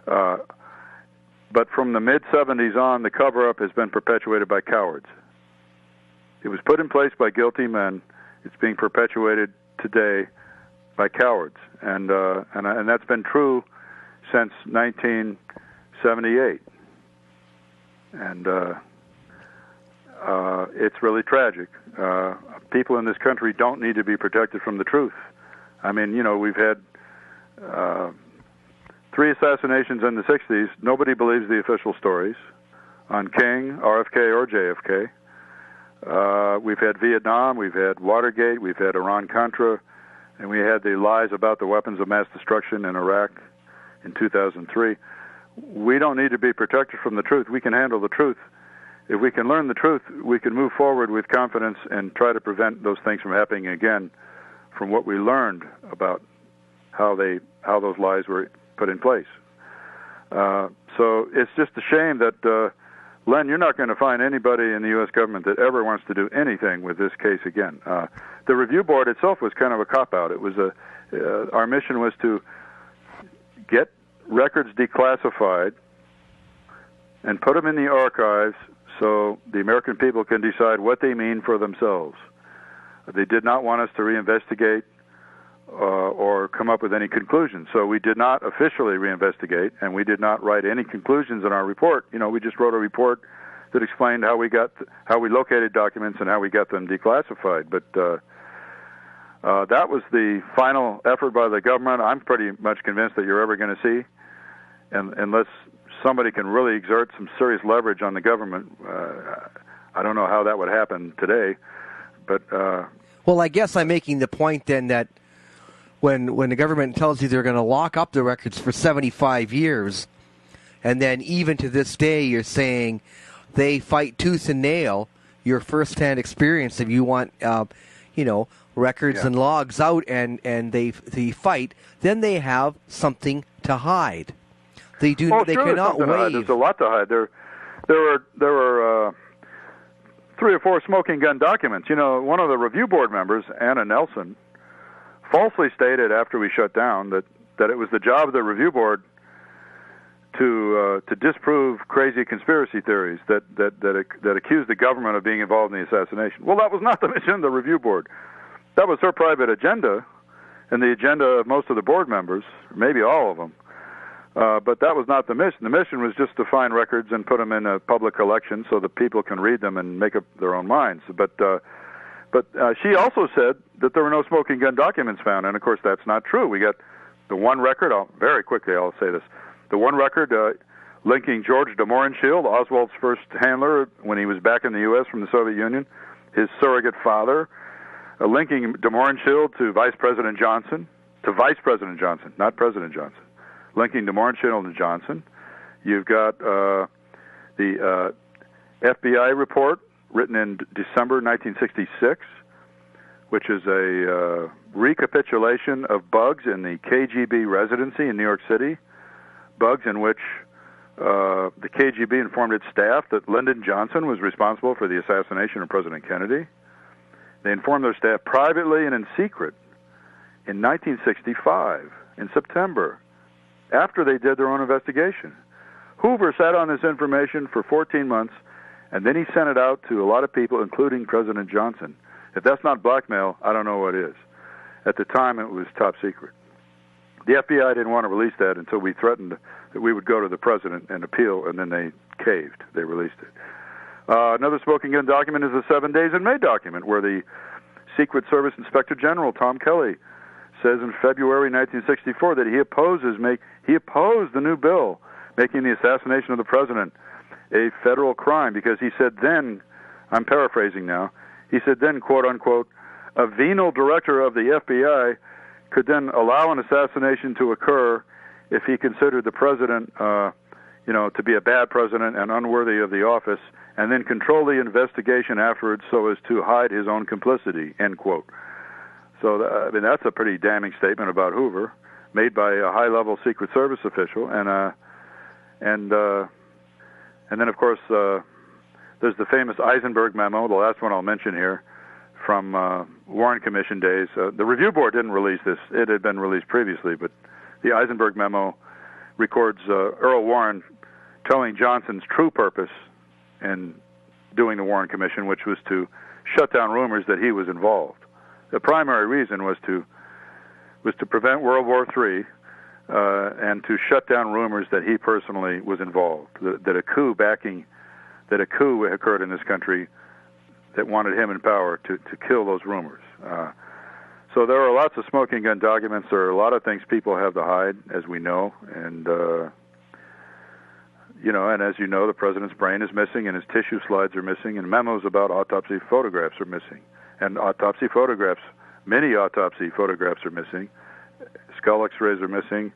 But from the mid-'70s on, the cover-up has been perpetuated by cowards. It was put in place by guilty men. It's being perpetuated today by cowards, and that's been true since 1978. And it's really tragic. People in this country don't need to be protected from the truth. I mean, we've had 3 assassinations in the 60s. Nobody believes the official stories on King, RFK, or JFK. We've had Vietnam, we've had Watergate, we've had Iran-Contra, and we had the lies about the weapons of mass destruction in Iraq in 2003. we don't need to be protected from the truth. We can handle the truth. If we can learn the truth, we can move forward with confidence and try to prevent those things from happening again from what we learned about how those lies were put in place. So it's just a shame that, Len, you're not going to find anybody in the U.S. government that ever wants to do anything with this case again. The review board itself was kind of a cop-out. It was our mission was to get records declassified and put them in the archives so the American people can decide what they mean for themselves. They did not want us to reinvestigate or come up with any conclusions. So we did not officially reinvestigate, and we did not write any conclusions in our report. We just wrote a report that explained how we located documents and how we got them declassified. But that was the final effort by the government. I'm pretty much convinced that you're ever going to see, and unless somebody can really exert some serious leverage on the government, I don't know how that would happen today. But well, I guess I'm making the point then that when the government tells you they're going to lock up the records for 75 years, and then even to this day you're saying they fight tooth and nail your first-hand experience. If you want, records and logs out, and they fight, then they have something to hide. They do. Oh, they sure, cannot waive. There's a lot to hide. There were 3 or 4 smoking gun documents. One of the review board members, Anna Nelson, falsely stated after we shut down that it was the job of the review board to disprove crazy conspiracy theories that accused the government of being involved in the assassination. Well, that was not the mission of the review board. That was her private agenda, and the agenda of most of the board members, maybe all of them. But that was not the mission. The mission was just to find records and put them in a public collection so that people can read them and make up their own minds. But she also said that there were no smoking gun documents found, and of course that's not true. We got the one record. Very quickly, I'll say this: the one record linking George de Mohrenschildt, Oswald's first handler when he was back in the U.S. from the Soviet Union, his surrogate father, linking de Mohrenschildt to Vice President Johnson, not President Johnson. Linking de Mohrenschildt and Johnson. You've got the FBI report written in December 1966, which is a recapitulation of bugs in the KGB residency in New York City, bugs in which the KGB informed its staff that Lyndon Johnson was responsible for the assassination of President Kennedy. They informed their staff privately and in secret in 1965, in September, after they did their own investigation. Hoover sat on this information for 14 months, and then he sent it out to a lot of people, including President Johnson. If that's not blackmail, I don't know what is. At the time, it was top secret. The FBI didn't want to release that until we threatened that we would go to the president and appeal, and then they caved. They released it. Another smoking gun document is the 7 Days in May document, where the Secret Service Inspector General, Tom Kelly, says in February 1964 that he opposed the new bill making the assassination of the president a federal crime because he said then, I'm paraphrasing now, he said then, quote unquote, a venal director of the FBI could then allow an assassination to occur if he considered the president, to be a bad president and unworthy of the office, and then control the investigation afterwards so as to hide his own complicity, end quote. So, that's a pretty damning statement about Hoover, made by a high-level Secret Service official, and then, of course, there's the famous Eisenberg memo, the last one I'll mention here, from Warren Commission days. The Review Board didn't release this. It had been released previously, but the Eisenberg memo records Earl Warren telling Johnson's true purpose in doing the Warren Commission, which was to shut down rumors that he was involved. The primary reason was to prevent World War III and to shut down rumors that he personally was involved, that a coup occurred in this country that wanted him in power to kill those rumors. So there are lots of smoking gun documents. There are a lot of things people have to hide, as we know, and as you know, the president's brain is missing, and his tissue slides are missing, and memos about autopsy photographs are missing. And many autopsy photographs are missing. Skull X-rays are missing.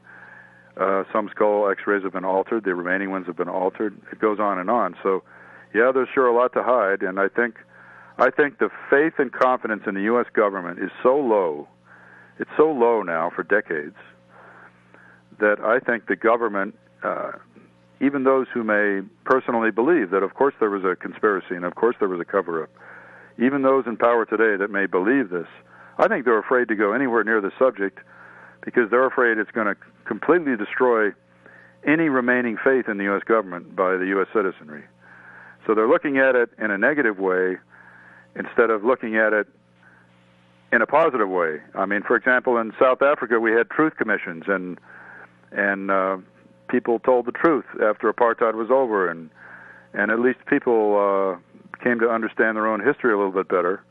Some skull X-rays have been altered. The remaining ones have been altered. It goes on and on. So, yeah, there's sure a lot to hide. And I think the faith and confidence in the U.S. government is so low. It's so low now for decades that I think the government, even those who may personally believe that, of course, there was a conspiracy and, of course, there was a cover-up, even those in power today that may believe this, I think they're afraid to go anywhere near the subject because they're afraid it's going to completely destroy any remaining faith in the U.S. government by the U.S. citizenry. So they're looking at it in a negative way instead of looking at it in a positive way. I mean, for example, in South Africa, we had truth commissions, and people told the truth after apartheid was over, and at least people came to understand their own history a little bit better.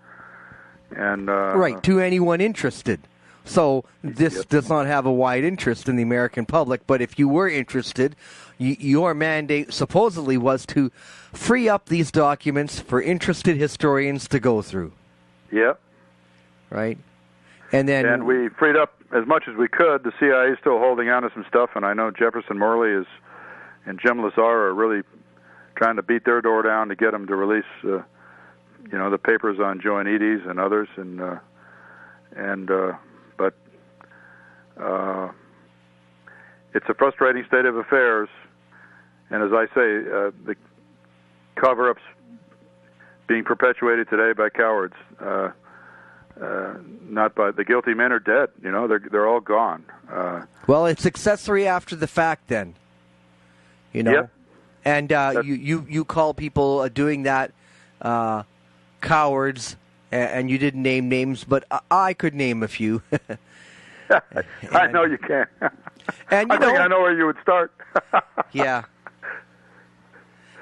And right, to anyone interested. So this does not have a wide interest in the American public, but if you were interested, your mandate supposedly was to free up these documents for interested historians to go through. Yeah. Right? And we freed up as much as we could. The CIA is still holding on to some stuff, and I know Jefferson Morley and Jim Lazar are really trying to beat their door down to get them to release, the papers on Joanides and others, but it's a frustrating state of affairs. And as I say, the cover-ups being perpetuated today by cowards. Not by the guilty men are dead. They're all gone. Well, it's accessory after the fact, then. Yep. And you call people doing that cowards, and you didn't name names, but I could name a few. I know you can. And I think I know where you would start. Yeah.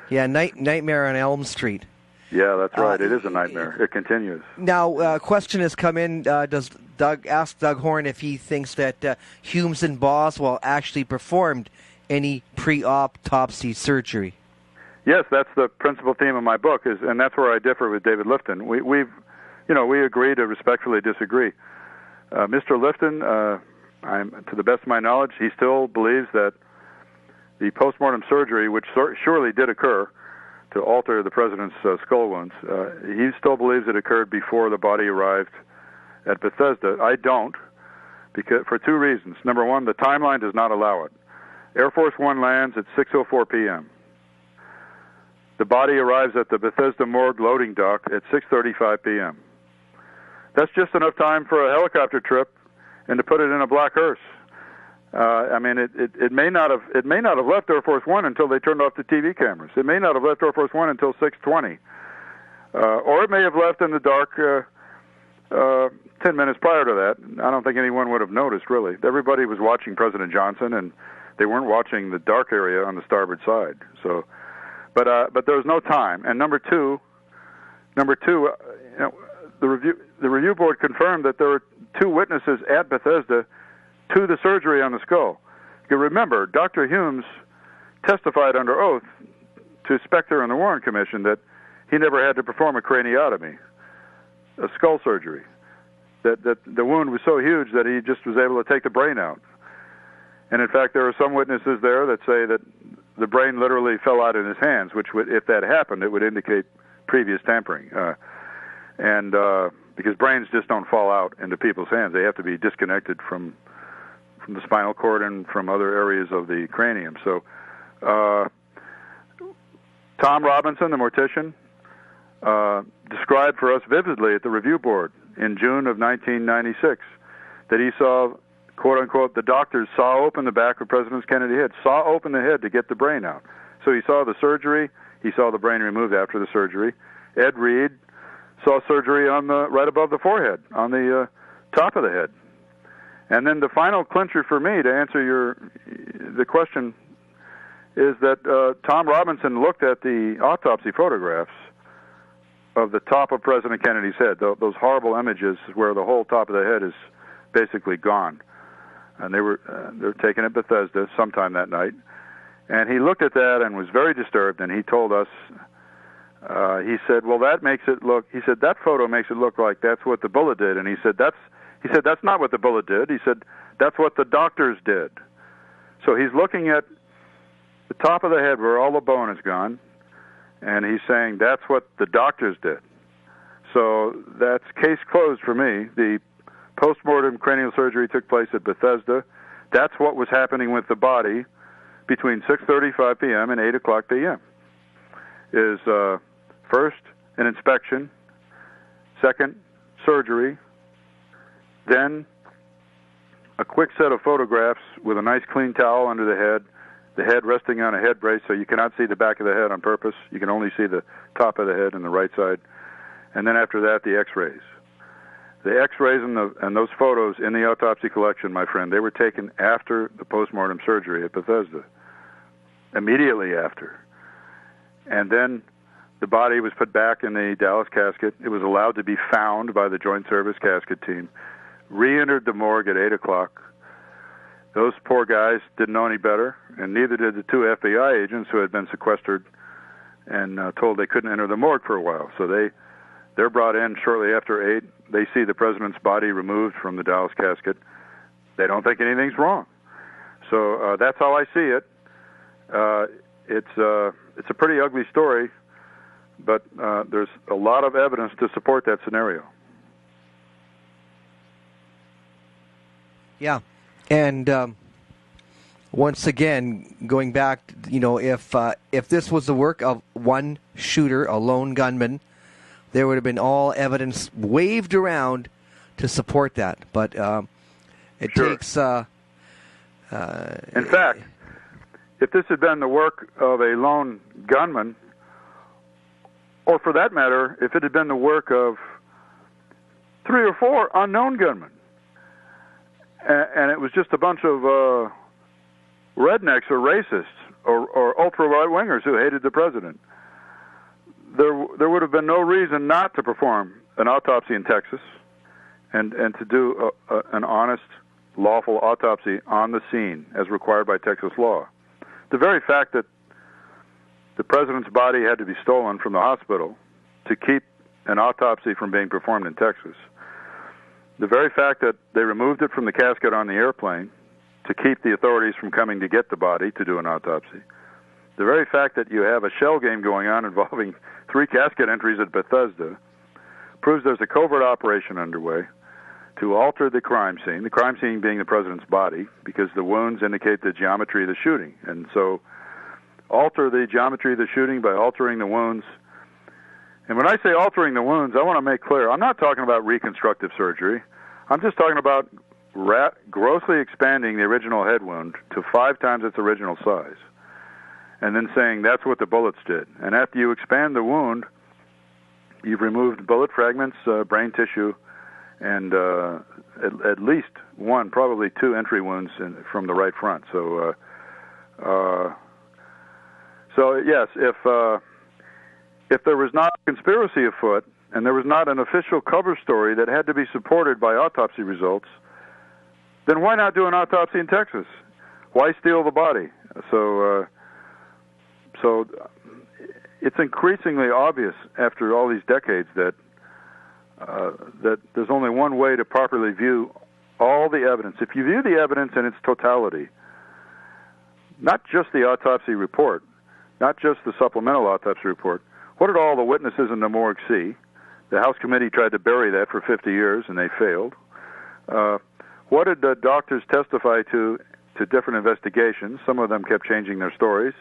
Yeah, Nightmare on Elm Street. Yeah, that's right. It is a nightmare. It continues. Now, a question has come in. Does ask Doug Horne if he thinks that Humes and Boswell actually performed any pre-autopsy surgery? Yes, that's the principal theme of my book, and that's where I differ with David Lifton. We agree to respectfully disagree. Mr. Lifton, to the best of my knowledge, he still believes that the postmortem surgery, which surely did occur, to alter the president's skull wounds. He still believes it occurred before the body arrived at Bethesda. I don't, because for two reasons. Number one, the timeline does not allow it. Air Force One lands at 6:04 p.m. The body arrives at the Bethesda morgue loading dock at 6:35 p.m. That's just enough time for a helicopter trip and to put it in a black hearse. It may not have left Air Force One until they turned off the TV cameras. It may not have left Air Force One until 6:20, or it may have left in the dark 10 minutes prior to that. I don't think anyone would have noticed, really. Everybody was watching President Johnson, and they weren't watching the dark area on the starboard side. So, but there was no time. And number two, the review board confirmed that there were two witnesses at Bethesda to the surgery on the skull. You remember, Dr. Humes testified under oath to Specter and the Warren Commission that he never had to perform a craniotomy, a skull surgery, that the wound was so huge that he just was able to take the brain out. And in fact, there are some witnesses there that say that the brain literally fell out in his hands, which would, if that happened, it would indicate previous tampering. Because brains just don't fall out into people's hands. They have to be disconnected from the spinal cord and from other areas of the cranium. So Tom Robinson, the mortician, described for us vividly at the review board in June of 1996 that he saw, quote-unquote, the doctors saw open the back of President Kennedy's head, saw open the head to get the brain out. So he saw the surgery. He saw the brain removed after the surgery. Ed Reed saw surgery on right above the forehead, on the top of the head. And then the final clincher for me to answer the question is that Tom Robinson looked at the autopsy photographs of the top of President Kennedy's head, those horrible images where the whole top of the head is basically gone. And they were taken at Bethesda sometime that night. And he looked at that and was very disturbed, and he told us, he said, well, that photo makes it look like that's what the bullet did. And he said, that's not what the bullet did. He said, that's what the doctors did. So he's looking at the top of the head where all the bone is gone, and he's saying that's what the doctors did. So that's case closed for me. The postmortem cranial surgery took place at Bethesda. That's what was happening with the body between 6:35 p.m. and 8 o'clock p.m. Is first an inspection, second surgery, then a quick set of photographs with a nice clean towel under the head resting on a head brace so you cannot see the back of the head on purpose. You can only see the top of the head and the right side. And then after that, the x-rays. The x-rays and those photos in the autopsy collection, my friend, they were taken after the postmortem surgery at Bethesda, immediately after. And then the body was put back in the Dallas casket. It was allowed to be found by the Joint Service Casket Team, re-entered the morgue at 8 o'clock. Those poor guys didn't know any better, and neither did the two FBI agents who had been sequestered and told they couldn't enter the morgue for a while. So they're brought in shortly after 8. They see the president's body removed from the Dallas casket. They don't think anything's wrong. So that's how I see it. It's a pretty ugly story, but there's a lot of evidence to support that scenario. Yeah, and once again, going back, if this was the work of one shooter, a lone gunman, there would have been all evidence waved around to support that. But it Sure. takes... in fact, if this had been the work of a lone gunman, or for that matter, if it had been the work of 3 or 4 unknown gunmen, and it was just a bunch of rednecks or racists or ultra-right-wingers who hated the president, there would have been no reason not to perform an autopsy in Texas and to do an honest, lawful autopsy on the scene as required by Texas law. The very fact that the president's body had to be stolen from the hospital to keep an autopsy from being performed in Texas, the very fact that they removed it from the casket on the airplane to keep the authorities from coming to get the body to do an autopsy, the very fact that you have a shell game going on involving 3 casket entries at Bethesda proves there's a covert operation underway to alter the crime scene being the president's body, because the wounds indicate the geometry of the shooting. And so alter the geometry of the shooting by altering the wounds. And when I say altering the wounds, I want to make clear, I'm not talking about reconstructive surgery. I'm just talking about grossly expanding the original head wound to 5 times its original size, and then saying that's what the bullets did. And after you expand the wound, you've removed bullet fragments, brain tissue, and at least 1, probably 2 entry wounds from the right front. So yes, if there was not a conspiracy afoot and there was not an official cover story that had to be supported by autopsy results, then why not do an autopsy in Texas? Why steal the body? So it's increasingly obvious after all these decades that there's only one way to properly view all the evidence. If you view the evidence in its totality, not just the autopsy report, not just the supplemental autopsy report, what did all the witnesses in the morgue see? The House committee tried to bury that for 50 years, and they failed. What did the doctors testify to different investigations? Some of them kept changing their stories.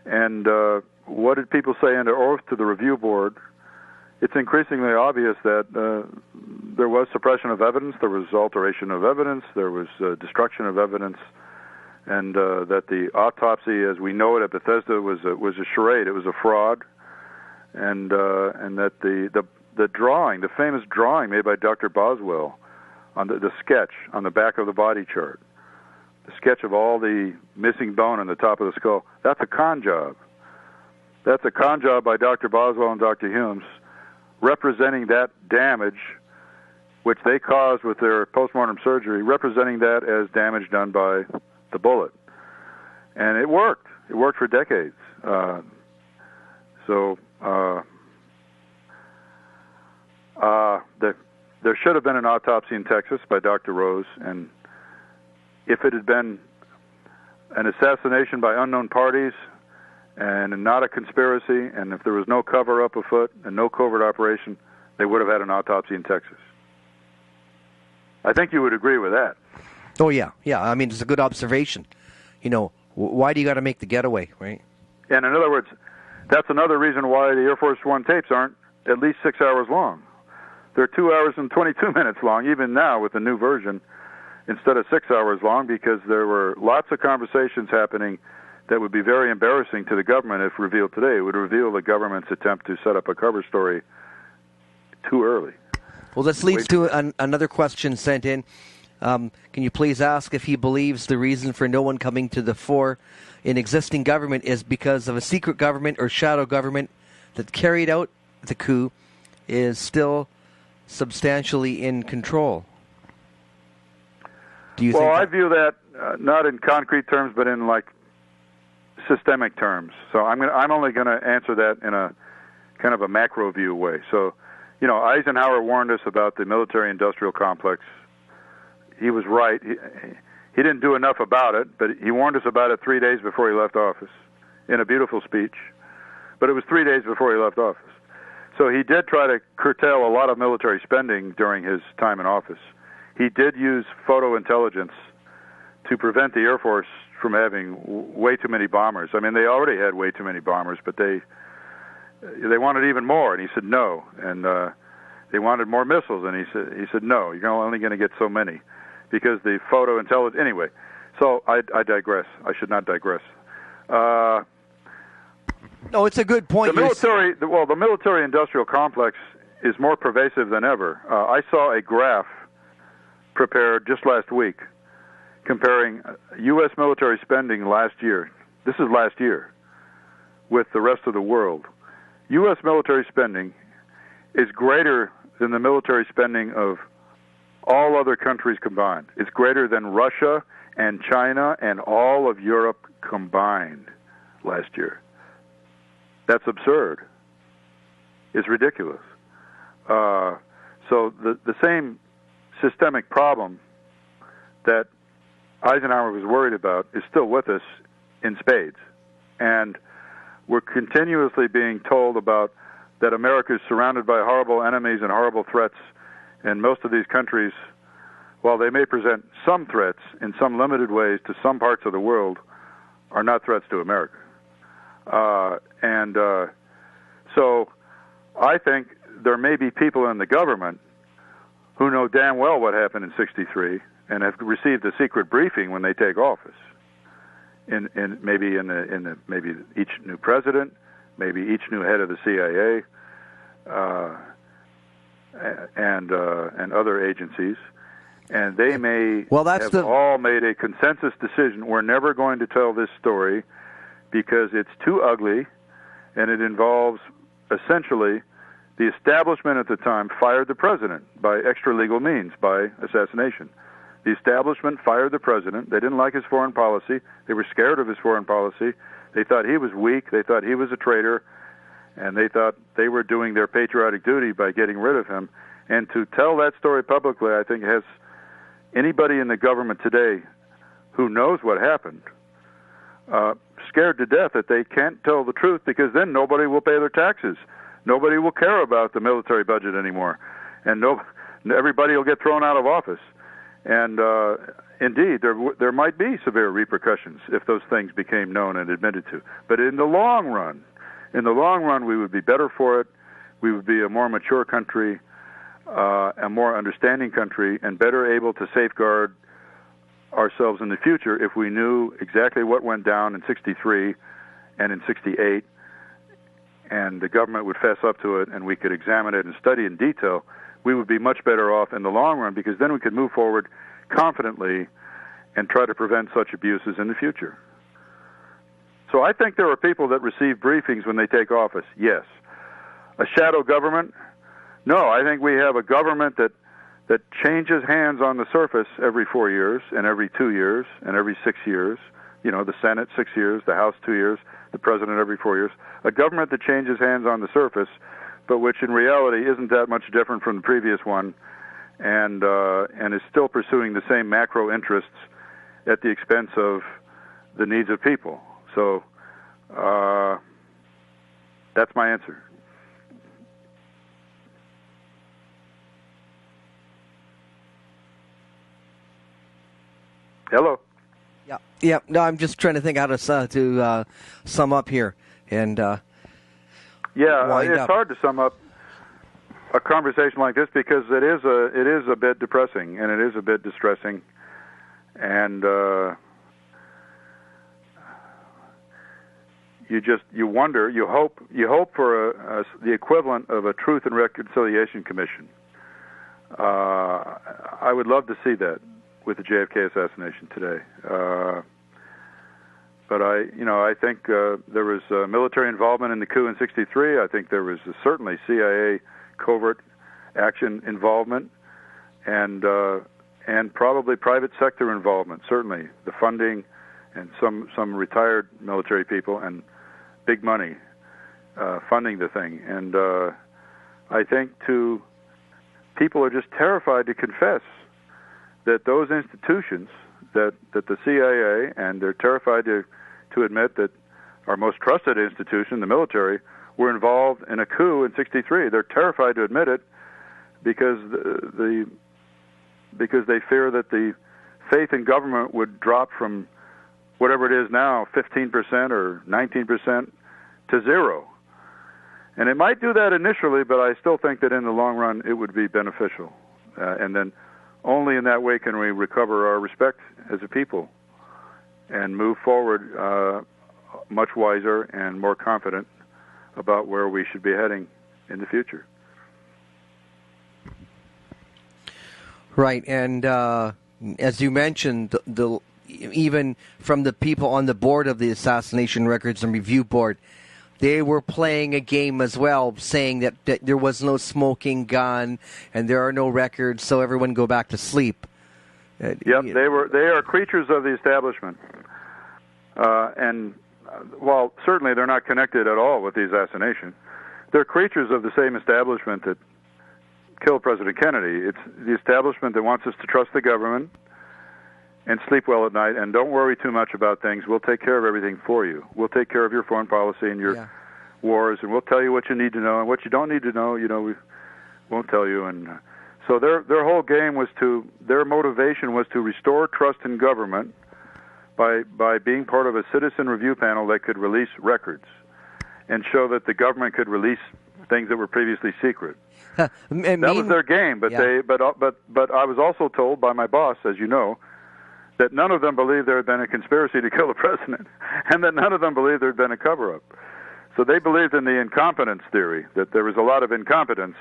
And what did people say under oath to the review board? It's increasingly obvious that there was suppression of evidence, there was alteration of evidence, there was destruction of evidence, and that the autopsy, as we know it at Bethesda, was a charade. It was a fraud, and that the drawing, the famous drawing made by Dr. Boswell on the sketch on the back of the body chart, the sketch of all the missing bone on the top of the skull, that's a con job. That's a con job by Dr. Boswell and Dr. Humes, representing that damage which they caused with their postmortem surgery, representing that as damage done by the bullet. And it worked. It worked for decades. There should have been an autopsy in Texas by Dr. Rose, and if it had been an assassination by unknown parties and not a conspiracy, and if there was no cover-up afoot and no covert operation, they would have had an autopsy in Texas. I think you would agree with that. Oh, yeah. Yeah, I mean, it's a good observation. You know, why do you got to make the getaway, right? And in other words, that's another reason why the Air Force One tapes aren't at least 6 hours long. They're 2 hours and 22 minutes long, even now with the new version, instead of 6 hours long, because there were lots of conversations happening that would be very embarrassing to the government if revealed today. It would reveal the government's attempt to set up a cover story too early. Well, this leads to another question sent in. Can you please ask if he believes the reason for no one coming to the fore in existing government is because of a secret government or shadow government that carried out the coup is still substantially in control? Do you think I view that not in concrete terms, but in like systemic terms. So I'm only going to answer that in a kind of a macro view way. So, you know, Eisenhower warned us about the military-industrial complex. He was right. He didn't do enough about it, but he warned us about it 3 days before he left office in a beautiful speech. But it was 3 days before he left office. So he did try to curtail a lot of military spending during his time in office. He did use photo intelligence to prevent the Air Force from having way too many bombers. I mean, they already had way too many bombers, but they wanted even more, and he said no. And they wanted more missiles, and he said no. You're only going to get so many, because the photo intelligence. Anyway, so I digress. I should not digress. No, it's a good point. The military-industrial complex is more pervasive than ever. I saw a graph prepared just last week comparing U.S. military spending last year. This is last year with the rest of the world. U.S. military spending is greater than the military spending of all other countries combined. It's greater than Russia and China and all of Europe combined last year. That's absurd. It's ridiculous. So the same systemic problem that Eisenhower was worried about is still with us in spades. And we're continuously being told about that America is surrounded by horrible enemies and horrible threats, and most of these countries, while they may present some threats in some limited ways to some parts of the world, are not threats to America. So I think there may be people in the government who know damn well what happened in '63 and have received a secret briefing when they take office. Maybe each new president, maybe each new head of the CIA, and other agencies, and they may all made a consensus decision. We're never going to tell this story because it's too ugly, and it involves essentially the establishment at the time fired the president by extra-legal means, by assassination. The establishment fired the president. They didn't like his foreign policy. They were scared of his foreign policy. They thought he was weak. They thought he was a traitor. And they thought they were doing their patriotic duty by getting rid of him. And to tell that story publicly, I think, has anybody in the government today who knows what happened scared to death that they can't tell the truth, because then nobody will pay their taxes. Nobody will care about the military budget anymore. And everybody will get thrown out of office. And indeed, there might be severe repercussions if those things became known and admitted to. But in the long run, we would be better for it. We would be a more mature country, a more understanding country, and better able to safeguard ourselves in the future if we knew exactly what went down in '63 and in '68, and the government would fess up to it, and we could examine it and study in detail. We would be much better off in the long run, because then we could move forward confidently and try to prevent such abuses in the future. So I think there are people that receive briefings when they take office, yes. A shadow government? No, I think we have a government that changes hands on the surface every 4 years, and every 2 years, and every 6 years. You know, the Senate 6 years, the House 2 years, the President every 4 years. A government that changes hands on the surface, but which in reality isn't that much different from the previous one, and is still pursuing the same macro interests at the expense of the needs of people. So that's my answer. Hello. Yeah. No, I'm just trying to think how to sum up here, and wind it's up. hard to sum up a conversation like this because it is a bit depressing and it is a bit distressing, and you wonder, you hope for the equivalent of a Truth and Reconciliation Commission. I would love to see that with the JFK assassination today. But I think there was military involvement in the coup in '63. I think there was certainly CIA covert action involvement, and probably private sector involvement. Certainly the funding, and some retired military people and big money funding the thing. And I think people are just terrified to confess that those institutions, that the CIA, and they're terrified to admit that our most trusted institution, the military, were involved in a coup in '63. They're terrified to admit it because they fear that the faith in government would drop from whatever it is now, 15% or 19%, to zero. And it might do that initially, but I still think that in the long run it would be beneficial. And then only in that way can we recover our respect as a people and move forward much wiser and more confident about where we should be heading in the future. Right, and as you mentioned, even from the people on the board of the Assassination Records and Review Board, they were playing a game as well, saying that there was no smoking gun and there are no records, so everyone go back to sleep. Yep, they are creatures of the establishment, and while certainly they're not connected at all with the assassination, they're creatures of the same establishment that killed President Kennedy. It's the establishment that wants us to trust the government and sleep well at night and don't worry too much about things. We'll take care of everything for you. We'll take care of your foreign policy and your wars, and we'll tell you what you need to know, and what you don't need to know, we won't tell you. And so their whole game was their motivation was to restore trust in government by being part of a citizen review panel that could release records and show that the government could release things that were previously secret. That was their game, but but I was also told by my boss, as you know, that none of them believed there had been a conspiracy to kill the president, and that none of them believed there had been a cover-up. So they believed in the incompetence theory, that there was a lot of incompetence,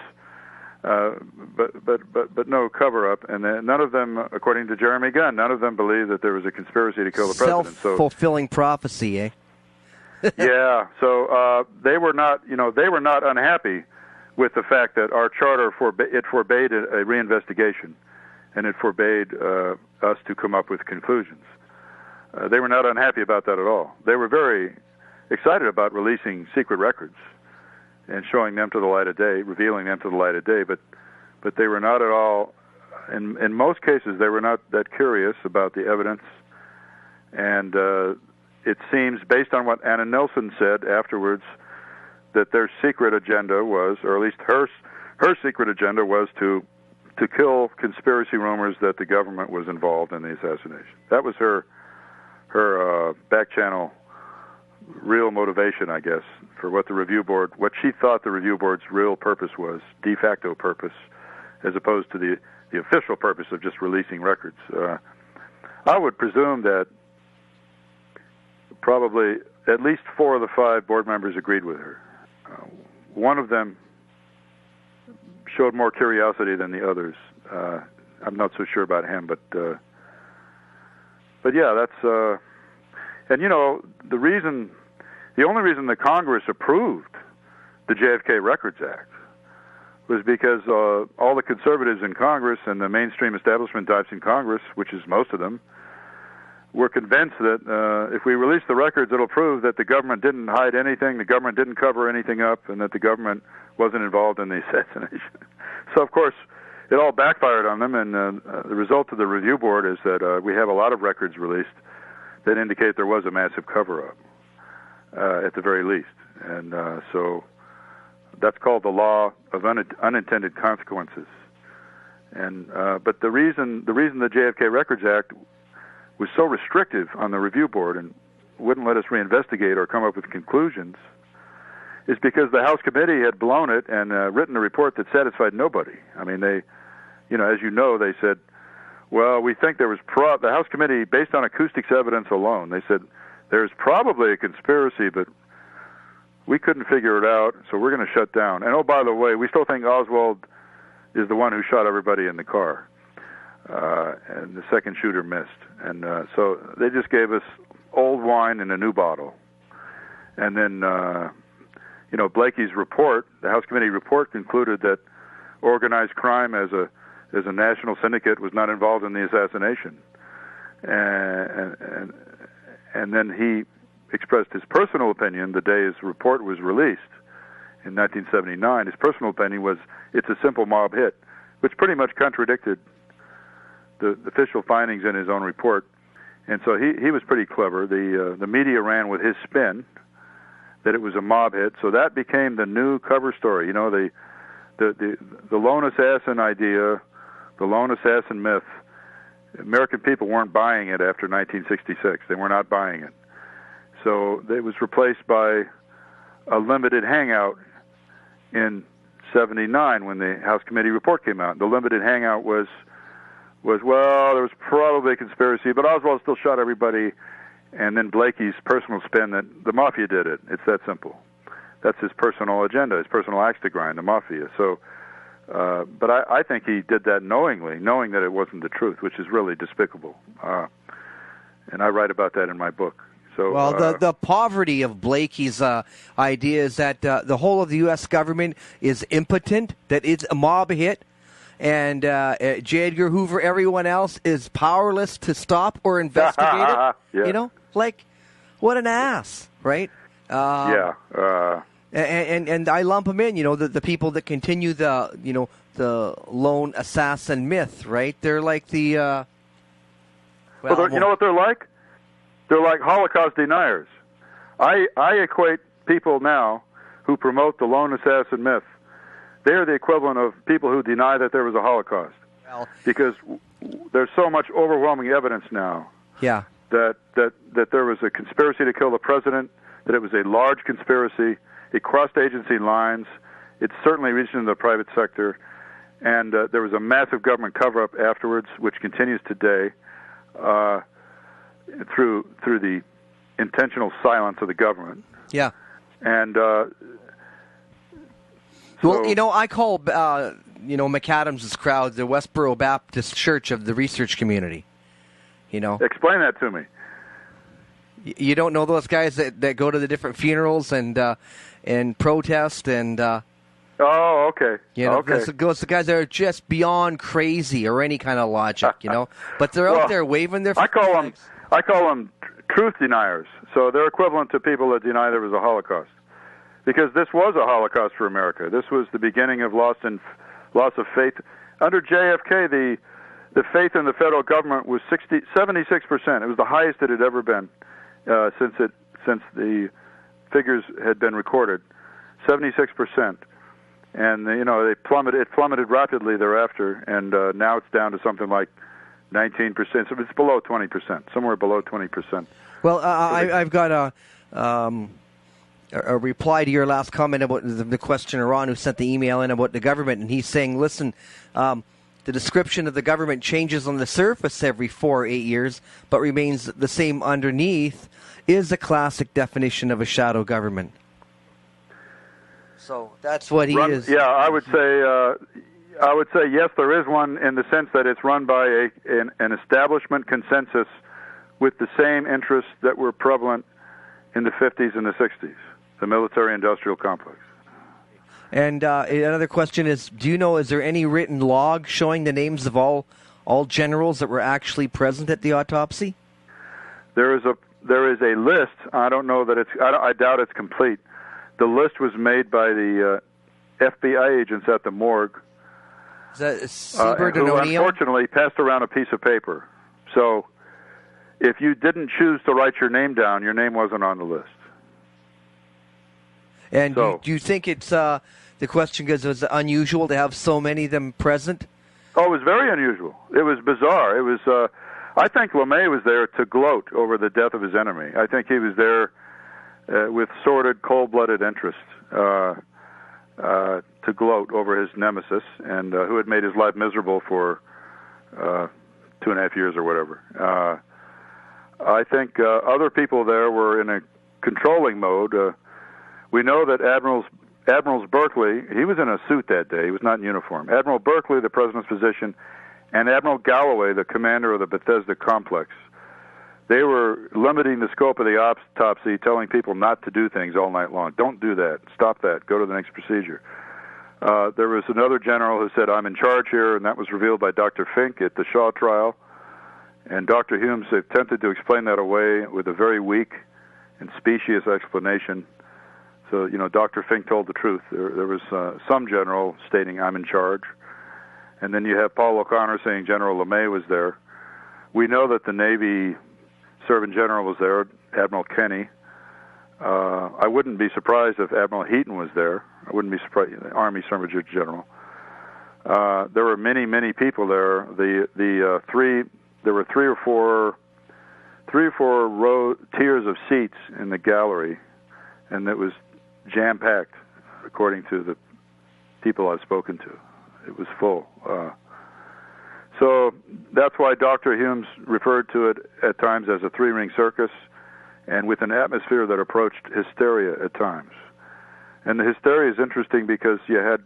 but no cover-up, and none of them, according to Jeremy Gunn, none of them believed that there was a conspiracy to kill the president. Self-fulfilling prophecy, eh? Yeah. So they were not unhappy with the fact that our charter forbade a reinvestigation, and it forbade us to come up with conclusions. They were not unhappy about that at all. They were very excited about releasing secret records and showing them to the light of day, revealing them to the light of day, but they were not at all, in most cases, they were not that curious about the evidence. And it seems, based on what Anna Nelson said afterwards, that their secret agenda was, or at least her secret agenda was to kill conspiracy rumors that the government was involved in the assassination. That was her back channel real motivation, I guess, for what she thought the review board's real purpose was, de facto purpose, as opposed to the official purpose of just releasing records. I would presume that probably at least 4 of the 5 board members agreed with her. One of them showed more curiosity than the others. I'm not so sure about him, but yeah, that's and the only reason the Congress approved the JFK Records Act was because all the conservatives in Congress and the mainstream establishment types in Congress, which is most of them, were convinced that if we release the records, it'll prove that the government didn't hide anything, the government didn't cover anything up, and that the government wasn't involved in the assassination. So, of course, it all backfired on them, and the result of the review board is that we have a lot of records released that indicate there was a massive cover-up, at the very least. And so that's called the law of unintended consequences. And but the reason the JFK Records Act was so restrictive on the review board and wouldn't let us reinvestigate or come up with conclusions is because the House committee had blown it and written a report that satisfied nobody. I mean, they, as you know, they said, well, we think there was the House committee, based on acoustics evidence alone, they said there's probably a conspiracy, but we couldn't figure it out, so we're going to shut down. And oh, by the way, we still think Oswald is the one who shot everybody in the car, and the second shooter missed. And so they just gave us old wine in a new bottle. And then, Blakey's report, the House committee report, concluded that organized crime as a national syndicate was not involved in the assassination. And then he expressed his personal opinion the day his report was released in 1979. His personal opinion was it's a simple mob hit, which pretty much contradicted the official findings in his own report. And so he was pretty clever. The media ran with his spin that it was a mob hit, so that became the new cover story. The lone assassin idea, the lone assassin myth. American people weren't buying it after 1966. They were not buying it. So it was replaced by a limited hangout in 79 when the House committee report came out. The limited hangout was well, there was probably a conspiracy, but Oswald still shot everybody, and then Blakey's personal spin that the mafia did it. It's that simple. That's his personal agenda, his personal axe to grind, the mafia. So, but I think he did that knowingly, knowing that it wasn't the truth, which is really despicable. And I write about that in my book. So, well, the poverty of Blakey's idea is that the whole of the U.S. government is impotent, that it's a mob hit, and J. Edgar Hoover, everyone else, is powerless to stop or investigate it. Yeah. What an ass, right? Yeah. And I lump them in, the people that continue the lone assassin myth, right? They're like the... you know what they're like? They're like Holocaust deniers. I equate people now who promote the lone assassin myth. They're the equivalent of people who deny that there was a Holocaust. Well, because there's so much overwhelming evidence now. Yeah. That there was a conspiracy to kill the president, that it was a large conspiracy, it crossed agency lines, it certainly reached into the private sector, and there was a massive government cover-up afterwards, which continues today, through the intentional silence of the government. Yeah. And I call McAdams' crowd the Westboro Baptist Church of the research community. Explain that to me. You don't know those guys that go to the different funerals and protest and. Oh, okay. Okay. Those the guys that are just beyond crazy or any kind of logic, But they're out there waving their. I call them truth deniers. So they're equivalent to people that deny there was a Holocaust, because this was a Holocaust for America. This was the beginning of loss of faith. Under JFK, the faith in the federal government was 76%. It was the highest it had ever been since the figures had been recorded. 76%. And it plummeted rapidly thereafter, and now it's down to something like 19%. So it's below 20%, somewhere below 20%. Well, I've got a reply to your last comment about the questioner Ron who sent the email in about the government, and he's saying, listen, the description of the government changes on the surface every 4 or 8 years, but remains the same underneath, is a classic definition of a shadow government. So that's what he is. Yeah, I would say yes, there is one in the sense that it's run by an establishment consensus with the same interests that were prevalent in the 50s and the 60s, the military-industrial complex. And another question is, do you know, is there any written log showing the names of all generals that were actually present at the autopsy? There is a list. I don't know that I doubt it's complete. The list was made by the FBI agents at the morgue, Is that Siebert and who O'Neill? unfortunately passed around a piece of paper. So if you didn't choose to write your name down, your name wasn't on the list. And So- do you think it's the question because it was unusual to have so many of them present? Oh, it was very unusual. It was bizarre. It was. I think LeMay was there to gloat over the death of his enemy. I think he was there with sordid, cold-blooded interest to gloat over his nemesis, and who had made his life miserable for 2.5 years or whatever. I think other people there were in a controlling mode. We know that Admirals Berkeley, he was in a suit that day. He was not in uniform. Admiral Berkeley, the president's physician, and Admiral Galloway, the commander of the Bethesda complex, they were limiting the scope of the autopsy, telling people not to do things all night long. Don't do that. Stop that. Go to the next procedure. There was another general who said, I'm in charge here, and that was revealed by Dr. Fink at the Shaw trial. And Dr. Humes attempted to explain that away with a very weak and specious explanation. So, Dr. Fink told the truth. There was some general stating, I'm in charge. And then you have Paul O'Connor saying General LeMay was there. We know that the Navy Surgeon General was there, Admiral Kenny. I wouldn't be surprised if Admiral Heaton was there. I wouldn't be surprised, the Army Surgeon General. There were many, many people there. There were three or four tiers of seats in the gallery, and it was jam-packed, according to the people I've spoken to. It was full. So that's why Dr. Humes referred to it at times as a three-ring circus, and with an atmosphere that approached hysteria at times. And the hysteria is interesting because you had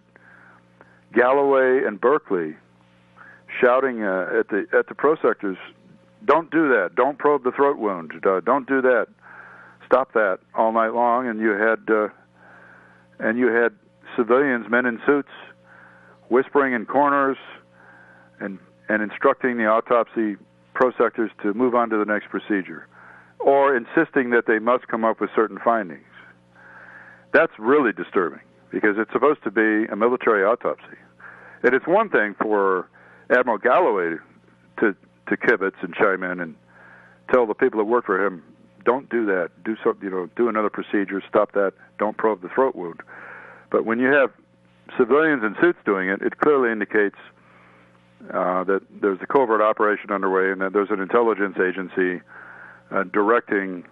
Galloway and Berkeley shouting at the prosectors, "Don't do that! Don't probe the throat wound! Don't do that! Stop that!" all night long. And you had civilians, men in suits, whispering in corners and instructing the autopsy prosectors to move on to the next procedure, or insisting that they must come up with certain findings. That's really disturbing because it's supposed to be a military autopsy. And it's one thing for Admiral Galloway to kibitz and chime in and tell the people that work for him, don't do that, do another procedure, stop that, don't probe the throat wound. But when you have civilians in suits doing it, it clearly indicates that there's a covert operation underway and that there's an intelligence agency directing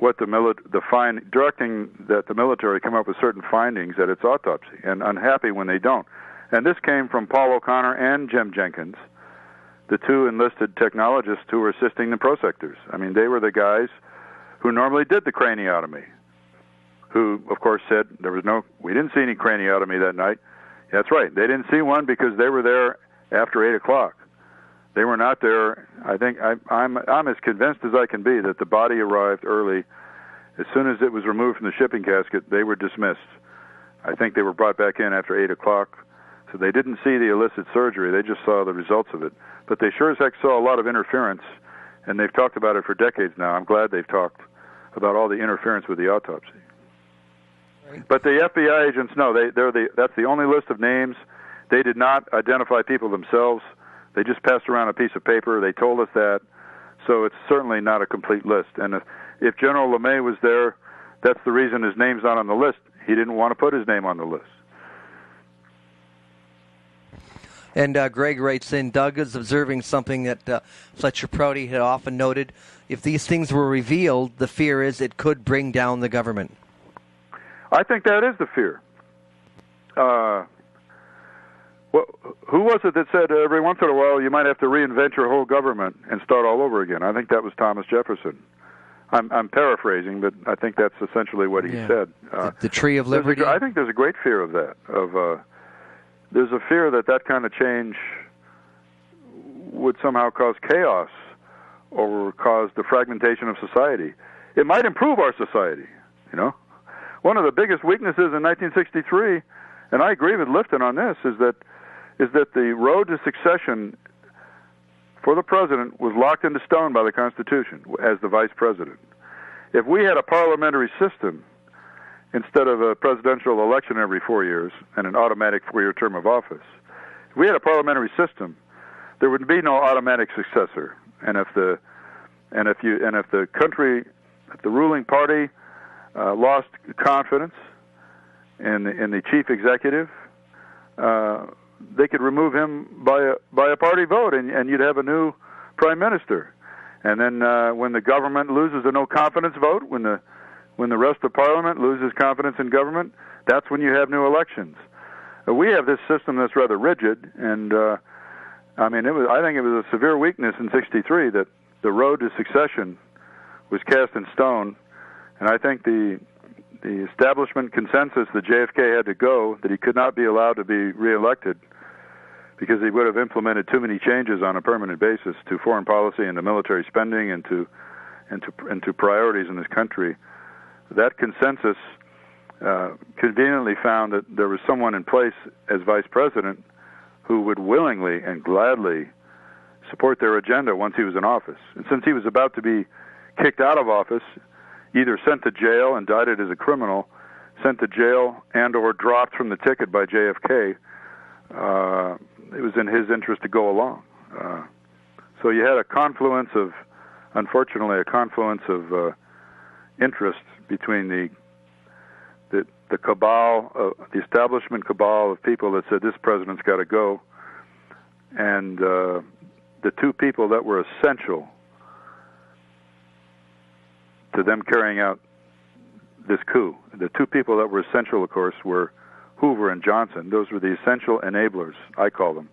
directing that the military come up with certain findings at its autopsy, and unhappy when they don't. And this came from Paul O'Connor and Jim Jenkins, the two enlisted technologists who were assisting the prosectors. I mean, they were the guys who normally did the craniotomy, who, of course, said we didn't see any craniotomy that night. That's right. They didn't see one because they were there after 8 o'clock. They were not there. I think I'm as convinced as I can be that the body arrived early. As soon as it was removed from the shipping casket, they were dismissed. I think they were brought back in after 8 o'clock. So they didn't see the illicit surgery. They just saw the results of it. But they sure as heck saw a lot of interference, and they've talked about it for decades now. I'm glad they've talked about all the interference with the autopsy. Right. But the FBI agents, no, that's the only list of names. They did not identify people themselves. They just passed around a piece of paper. They told us that. So it's certainly not a complete list. And if General LeMay was there, that's the reason his name's not on the list. He didn't want to put his name on the list. And Greg writes in, Doug is observing something that Fletcher Prouty had often noted. If these things were revealed, the fear is it could bring down the government. I think that is the fear. Who was it that said every once in a while you might have to reinvent your whole government and start all over again? I think that was Thomas Jefferson. I'm paraphrasing, but I think that's essentially what he said. The Tree of Liberty? I think there's a great fear of that. There's a fear that kind of change would somehow cause chaos or cause the fragmentation of society. It might improve our society, One of the biggest weaknesses in 1963, and I agree with Lifton on this, is that the road to succession for the president was locked into stone by the Constitution as the vice president. If we had a parliamentary system instead of a presidential election every 4 years and an automatic 4-year term of office, if If we had a parliamentary system, there would be no automatic successor. And if the ruling party lost confidence in the chief executive, they could remove him by a party vote, and you'd have a new prime minister. And then when the government loses a no confidence vote, when the rest of Parliament loses confidence in government, that's when you have new elections. We have this system that's rather rigid, and I think it was a severe weakness in '63 that the road to succession was cast in stone, and I think the establishment consensus that JFK had to go, that he could not be allowed to be reelected because he would have implemented too many changes on a permanent basis to foreign policy and to military spending and to priorities in this country. That consensus conveniently found that there was someone in place as vice president who would willingly and gladly support their agenda once he was in office. And since he was about to be kicked out of office, either sent to jail, indicted as a criminal, sent to jail, and or dropped from the ticket by JFK, it was in his interest to go along. So you had unfortunately, a confluence of interest between the cabal, the establishment cabal of people that said this president's got to go, and the two people that were essential to them carrying out this coup. The two people that were essential, of course, were Hoover and Johnson. Those were the essential enablers, I call them.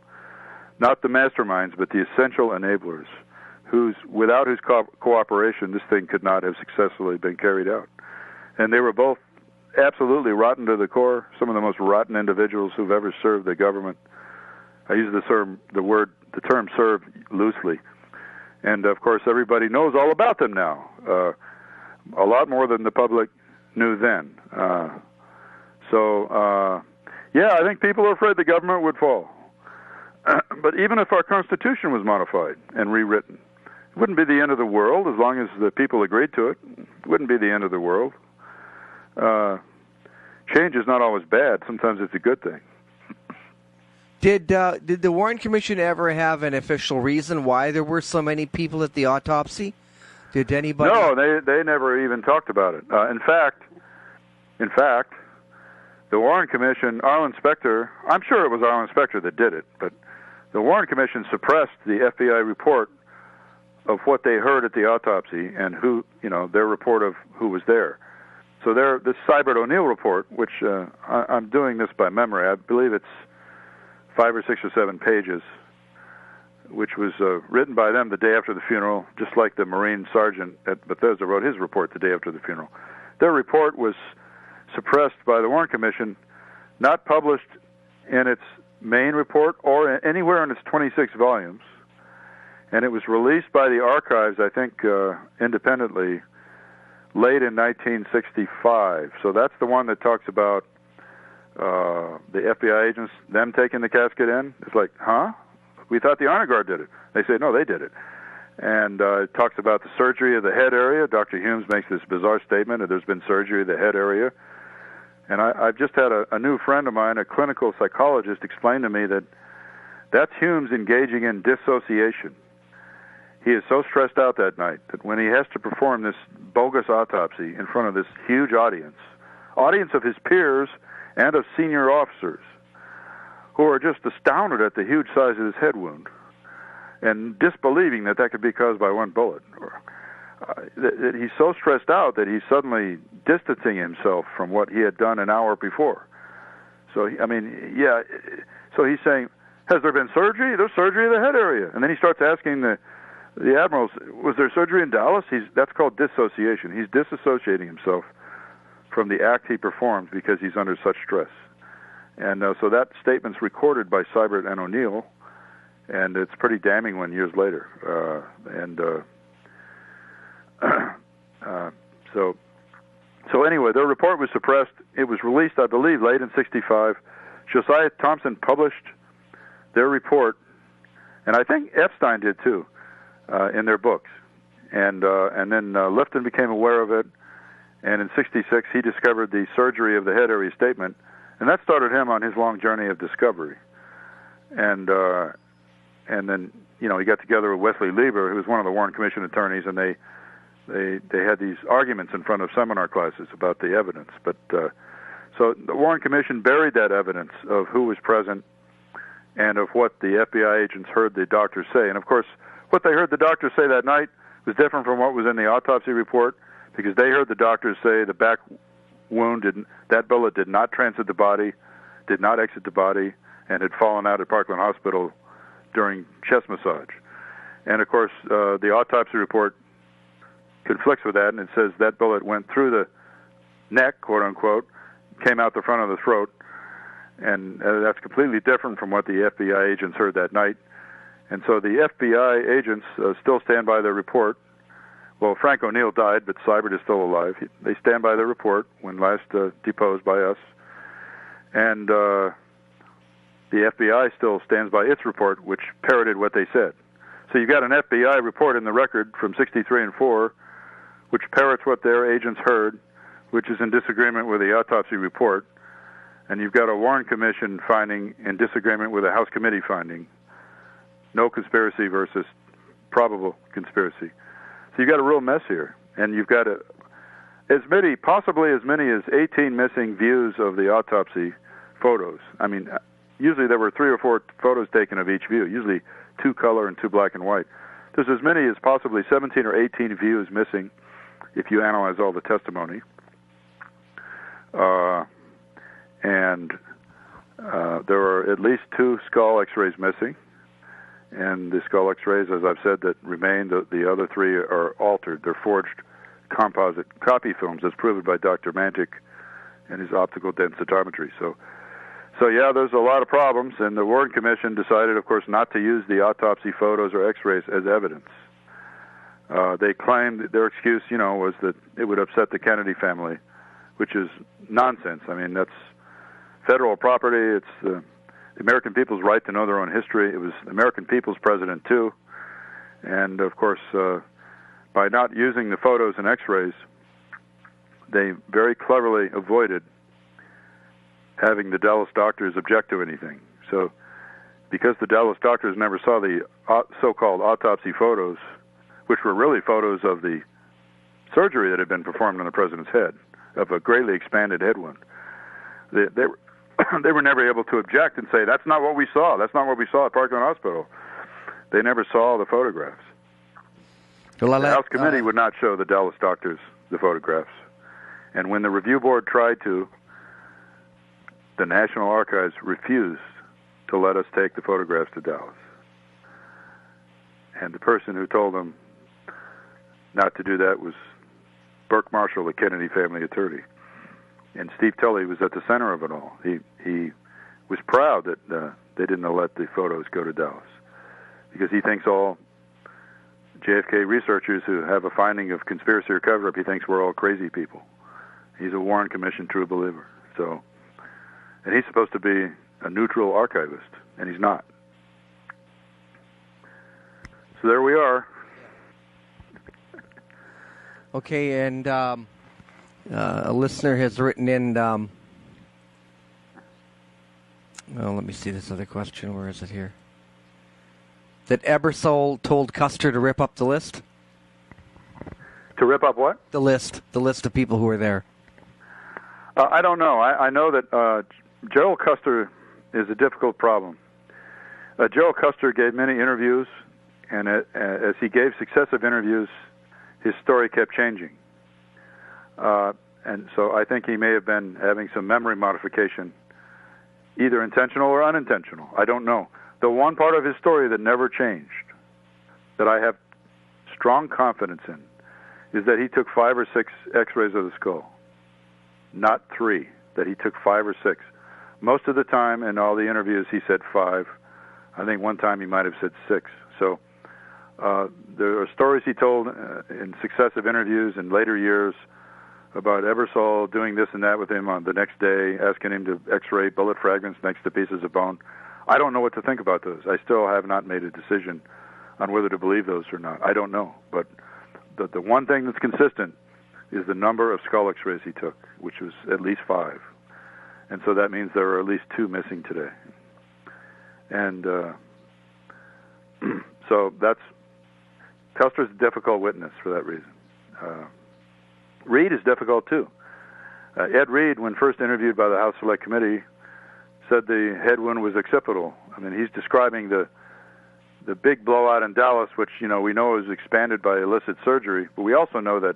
Not the masterminds, but the essential enablers, without whose cooperation this thing could not have successfully been carried out. And they were both absolutely rotten to the core, some of the most rotten individuals who've ever served the government. I use the term serve loosely. And, of course, everybody knows all about them now, a lot more than the public knew then. I think people are afraid the government would fall. But even if our Constitution was modified and rewritten, it wouldn't be the end of the world as long as the people agreed to it. It wouldn't be the end of the world. Change is not always bad. Sometimes it's a good thing. Did the Warren Commission ever have an official reason why there were so many people at the autopsy? Did anybody? No, they never even talked about it. In fact, the Warren Commission, Arlen Specter, I'm sure it was Arlen Specter that did it, but the Warren Commission suppressed the FBI report of what they heard at the autopsy and their report of who was there. So this Seibert O'Neill report, which I'm doing this by memory, I believe it's 5 or 6 or 7 pages, which was written by them the day after the funeral, just like the Marine sergeant at Bethesda wrote his report the day after the funeral. Their report was suppressed by the Warren Commission, not published in its main report or anywhere in its 26 volumes. And it was released by the archives, I think, independently, late in 1965. So that's the one that talks about the FBI agents, them taking the casket in. It's like, huh? We thought the Honor Guard did it. They say, no, they did it. And it talks about the surgery of the head area. Dr. Humes makes this bizarre statement that there's been surgery of the head area. And I've just had a new friend of mine, a clinical psychologist, explain to me that that's Humes engaging in dissociation. He is so stressed out that night that when he has to perform this bogus autopsy in front of this huge audience of his peers and of senior officers who are just astounded at the huge size of his head wound and disbelieving that could be caused by one bullet. That he's so stressed out that he's suddenly distancing himself from what he had done an hour before. So, so he's saying, has there been surgery? There's surgery of the head area. And then he starts asking the admirals, was there surgery in Dallas? That's called dissociation. He's disassociating himself from the act he performed because he's under such stress. And so that statement's recorded by Seibert and O'Neill, and it's pretty damning one years later. So anyway, their report was suppressed. It was released, I believe, late in '65. Josiah Thompson published their report, and I think Epstein did too, in their books. And then Lifton became aware of it, and in '66 he discovered the surgery of the head area statement, and that started him on his long journey of discovery. and then he got together with Wesley Lieber, who was one of the Warren Commission attorneys, and they had these arguments in front of seminar classes about the evidence. But so the Warren Commission buried that evidence of who was present and of what the FBI agents heard the doctors say. And of course, what they heard the doctors say that night was different from what was in the autopsy report, because they heard the doctors say the back wound that bullet did not transit the body, did not exit the body, and had fallen out at Parkland Hospital during chest massage. And of course, the autopsy report conflicts with that, and it says that bullet went through the neck, quote unquote, came out the front of the throat, and that's completely different from what the FBI agents heard that night. And so the FBI agents still stand by their report. Well, Frank O'Neill died, but Seibert is still alive. They stand by their report when last deposed by us. And the FBI still stands by its report, which parroted what they said. So you've got an FBI report in the record from 63 and 4, which parrots what their agents heard, which is in disagreement with the autopsy report. And you've got a Warren Commission finding in disagreement with a House Committee finding. No conspiracy versus probable conspiracy. So you've got a real mess here. And you've got possibly as many as 18 missing views of the autopsy photos. I mean, usually there were 3 or 4 photos taken of each view, usually 2 color and 2 black and white. There's as many as possibly 17 or 18 views missing if you analyze all the testimony. There are at least 2 skull x-rays missing. And the skull x-rays, as I've said, that remain, the other 3 are altered. They're forged composite copy films, as proven by Dr. Mantic and his optical densitometry. So yeah, there's a lot of problems, and the Warren Commission decided, of course, not to use the autopsy photos or x-rays as evidence. They claimed their excuse, was that it would upset the Kennedy family, which is nonsense. I mean, that's federal property. It's the American people's right to know their own history. It was the American people's president, too. And, of course, by not using the photos and x-rays, they very cleverly avoided having the Dallas doctors object to anything. So because the Dallas doctors never saw the so-called autopsy photos, which were really photos of the surgery that had been performed on the president's head, of a greatly expanded head wound, they were never able to object and say, that's not what we saw. That's not what we saw at Parkland Hospital. They never saw the photographs. The House Committee would not show the Dallas doctors the photographs. And when the review board tried to, the National Archives refused to let us take the photographs to Dallas. And the person who told them not to do that was Burke Marshall, the Kennedy family attorney. And Steve Tully was at the center of it all. He was proud that they didn't let the photos go to Dallas, because he thinks all JFK researchers who have a finding of conspiracy or cover-up, he thinks we're all crazy people. He's a Warren Commission true believer. And he's supposed to be a neutral archivist, and he's not. So there we are. Okay, and a listener has written in, let me see this other question. Where is it here? That Ebersol told Custer to rip up the list? To rip up what? The list of people who were there. I don't know. I know that Gerald Custer is a difficult problem. Gerald Custer gave many interviews, and as he gave successive interviews, his story kept changing. And so I think he may have been having some memory modification, either intentional or unintentional. I don't know. The one part of his story that never changed, that I have strong confidence in, is that he took 5 or 6 x-rays of the skull. Not 3, that he took 5 or 6. Most of the time in all the interviews he said 5. I think one time he might have said 6. So there are stories he told in successive interviews in later years about Ebersol doing this and that with him on the next day, asking him to x-ray bullet fragments next to pieces of bone. I don't know what to think about those. I still have not made a decision on whether to believe those or not. I don't know. But the one thing that's consistent is the number of skull x-rays he took, which was at least 5. And so that means there are at least 2 missing today. And so Custer's a difficult witness for that reason. Reed is difficult too. Ed Reed, when first interviewed by the House Select Committee, said the head wound was occipital. I mean, he's describing the big blowout in Dallas, which we know is expanded by illicit surgery. But we also know that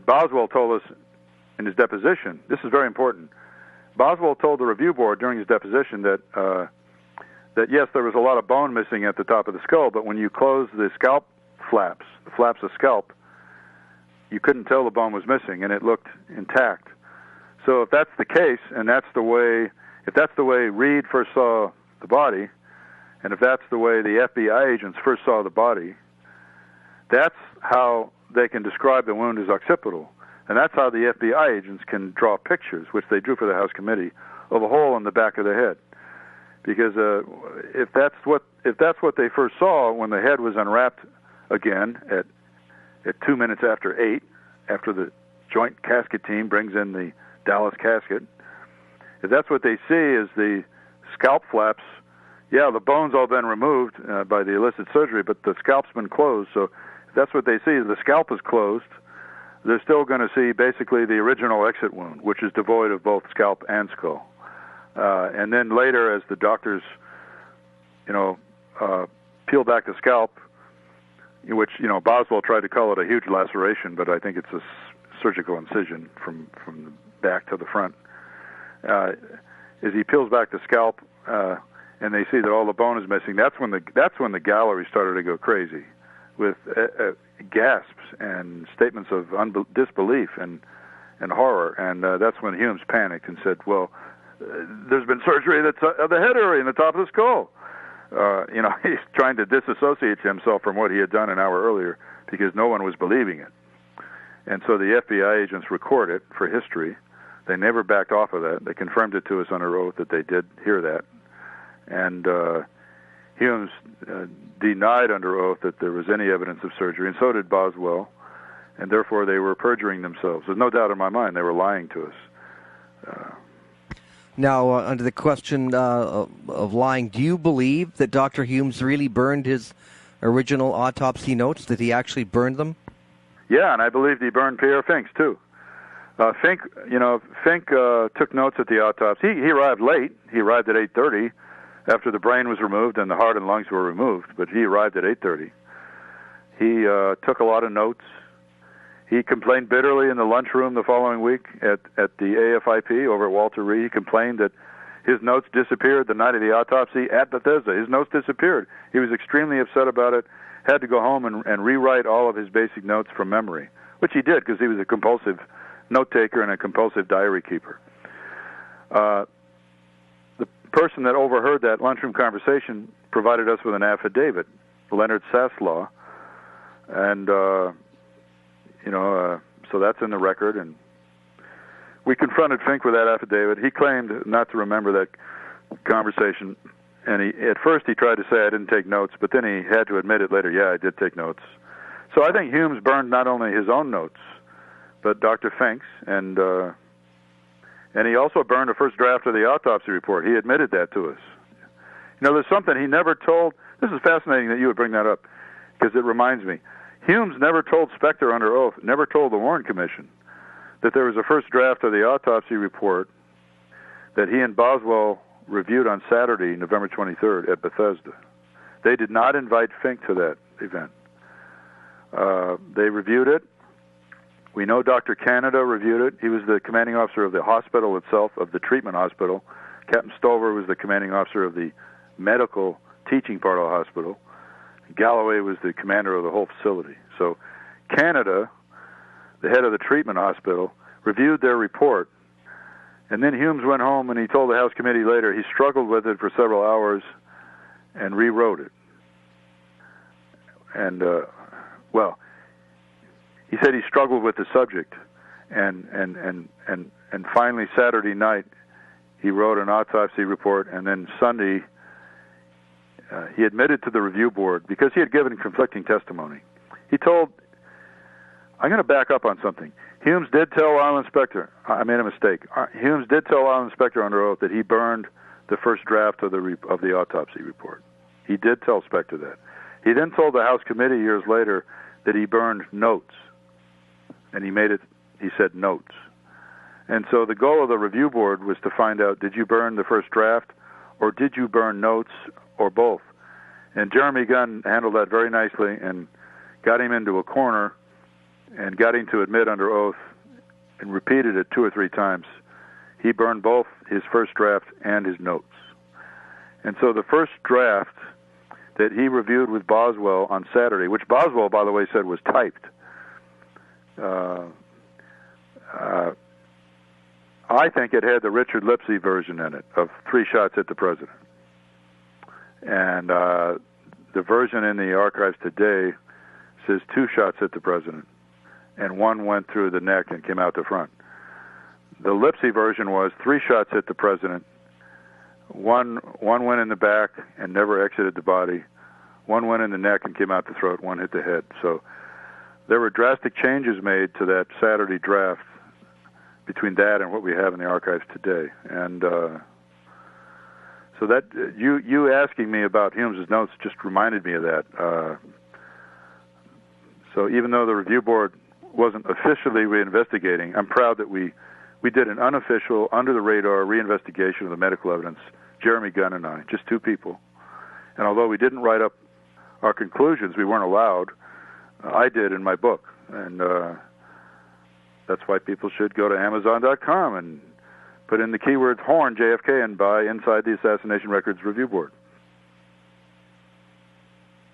Boswell told us in his deposition. This is very important. Boswell told the review board during his deposition that yes, there was a lot of bone missing at the top of the skull, but when you close the scalp flaps, the flaps of scalp, you couldn't tell the bone was missing, and it looked intact. So if that's the case, and if that's the way Reed first saw the body, and if that's the way the FBI agents first saw the body, that's how they can describe the wound as occipital. And that's how the FBI agents can draw pictures, which they drew for the House Committee, of a hole in the back of the head. Because if that's what they first saw when the head was unwrapped again at 2 minutes after 8, after the joint casket team brings in the Dallas casket, if that's what they see is the scalp flaps, yeah, the bone's all been removed by the illicit surgery, but the scalp's been closed. So if that's what they see, the scalp is closed, they're still going to see basically the original exit wound, which is devoid of both scalp and skull. And then later, as the doctors, peel back the scalp, which, Boswell tried to call it a huge laceration, but I think it's a surgical incision from the back to the front. As he peels back the scalp, and they see that all the bone is missing, that's when the gallery started to go crazy with gasps and statements of disbelief and horror. And that's when Humes panicked and said, well, there's been surgery that's of the head area and the top of the skull. He's trying to disassociate himself from what he had done an hour earlier because no one was believing it. And so the FBI agents record it for history. They never backed off of that. They confirmed it to us under oath that they did hear that. And Humes denied under oath that there was any evidence of surgery, and so did Boswell, and therefore they were perjuring themselves. There's no doubt in my mind they were lying to us. Now, under the question of lying, do you believe that Dr. Humes really burned his original autopsy notes, that he actually burned them? Yeah, and I believe he burned Pierre Fink's, too. Fink took notes at the autopsy. He arrived late. He arrived at 8:30 after the brain was removed and the heart and lungs were removed, but he arrived at 8:30. He took a lot of notes. He complained bitterly in the lunchroom the following week at the AFIP over at Walter Reed. He complained that his notes disappeared the night of the autopsy at Bethesda. His notes disappeared. He was extremely upset about it, had to go home and rewrite all of his basic notes from memory, which he did because he was a compulsive note-taker and a compulsive diary keeper. The person that overheard that lunchroom conversation provided us with an affidavit, Leonard Saslaw, and so that's in the record, and we confronted Fink with that affidavit. He claimed not to remember that conversation, and at first he tried to say I didn't take notes, but then he had to admit it later, yeah, I did take notes. So I think Humes burned not only his own notes, but Dr. Fink's, and he also burned a first draft of the autopsy report. He admitted that to us. There's something he never told. This is fascinating that you would bring that up, because it reminds me. Humes never told Specter under oath, never told the Warren Commission, that there was a first draft of the autopsy report that he and Boswell reviewed on Saturday, November 23rd, at Bethesda. They did not invite Fink to that event. They reviewed it. We know Dr. Canada reviewed it. He was the commanding officer of the hospital itself, of the treatment hospital. Captain Stover was the commanding officer of the medical teaching part of the hospital. Galloway was the commander of the whole facility. So Canada, the head of the treatment hospital, reviewed their report. And then Humes went home and he told the House committee later he struggled with it for several hours and rewrote it. And, he said he struggled with the subject. And finally Saturday night he wrote an autopsy report, and then Sunday he admitted to the review board, because he had given conflicting testimony. He told, I'm going to back up on something. Humes did tell Island Specter, I made a mistake. Humes did tell Island Specter under oath that he burned the first draft of the autopsy report. He did tell Spector that. He then told the House committee years later that he burned notes, and he said notes. And so the goal of the review board was to find out, did you burn the first draft, or did you burn notes, or both? And Jeremy Gunn handled that very nicely and got him into a corner and got him to admit under oath and repeated it 2 or 3 times. He burned both his first draft and his notes. And so the first draft that he reviewed with Boswell on Saturday, which Boswell, by the way, said was typed, I think it had the Richard Lipsey version in it of 3 shots at the president. And the version in the archives today says 2 shots at the president, and 1 went through the neck and came out the front. The Lipsey version was 3 shots at the president. One went in the back and never exited the body. 1 went in the neck and came out the throat. 1 hit the head. So there were drastic changes made to that Saturday draft between that and what we have in the archives today. And so that you asking me about Humes' notes just reminded me of that. So even though the review board wasn't officially reinvestigating, I'm proud that we did an unofficial, under-the-radar reinvestigation of the medical evidence, Jeremy Gunn and I, just 2 people. And although we didn't write up our conclusions, we weren't allowed, I did in my book. And that's why people should go to Amazon.com and put in the keywords Horne, JFK, and buy Inside the Assassination Records Review Board.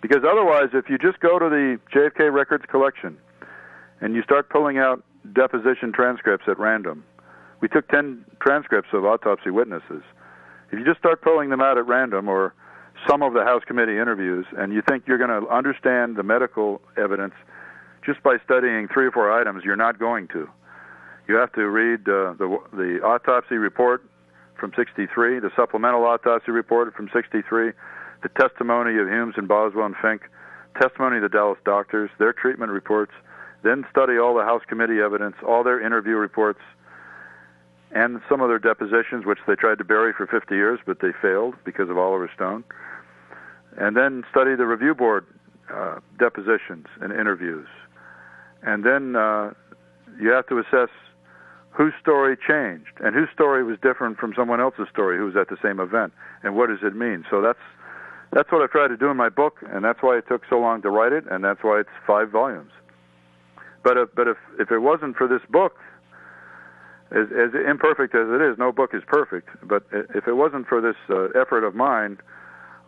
Because otherwise, if you just go to the JFK Records collection and you start pulling out deposition transcripts at random, we took 10 transcripts of autopsy witnesses. If you just start pulling them out at random, or some of the House committee interviews, and you think you're going to understand the medical evidence just by studying 3 or 4 items, you're not going to. You have to read the autopsy report from 63, the supplemental autopsy report from 63, the testimony of Humes and Boswell and Fink, testimony of the Dallas doctors, their treatment reports, then study all the House committee evidence, all their interview reports, and some of their depositions, which they tried to bury for 50 years, but they failed because of Oliver Stone. And then study the review board depositions and interviews. And then you have to assess whose story changed and whose story was different from someone else's story who was at the same event, and what does it mean. So that's what I tried to do in my book, and that's why it took so long to write it, and that's why it's 5 volumes. But if it wasn't for this book, as imperfect as it is, no book is perfect, but if it wasn't for this effort of mine,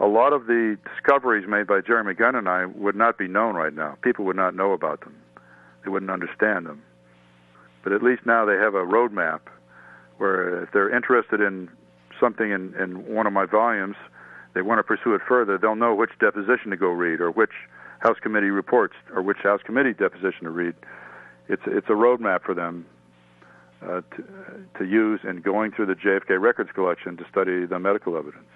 a lot of the discoveries made by Jeremy Gunn and I would not be known right now. People would not know about them. They wouldn't understand them. But at least now they have a roadmap where if they're interested in something in one of my volumes, they want to pursue it further, they'll know which deposition to go read, or which House committee reports, or which House committee deposition to read. It's a roadmap for them to use in going through the JFK records collection to study the medical evidence.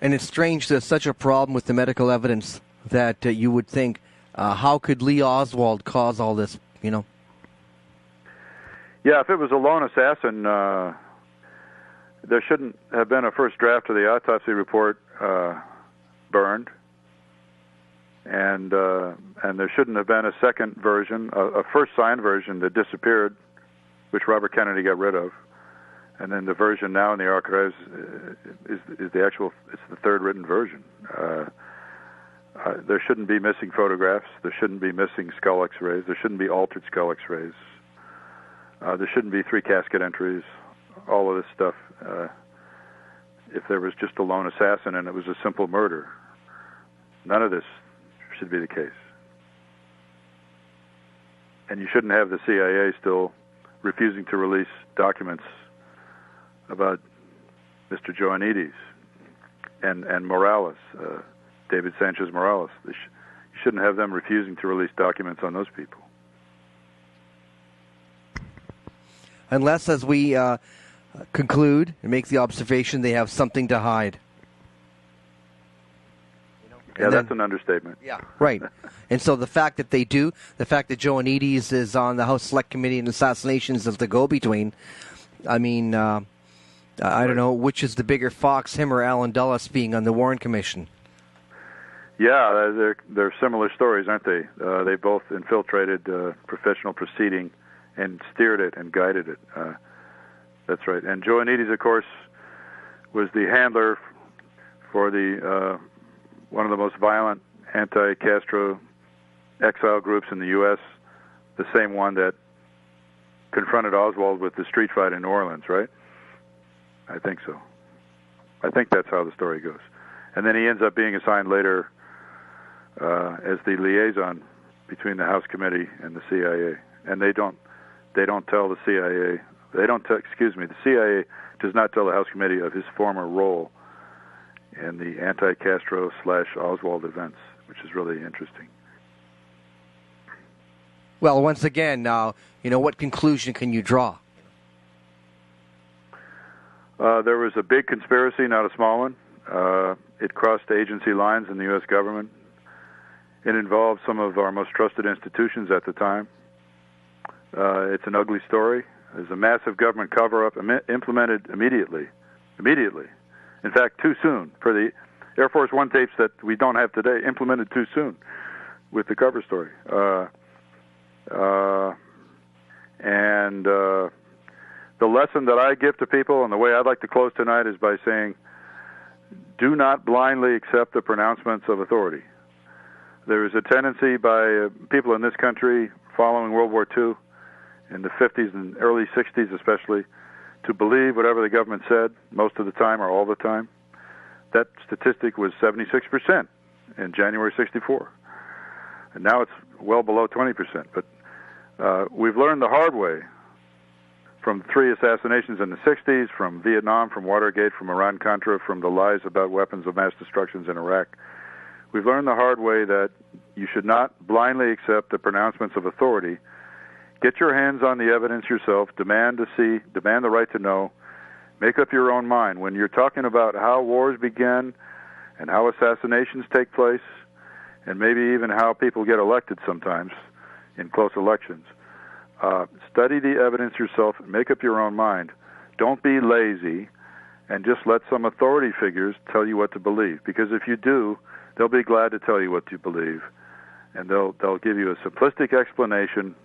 And it's strange there's such a problem with the medical evidence that you would think, how could Lee Oswald cause all this, you know? Yeah, if it was a lone assassin, there shouldn't have been a first draft of the autopsy report burned, and there shouldn't have been a second version, a first signed version that disappeared, which Robert Kennedy got rid of, and then the version now in the archives is the actual. It's the 3rd written version. There shouldn't be missing photographs. There shouldn't be missing skull X-rays. There shouldn't be altered skull X-rays. There shouldn't be 3 casket entries. All of this stuff. If there was just a lone assassin and it was a simple murder, none of this should be the case. And you shouldn't have the CIA still refusing to release documents about Mr. Joannides and Morales, David Sanchez Morales. You shouldn't have them refusing to release documents on those people. Unless, as we conclude and make the observation, they have something to hide. Yeah, that's an understatement. Yeah, right. And so the fact that they do, the fact that Joannides is on the House Select Committee on Assassinations as the go-between, I mean, I don't know, which is the bigger fox, him or Alan Dulles being on the Warren Commission? Yeah, they're similar stories, aren't they? They both infiltrated professional proceeding and steered it and guided it. That's right. And Joannides, of course, was the handler for the one of the most violent anti-Castro exile groups in the U.S., the same one that confronted Oswald with the street fight in New Orleans, right? I think so. I think that's how the story goes. And then he ends up being assigned later as the liaison between the House Committee and the CIA. And they don't tell the CIA. The CIA does not tell the House Committee of his former role in the anti-Castro / Oswald events, which is really interesting. Well, once again, what conclusion can you draw? There was a big conspiracy, not a small one. It crossed agency lines in the U.S. government. It involved some of our most trusted institutions at the time. It's an ugly story. There's a massive government cover-up implemented immediately. In fact, too soon. For the Air Force One tapes that we don't have today, implemented too soon with the cover story. And the lesson that I give to people, and the way I'd like to close tonight, is by saying, do not blindly accept the pronouncements of authority. There is a tendency by people in this country following World War II, in the 50s and early 60s especially, to believe whatever the government said most of the time or all the time. That statistic was 76% in January 64. And now it's well below 20%. But we've learned the hard way from 3 assassinations in the 60s, from Vietnam, from Watergate, from Iran-Contra, from the lies about weapons of mass destruction in Iraq. We've learned the hard way that you should not blindly accept the pronouncements of authority. Get your hands on the evidence yourself, demand to see, demand the right to know, make up your own mind. When you're talking about how wars begin and how assassinations take place, and maybe even how people get elected sometimes in close elections, study the evidence yourself and make up your own mind. Don't be lazy and just let some authority figures tell you what to believe. Because if you do, they'll be glad to tell you what you believe, and they'll give you a simplistic explanation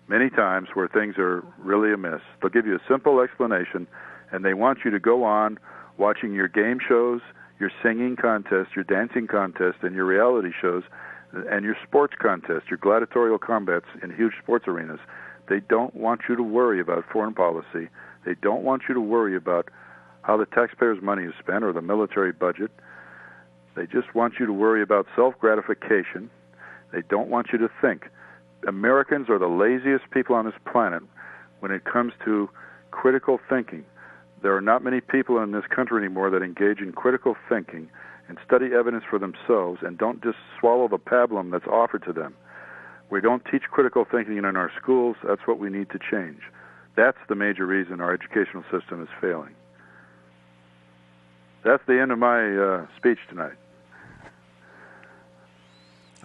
many times where things are really amiss. They'll give you a simple explanation, and they want you to go on watching your game shows, your singing contests, your dancing contests, and your reality shows, and your sports contests, your gladiatorial combats in huge sports arenas. They don't want you to worry about foreign policy. They don't want you to worry about how the taxpayers' money is spent or the military budget. They just want you to worry about self-gratification. They don't want you to think. Americans are the laziest people on this planet when it comes to critical thinking. There are not many people in this country anymore that engage in critical thinking and study evidence for themselves and don't just swallow the pablum that's offered to them. We don't teach critical thinking in our schools. That's what we need to change. That's the major reason our educational system is failing. That's the end of my speech tonight.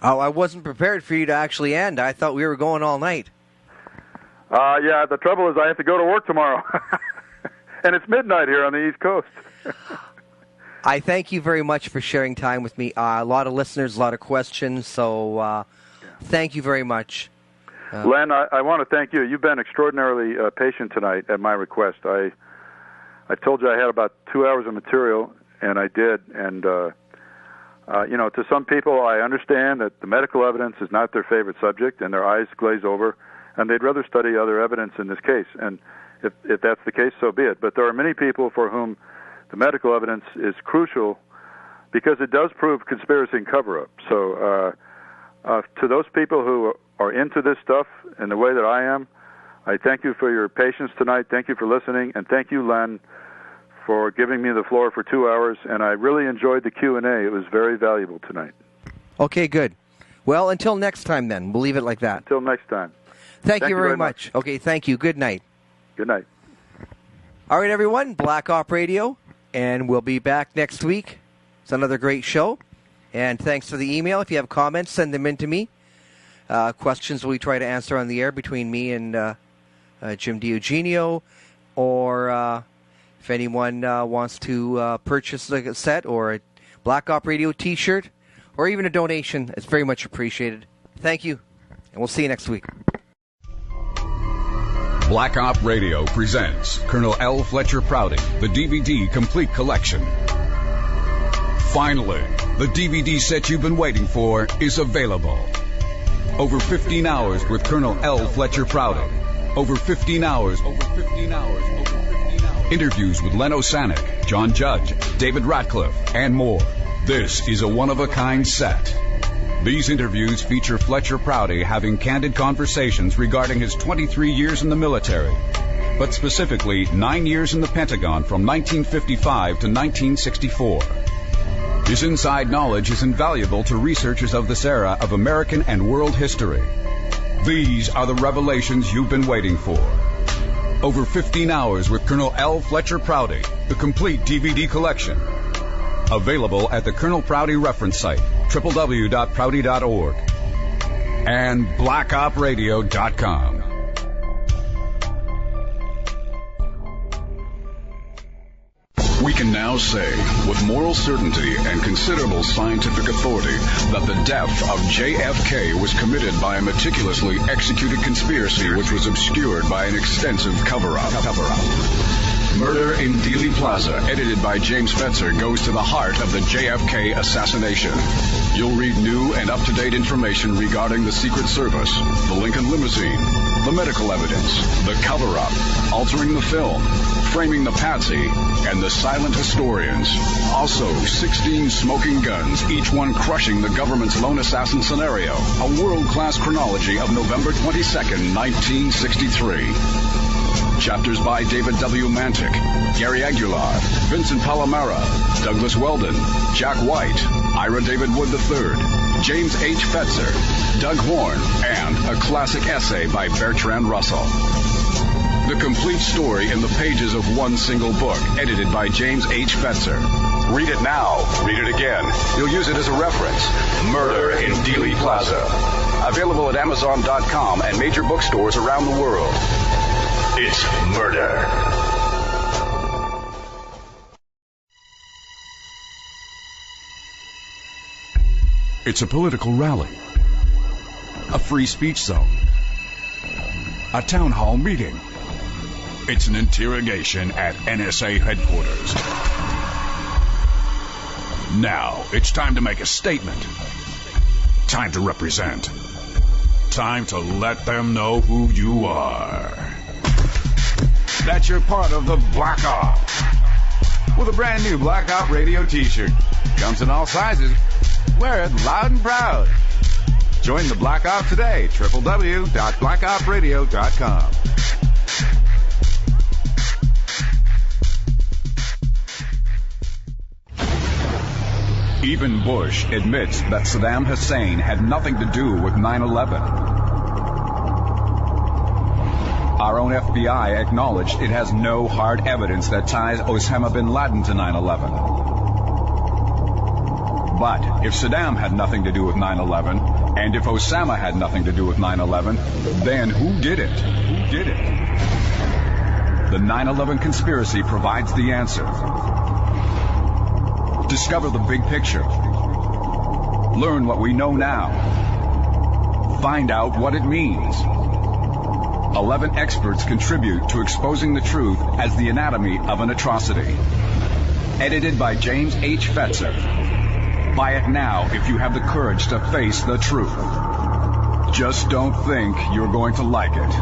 Oh, I wasn't prepared for you to actually end. I thought we were going all night. Yeah, the trouble is I have to go to work tomorrow. And it's midnight here on the East Coast. I thank you very much for sharing time with me. A lot of listeners, a lot of questions, so thank you very much. Len, I want to thank you. You've been extraordinarily patient tonight at my request. I told you I had about 2 hours of material, and I did. And, to some people, I understand that the medical evidence is not their favorite subject, and their eyes glaze over, and they'd rather study other evidence in this case. And if that's the case, so be it. But there are many people for whom the medical evidence is crucial because it does prove conspiracy and cover-up. So to those people who are into this stuff in the way that I am, I thank you for your patience tonight. Thank you for listening. And thank you, Len, for giving me the floor for 2 hours. And I really enjoyed the Q&A. It was very valuable tonight. Okay, good. Well, until next time then. We'll leave it like that. Until next time. Thank you very much. Okay, thank you. Good night. Good night. All right, everyone. Black Op Radio. And we'll be back next week. It's another great show. And thanks for the email. If you have comments, send them in to me. Questions we try to answer on the air between me and Jim DiEugenio. or if anyone wants to purchase a set or a Black Op Radio t-shirt or even a donation, it's very much appreciated. Thank you, and we'll see you next week. Black Op Radio presents Colonel L. Fletcher Prouty, the DVD Complete Collection. Finally, the DVD set you've been waiting for is available. Over 15 hours with Colonel L. Fletcher Prouty. Over 15 hours. Interviews with Len Osanic, John Judge, David Ratcliffe, and more. This is a one-of-a-kind set. These interviews feature Fletcher Prouty having candid conversations regarding his 23 years in the military, but specifically 9 years in the Pentagon from 1955 to 1964. His inside knowledge is invaluable to researchers of this era of American and world history. These are the revelations you've been waiting for. Over 15 hours with Colonel L. Fletcher Prouty, the complete DVD collection. Available at the Colonel Prouty reference site, www.prouty.org, and blackopradio.com. We can now say, with moral certainty and considerable scientific authority, that the death of JFK was committed by a meticulously executed conspiracy which was obscured by an extensive cover-up. Murder in Dealey Plaza, edited by James Fetzer, goes to the heart of the JFK assassination. You'll read new and up-to-date information regarding the Secret Service, the Lincoln limousine, the medical evidence, the cover-up, altering the film, framing the patsy, and the silent historians. Also, 16 smoking guns, each one crushing the government's lone assassin scenario. A world-class chronology of November 22nd, 1963. Chapters by David W. Mantic, Gary Aguilar, Vincent Palomera, Douglas Weldon, Jack White, Ira David Wood III, James H. Fetzer, Doug Horne, and a classic essay by Bertrand Russell. The complete story in the pages of one single book, edited by James H. Fetzer. Read it now. Read it again. You'll use it as a reference. Murder in Dealey Plaza. Available at Amazon.com and major bookstores around the world. It's murder. It's a political rally. A free speech zone. A town hall meeting. It's an interrogation at NSA headquarters. Now, it's time to make a statement. Time to represent. Time to let them know who you are. That you're part of the Black Op. With a brand new Black Op Radio t-shirt. Comes in all sizes. Wear it loud and proud. Join the Black Op today. www.blackopradio.com. Even Bush admits that Saddam Hussein had nothing to do with 9/11. Our own FBI acknowledged it has no hard evidence that ties Osama bin Laden to 9/11. But if Saddam had nothing to do with 9/11, and if Osama had nothing to do with 9/11, then who did it? Who did it? The 9/11 conspiracy provides the answer. Discover the big picture. Learn what we know now. Find out what it means. 11 experts contribute to exposing the truth as the anatomy of an atrocity. Edited by James H. Fetzer. Buy it now if you have the courage to face the truth. Just don't think you're going to like it.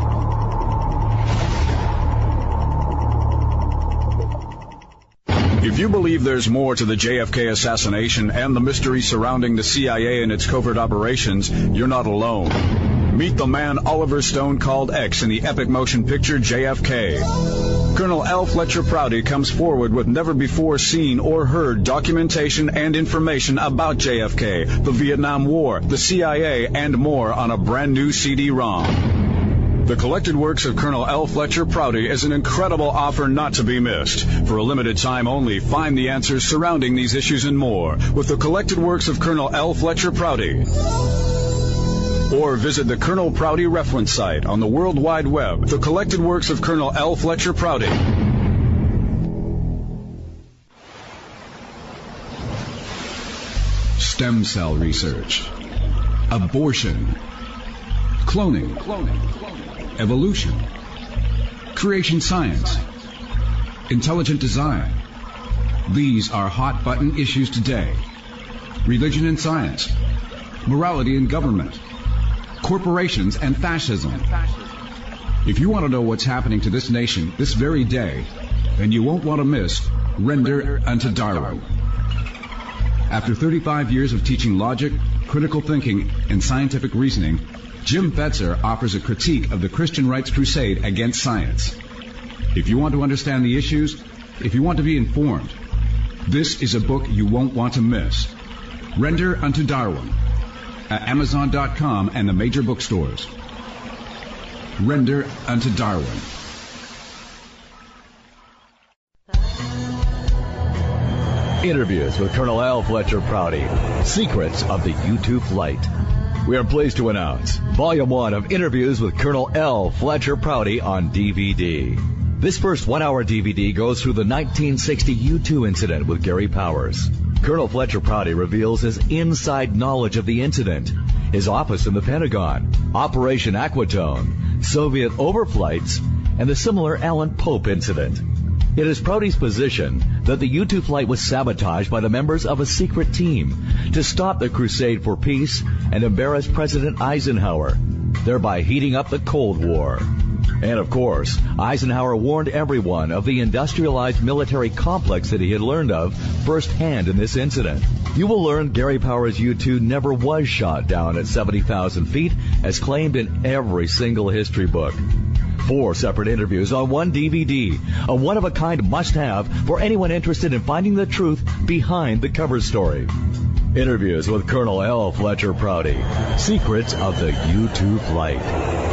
If you believe there's more to the JFK assassination and the mystery surrounding the CIA and its covert operations, you're not alone. Meet the man Oliver Stone called X in the epic motion picture JFK. Colonel L. Fletcher Prouty comes forward with never-before-seen or heard documentation and information about JFK, the Vietnam War, the CIA, and more on a brand-new CD-ROM. The collected works of Colonel L. Fletcher Prouty is an incredible offer not to be missed. For a limited time only, find the answers surrounding these issues and more with the collected works of Colonel L. Fletcher Prouty. Or visit the Colonel Prouty reference site on the World Wide Web, the collected works of Colonel L. Fletcher Prouty. Stem cell research, abortion, cloning, evolution, creation science, intelligent design. These are hot button issues today. Religion and science, morality and government, corporations and fascism. If you want to know what's happening to this nation this very day, then you won't want to miss Render Unto Darwin. After 35 years of teaching logic, critical thinking, and scientific reasoning, Jim Fetzer offers a critique of the Christian rights crusade against science. If you want to understand the issues, if you want to be informed, this is a book you won't want to miss. Render Unto Darwin, at Amazon.com and the major bookstores. Render Unto Darwin. Interviews with Colonel L. Fletcher Prouty. Secrets of the U-2 flight. We are pleased to announce Volume 1 of Interviews with Colonel L. Fletcher Prouty on DVD. This first 1-hour DVD goes through the 1960 U-2 incident with Gary Powers. Colonel Fletcher Prouty reveals his inside knowledge of the incident, his office in the Pentagon, Operation Aquatone, Soviet overflights, and the similar Alan Pope incident. It is Prouty's position that the U-2 flight was sabotaged by the members of a secret team to stop the crusade for peace and embarrass President Eisenhower, thereby heating up the Cold War. And of course, Eisenhower warned everyone of the industrialized military complex that he had learned of firsthand in this incident. You will learn Gary Powers' U-2 never was shot down at 70,000 feet, as claimed in every single history book. 4 separate interviews on one DVD, a one-of-a-kind must-have for anyone interested in finding the truth behind the cover story. Interviews with Colonel L. Fletcher Prouty. Secrets of the U-2 flight.